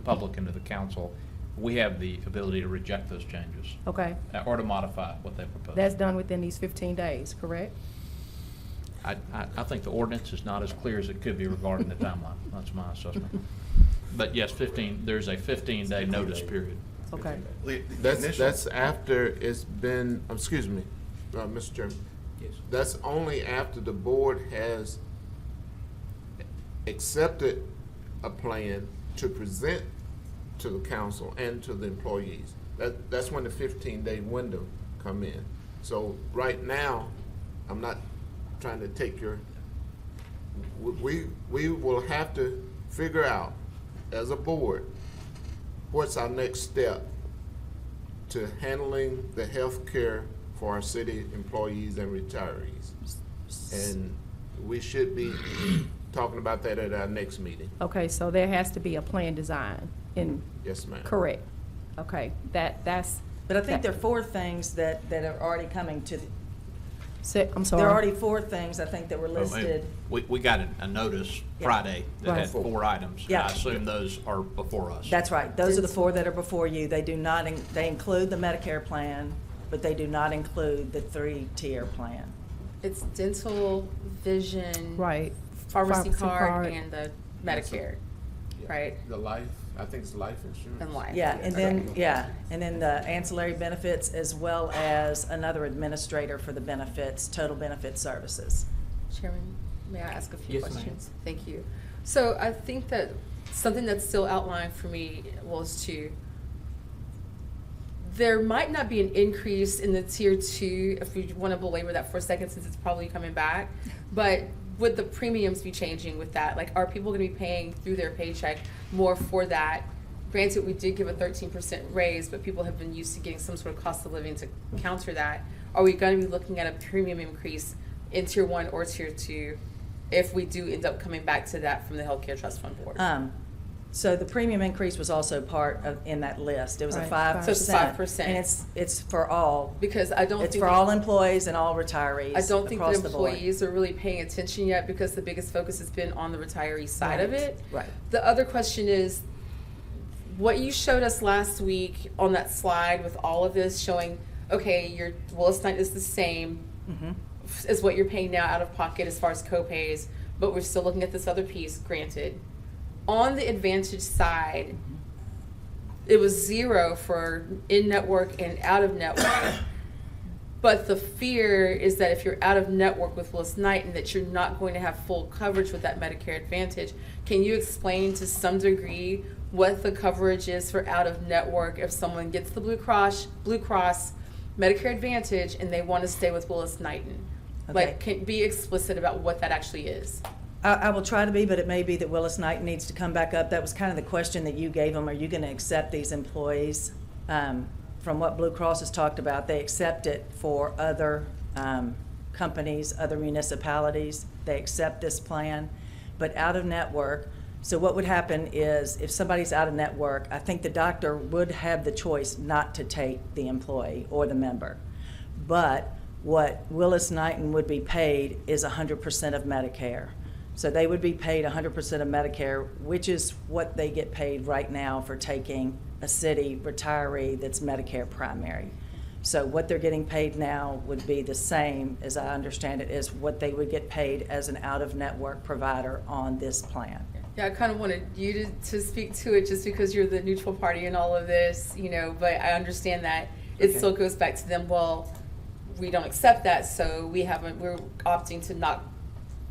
public and to the council. We have the ability to reject those changes. Okay. Or to modify what they propose. That's done within these 15 days, correct? I think the ordinance is not as clear as it could be regarding the timeline. That's my assessment. But yes, there's a 15-day notice period. Okay. That's after it's been, excuse me, Mr. Chairman. Yes. That's only after the board has accepted a plan to present to the council and to the employees. That's when the 15-day window come in. So right now, I'm not trying to take your, we will have to figure out as a board, what's our next step to handling the health care for our city employees and retirees? And we should be talking about that at our next meeting. Okay, so there has to be a plan design in. Yes, ma'am. Correct. Okay, that's. But I think there are 4 things that are already coming to, I'm sorry. there are already 4 things, I think, that were listed. We got a notice Yeah. Friday that had Right. 4 items. Yeah. I assume those are before us. That's right. Those are the 4 that are before you. They do not, they include the Medicare plan, but they do not include the 3-tier plan. It's dental, vision. Right. Pharmacy Pharmacy card card. and the Medicare, right? The life, I think it's life insurance. And life. Yeah, and then the ancillary benefits as well as another administrator for the benefits, total benefit services. Chairman, may I ask a few Yes, ma'am. questions? Thank you. So I think that something that's still outlined for me was there might not be an increase in the tier 2, if we want to belabor that for a second since it's probably coming back, but would the premiums be changing with that? Like, are people going to be paying through their paycheck more for that? Granted, we did give a 13% raise, but people have been used to getting some sort of cost of living to counter that. Are we going to be looking at a premium increase in tier 1 or tier 2 if we do end up coming back to that from the Healthcare Trust Fund Board? So the premium increase was also part of, in that list. It was a Right. 5%. So it's 5%. And it's for all. Because I don't It's think for that- all employees and all retirees I don't think that across the board. employees are really paying attention yet because the biggest focus has been on the retiree side of Right. it. Right. The other question is, what you showed us last week on that slide with all of this showing, okay, your Willis Knight is the same as what you're paying now out of pocket as far as co-pays, but we're still looking at this other piece, granted. On the Advantage side, it was 0 for in-network and out-of-network. But the fear is that if you're out of network with Willis Knight and that you're not going to have full coverage with that Medicare Advantage, can you explain to some degree what the coverage is for out of network if someone gets the Blue Cross Medicare Advantage and they want to stay with Willis Knighton? Okay. Like, can be explicit about what that actually is. I will try to be, but it may be that Willis Knighton needs to come back up. That was kind of the question that you gave them. Are you going to accept these employees? From what Blue Cross has talked about, they accept it for other companies, other municipalities. They accept this plan, but out of network. So what would happen is if somebody's out of network, I think the doctor would have the choice not to take the employee or the member. But what Willis Knighton would be paid is 100% of Medicare. So they would be paid 100% of Medicare, which is what they get paid right now for taking a city retiree that's Medicare primary. So what they're getting paid now would be the same, as I understand it, as what they would get paid as an out-of-network provider on this plan. Yeah, I kind of wanted you to speak to it just because you're the neutral party in all of this, but I understand that it still goes back to them, well, we don't accept that, so we're opting to not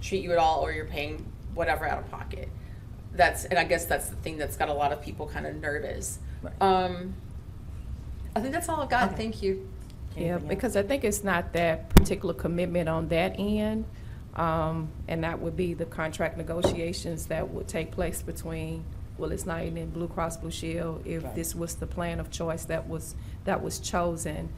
treat you at all, or you're paying whatever out of pocket. And I guess that's the thing that's got a lot of people kind of nervous. Right. I think that's all I've got. Okay. Thank you. Yeah, because I think it's not that particular commitment on that end. And that would be the contract negotiations that would take place between Willis Knighton and Blue Cross Blue Shield if this was the plan of choice that was chosen.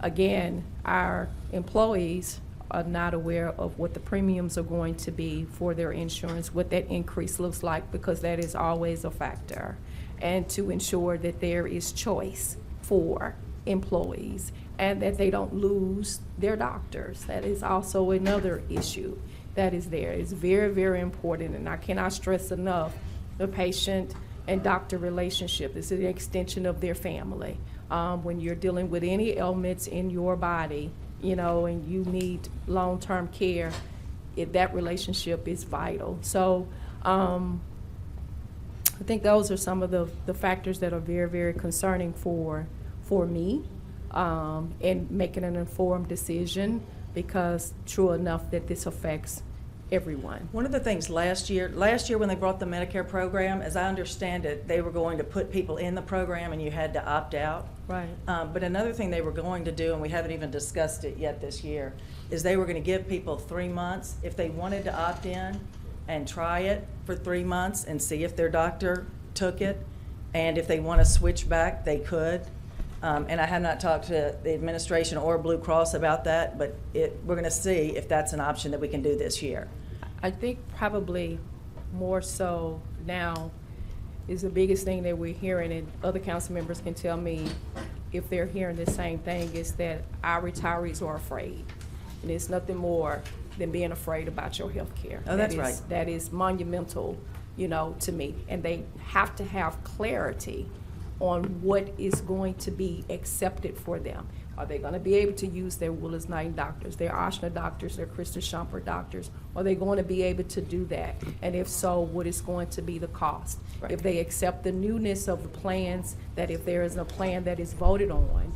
Again, our employees are not aware of what the premiums are going to be for their insurance, what that increase looks like, because that is always a factor. And to ensure that there is choice for employees and that they don't lose their doctors. That is also another issue that is there. It's very, very important, and I cannot stress enough the patient and doctor relationship. It's an extension of their family. When you're dealing with any ailments in your body, and you need long-term care, that relationship is vital. So I think those are some of the factors that are very, very concerning for me in making an informed decision, because true enough that this affects everyone. One of the things last year when they brought the Medicare program, as I understand it, they were going to put people in the program and you had to opt out. Right. But another thing they were going to do, and we haven't even discussed it yet this year, is they were going to give people 3 months if they wanted to opt in and try it for 3 months and see if their doctor took it. And if they want to switch back, they could. And I have not talked to the administration or Blue Cross about that, but we're going to see if that's an option that we can do this year. I think probably more so now is the biggest thing that we're hearing, and other council members can tell me if they're hearing the same thing, is that our retirees are afraid. And it's nothing more than being afraid about your health care. Oh, that's right. That is monumental, to me. And they have to have clarity on what is going to be accepted for them. Are they going to be able to use their Willis Knighton doctors, their Ochsner doctors, their Krista Schumper doctors? Are they going to be able to do that? And if so, what is going to be the cost? Right. If they accept the newness of the plans, that if there is a plan that is voted on,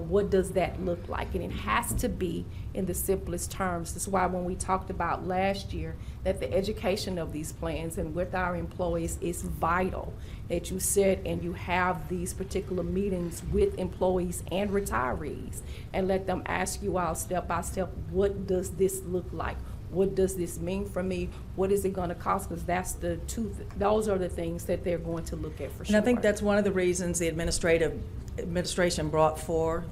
what does that look like? And it has to be in the simplest terms. That's why when we talked about last year that the education of these plans and with our employees is vital, that you sit and you have these particular meetings with employees and retirees and let them ask you all step by step, what does this look like? What does this mean for me? What is it going to cost? Because those are the things that they're going to look at for sure. And I think that's one of the reasons the administration brought through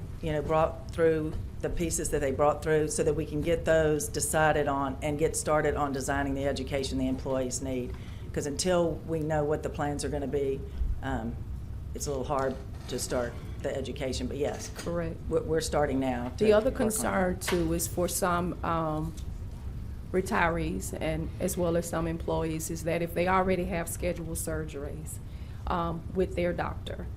the pieces that they brought through, so that we can get those decided on and get started on designing the education the employees need. Because until we know what the plans are going to be, it's a little hard to start the education. But yes, correct. We're starting now. The other concern too is for some retirees and as well as some employees is that if they already have scheduled surgeries with their doctor,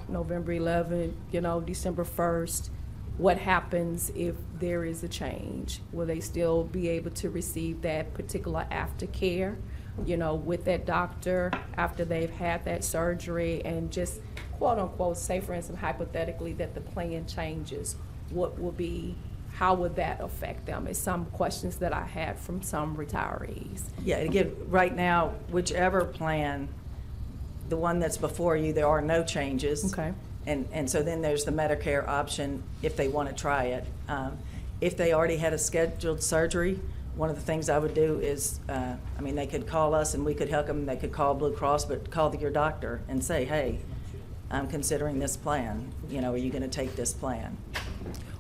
November 11th, December 1st, what happens if there is a change? Will they still be able to receive that particular aftercare, with that doctor after they've had that surgery? And just quote unquote, say for instance, hypothetically, that the plan changes, how would that affect them? Is some questions that I had from some retirees. Yeah, again, right now, whichever plan, the one that's before you, there are no changes. Okay. And so then there's the Medicare option if they want to try it. If they already had a scheduled surgery, one of the things I would do is, they could call us and we could help them. They could call Blue Cross, but call your doctor and say, hey, I'm considering this plan. Are you going to take this plan?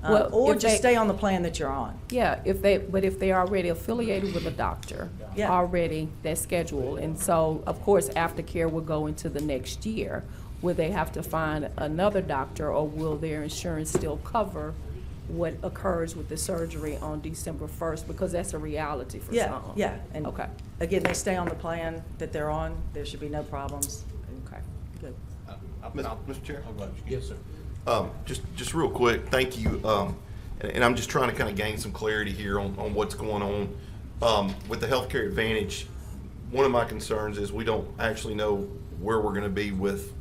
Or just stay on the plan that you're on. Yeah, if they're already affiliated with a doctor, already that's scheduled, and so of course aftercare will go into the next year. Will they have to find another doctor, or will their insurance still cover what occurs with the surgery on December 1st? Because that's a reality for some. Yeah. And okay. Again, they stay on the plan that they're on. There should be no problems. Okay. Good. Mr. Chair? Yes, sir. Just real quick, thank you. And I'm just trying to kind of gain some clarity here on what's going on. With the Healthcare Advantage, one of my concerns is we don't actually know where we're going to be with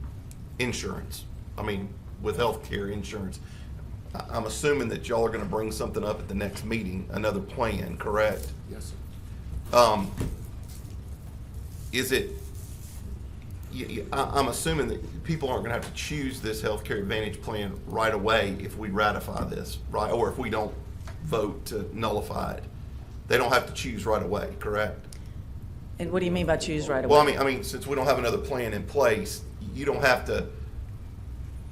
insurance. I mean, with healthcare insurance. I'm assuming that y'all are going to bring something up at the next meeting, another plan, correct? Yes, sir. Is it, I'm assuming that people aren't going to have to choose this Healthcare Advantage plan right away if we ratify this, right? Or if we don't vote to nullify it. They don't have to choose right away, correct? And what do you mean by choose right away? Well, I mean, since we don't have another plan in place, you don't have to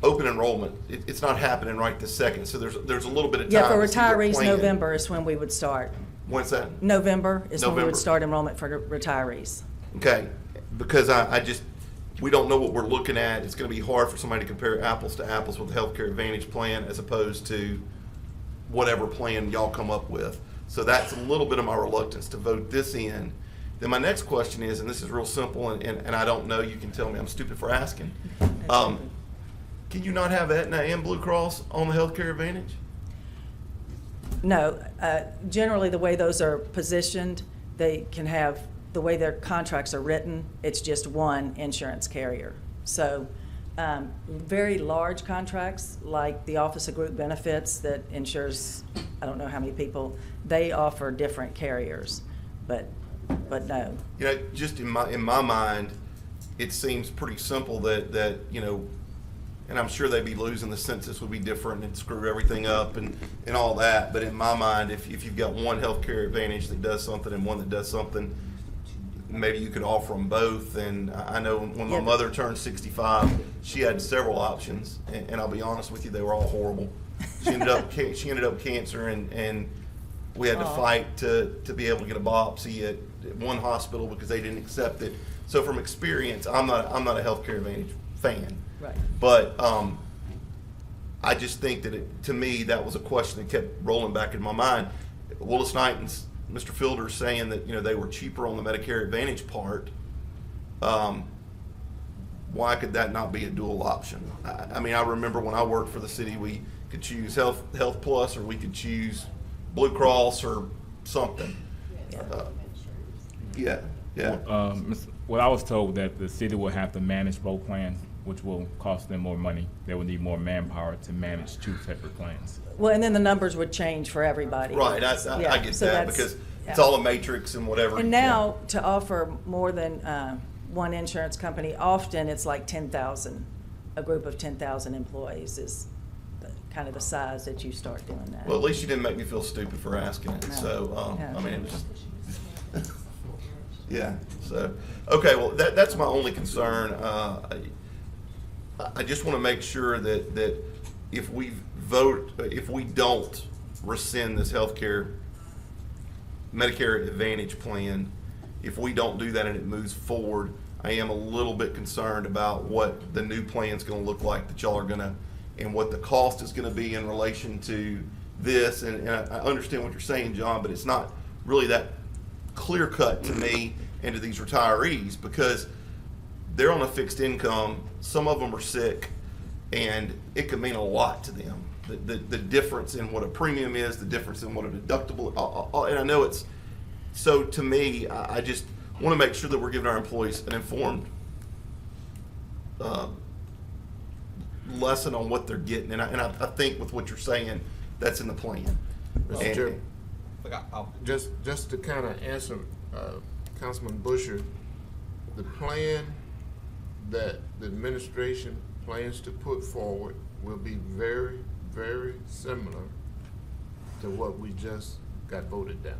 open enrollment. It's not happening right this second, so there's a little bit of time. Yeah, for to see what retirees, plan. November is when we would start. When's that? November is when we November. would start enrollment for retirees. Okay, because I just, we don't know what we're looking at. It's gonna be hard for somebody to compare apples to apples with the Healthcare Advantage plan as opposed to whatever plan y'all come up with. So that's a little bit of my reluctance to vote this in. Then my next question is, and this is real simple, and I don't know, you can tell me I'm stupid for asking. Can you not have Aetna and Blue Cross on the Healthcare Advantage? No, generally the way those are positioned, they can have, the way their contracts are written, it's just one insurance carrier. So very large contracts, like the Office of Group Benefits that insures, I don't know how many people, they offer different carriers, but no. You know, just in my mind, it seems pretty simple that you know, and I'm sure they'd be losing, the census would be different and screw everything up and all that. But in my mind, if you've got one Healthcare Advantage that does something and one that does something, maybe you could offer them both. And I know when my mother turned 65, she had several options, and I'll be honest with you, they were all horrible. She ended up with cancer, and we had to fight to be able to get a biopsy at one hospital because they didn't accept it. So from experience, I'm not a Healthcare Advantage fan. Right. But I just think that to me, that was a question that kept rolling back in my mind. Willis Knight and Mr. Fielder saying that, you know, they were cheaper on the Medicare Advantage part. Why could that not be a dual option? I mean, I remember when I worked for the city, we could choose Health Plus, or we could choose Blue Cross or something. Yeah. Well, I was told that the city will have to manage both plans, which will cost them more money. They will need more manpower to manage two separate plans. Well, and then the numbers would change for everybody. Right, I get so that, that's- because yeah. it's all a matrix and whatever. And now, to offer more than one insurance company, often it's like 10,000. A group of 10,000 employees is kind of the size that you start doing that. Well, at least you didn't make me feel stupid for asking it. No. So, Yeah. I mean, it was just, yeah. So, okay, well, that's my only concern. I just want to make sure that if we don't rescind this Medicare Advantage plan, if we don't do that and it moves forward, I am a little bit concerned about what the new plan's going to look like that y'all are going to, and what the cost is going to be in relation to this. And I understand what you're saying, John, but it's not really that clear cut to me and to these retirees, because they're on a fixed income. Some of them are sick, and it could mean a lot to them. The difference in what a premium is, the difference in what a deductible, and I know it's, so to me, I just want to make sure that we're giving our employees an informed lesson on what they're getting. And I think with what you're saying, that's in the plan. Mr. Chair, Look, just to kind of answer Councilman Busher, the plan that the administration plans to put forward will be very, very similar to what we just got voted down.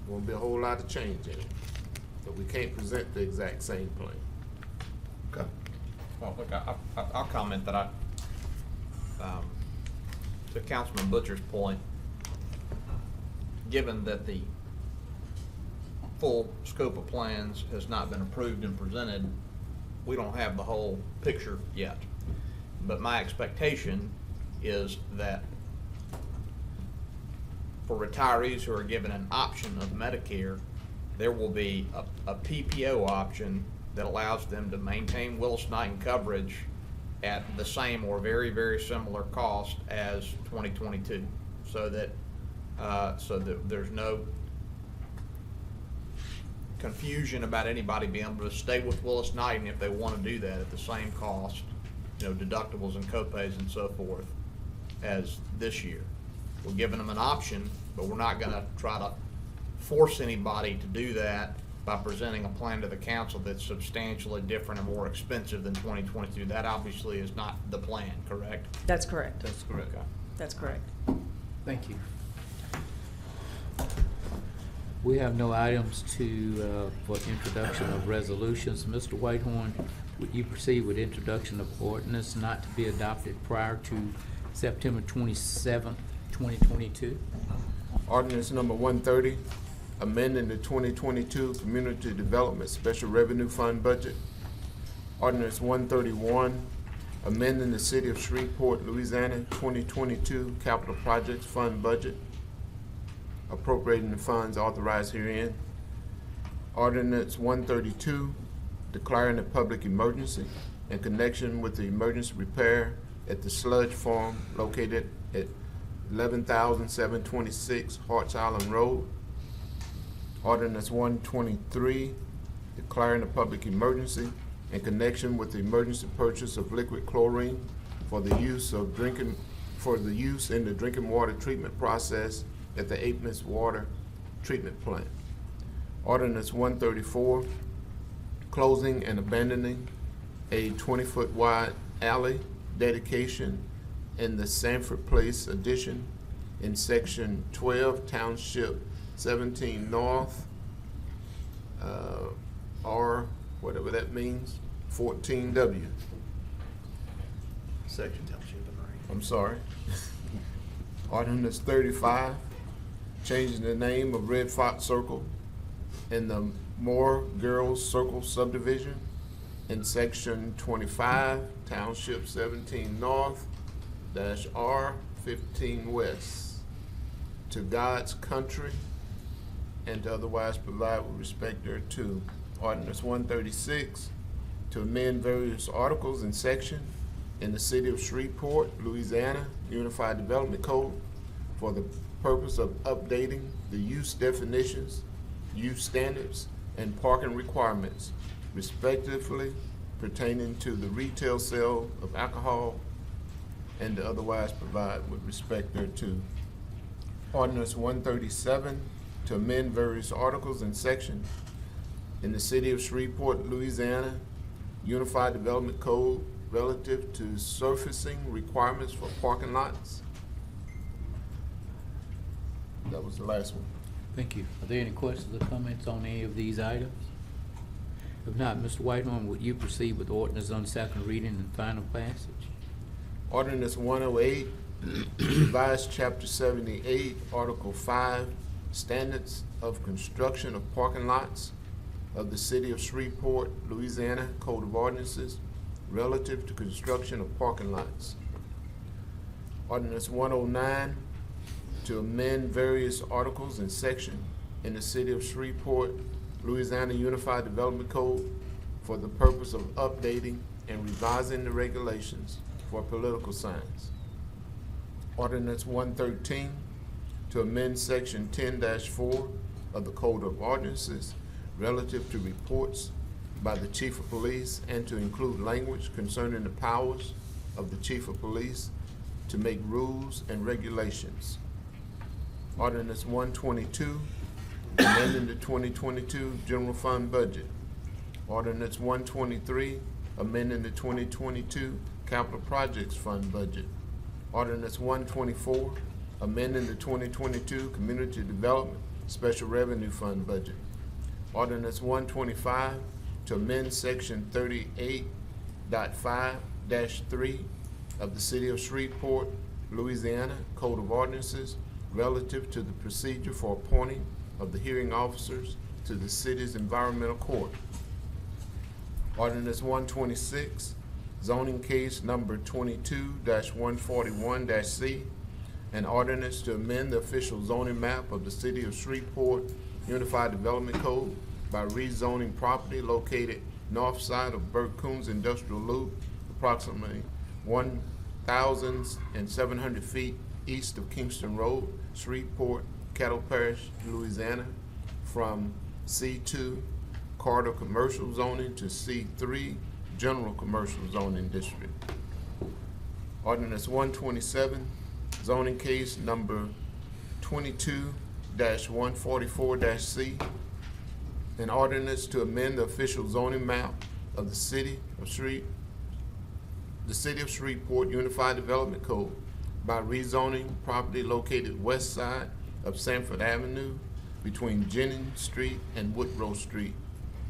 Won't be a whole lot of change in it, but we can't present the exact same plan. Okay. Well, look, I'll comment that to Councilman Butcher's point, given that the full scope of plans has not been approved and presented, we don't have the whole picture yet. But my expectation is that for retirees who are given an option of Medicare, there will be a PPO option that allows them to maintain Willis Knighton coverage at the same or very, very similar cost as 2022, so that there's no confusion about anybody being able to stay with Willis-Knighton if they want to do that at the same cost, deductibles and copays and so forth, as this year. We're giving them an option, but we're not going to try to force anybody to do that by presenting a plan to the council that's substantially different and more expensive than 2022. That obviously is not the plan, correct? That's correct. That's correct. That's correct. Thank you. We have no items for introduction of resolutions. Mr. Whitehorn, would you proceed with introduction of ordinance not to be adopted prior to September 27th, 2022? Ordinance number 130, amending the 2022 Community Development Special Revenue Fund budget. Ordinance 131, amending the City of Shreveport, Louisiana 2022 Capital Projects Fund budget, appropriating the funds authorized herein. Ordinance 132, declaring a public emergency in connection with the emergency repair at the sludge farm located at 11,726 Harts Island Road. Ordinance 123, declaring a public emergency in connection with the emergency purchase of liquid chlorine for the use in the drinking water treatment process at the Apenes Water Treatment Plant. Ordinance 134, closing and abandoning a 20-foot wide alley dedication in the Sanford Place addition in section 12, township 17 north, or whatever that means, 14W. Section township. I'm sorry. Ordinance 35, changing the name of Red Fox Circle in the Moore Girls Circle subdivision in section 25, township 17 north, -R 15 west, to God's country, and to otherwise provide with respect thereto. Ordinance 136, to amend various articles and sections in the City of Shreveport, Louisiana Unified Development Code for the purpose of updating the use definitions, use standards, and parking requirements, respectively pertaining to the retail sale of alcohol, and to otherwise provide with respect thereto. Ordinance 137, to amend various articles and sections in the City of Shreveport, Louisiana Unified Development Code relative to surfacing requirements for parking lots. That was the last one. Thank you. Are there any questions or comments on any of these items? If not, Mr. Whitehorn, would you proceed with ordinance on second reading and final passage? Ordinance 108, revised chapter 78, article 5, standards of construction of parking lots of the City of Shreveport, Louisiana Code of Ordinances relative to construction of parking lots. Ordinance 109, to amend various articles and sections in the City of Shreveport, Louisiana Unified Development Code for the purpose of updating and revising the regulations for political signs. Ordinance 113, to amend section 10-4 of the Code of Ordinances relative to reports by the Chief of Police and to include language concerning the powers of the Chief of Police to make rules and regulations. Ordinance 122, amending the 2022 General Fund budget. Ordinance 123, amending the 2022 Capital Projects Fund budget. Ordinance 124, amending the 2022 Community Development Special Revenue Fund budget. Ordinance 125, to amend section 38.5-3 of the City of Shreveport, Louisiana Code of Ordinances relative to the procedure for appointing of the hearing officers to the city's environmental court. Ordinance 126, zoning case number 22-141-C, an ordinance to amend the official zoning map of the City of Shreveport Unified Development Code by rezoning property located north side of Burt Coons Industrial Loop approximately 1,700 feet east of Kingston Road, Shreveport, Cattle Parish, Louisiana, from C2 Corridor Commercial Zoning to C3 General Commercial Zoning District. Ordinance 127, zoning case number 22-144-C, an ordinance to amend the official zoning map of the City of Shreveport Unified Development Code by rezoning property located west side of Sanford Avenue between Jennings Street and Woodrow Street,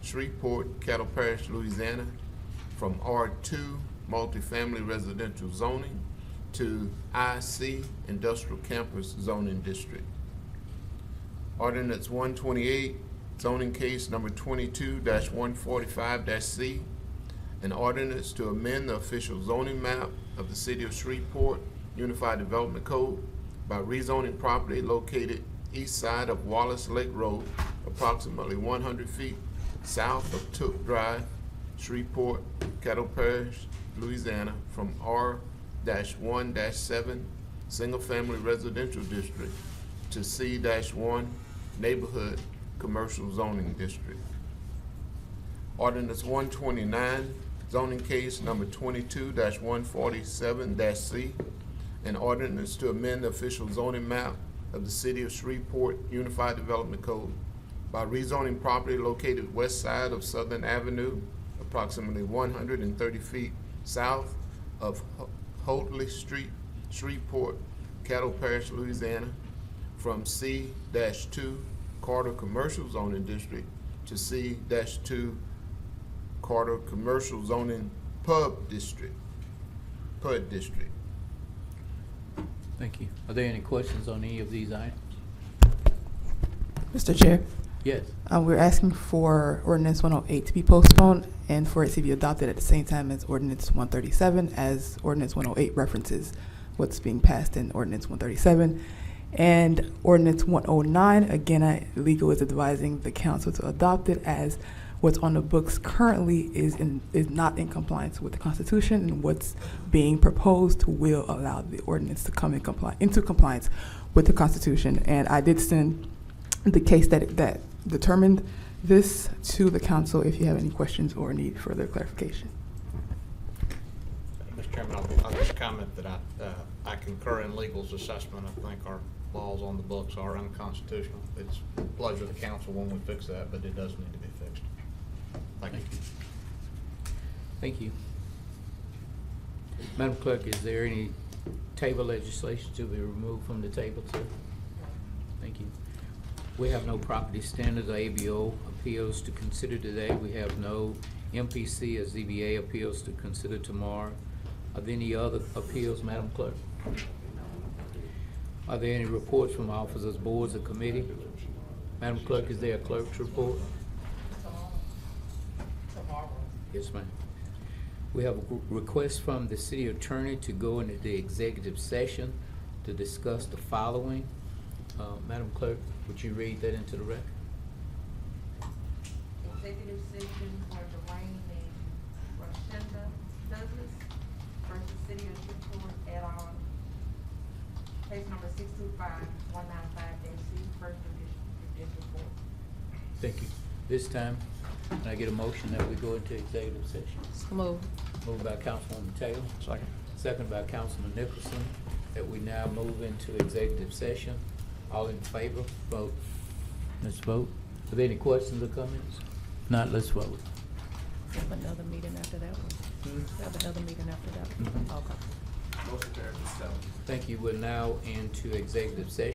Shreveport, Cattle Parish, Louisiana, from R2 multifamily residential zoning to IC industrial campus zoning district. Ordinance 128, zoning case number 22-145-C, an ordinance to amend the official zoning map of the City of Shreveport Unified Development Code by rezoning property located east side of Wallace Lake Road, approximately 100 feet south of Took Drive, Shreveport, Cattle Parish, Louisiana, from R-1-7 Single Family Residential District to C-1 Neighborhood Commercial Zoning District. Ordinance 129, zoning case number 22-147-C, an ordinance to amend the official zoning map of the City of Shreveport Unified Development Code by rezoning property located west side of Southern Avenue, approximately 130 feet south of Hotley Street, Shreveport, Cattle Parish, Louisiana, from C-2 Corridor Commercial Zoning District to C-2 Corridor Commercial Zoning PUD District. Thank you. Are there any questions on any of these items? Mr. Chair, Yes. we're asking for ordinance 108 to be postponed and for it to be adopted at the same time as ordinance 137, as ordinance 108 references what's being passed in ordinance 137. And ordinance 109, again, legal is advising the council to adopt it as what's on the books currently is not in compliance with the Constitution, and what's being proposed will allow the ordinance to come into compliance with the Constitution. And I did send the case that determined this to the council if you have any questions or need further clarification. Mr. Chairman, I'll just comment that I concur in legal's assessment. I think our laws on the books are unconstitutional. It's a pleasure of the council when we fix that, but it does need to be fixed. Thank you. Thank you. Madam Clerk, is there any table legislation to be removed from the table, sir? Thank you. We have no property standards or ABO appeals to consider today. We have no MPC or ZBA appeals to consider tomorrow. Are there any other appeals, Madam Clerk? Are there any reports from officers, boards, or committee? Madam Clerk, is there a clerk's report? Yes, ma'am. We have a request from the city attorney to go into the executive session to discuss the following. Madam Clerk, would you read that into the record? Executive session for Dwayne and Rashenda Douglas versus City of Shreveport et al. Case number 625-195-C, First Division, District 4. Thank you. This time, can I get a motion that we go into executive session? Move. Moved by Councilwoman Taylor. Second. Second by Councilman Nicholson, that we now move into executive session. All in favor, vote. Let's vote. Are there any questions or comments? If not, let's vote. We have another meeting after that one. We have another meeting after that one. Okay. Thank you. We're now into executive session.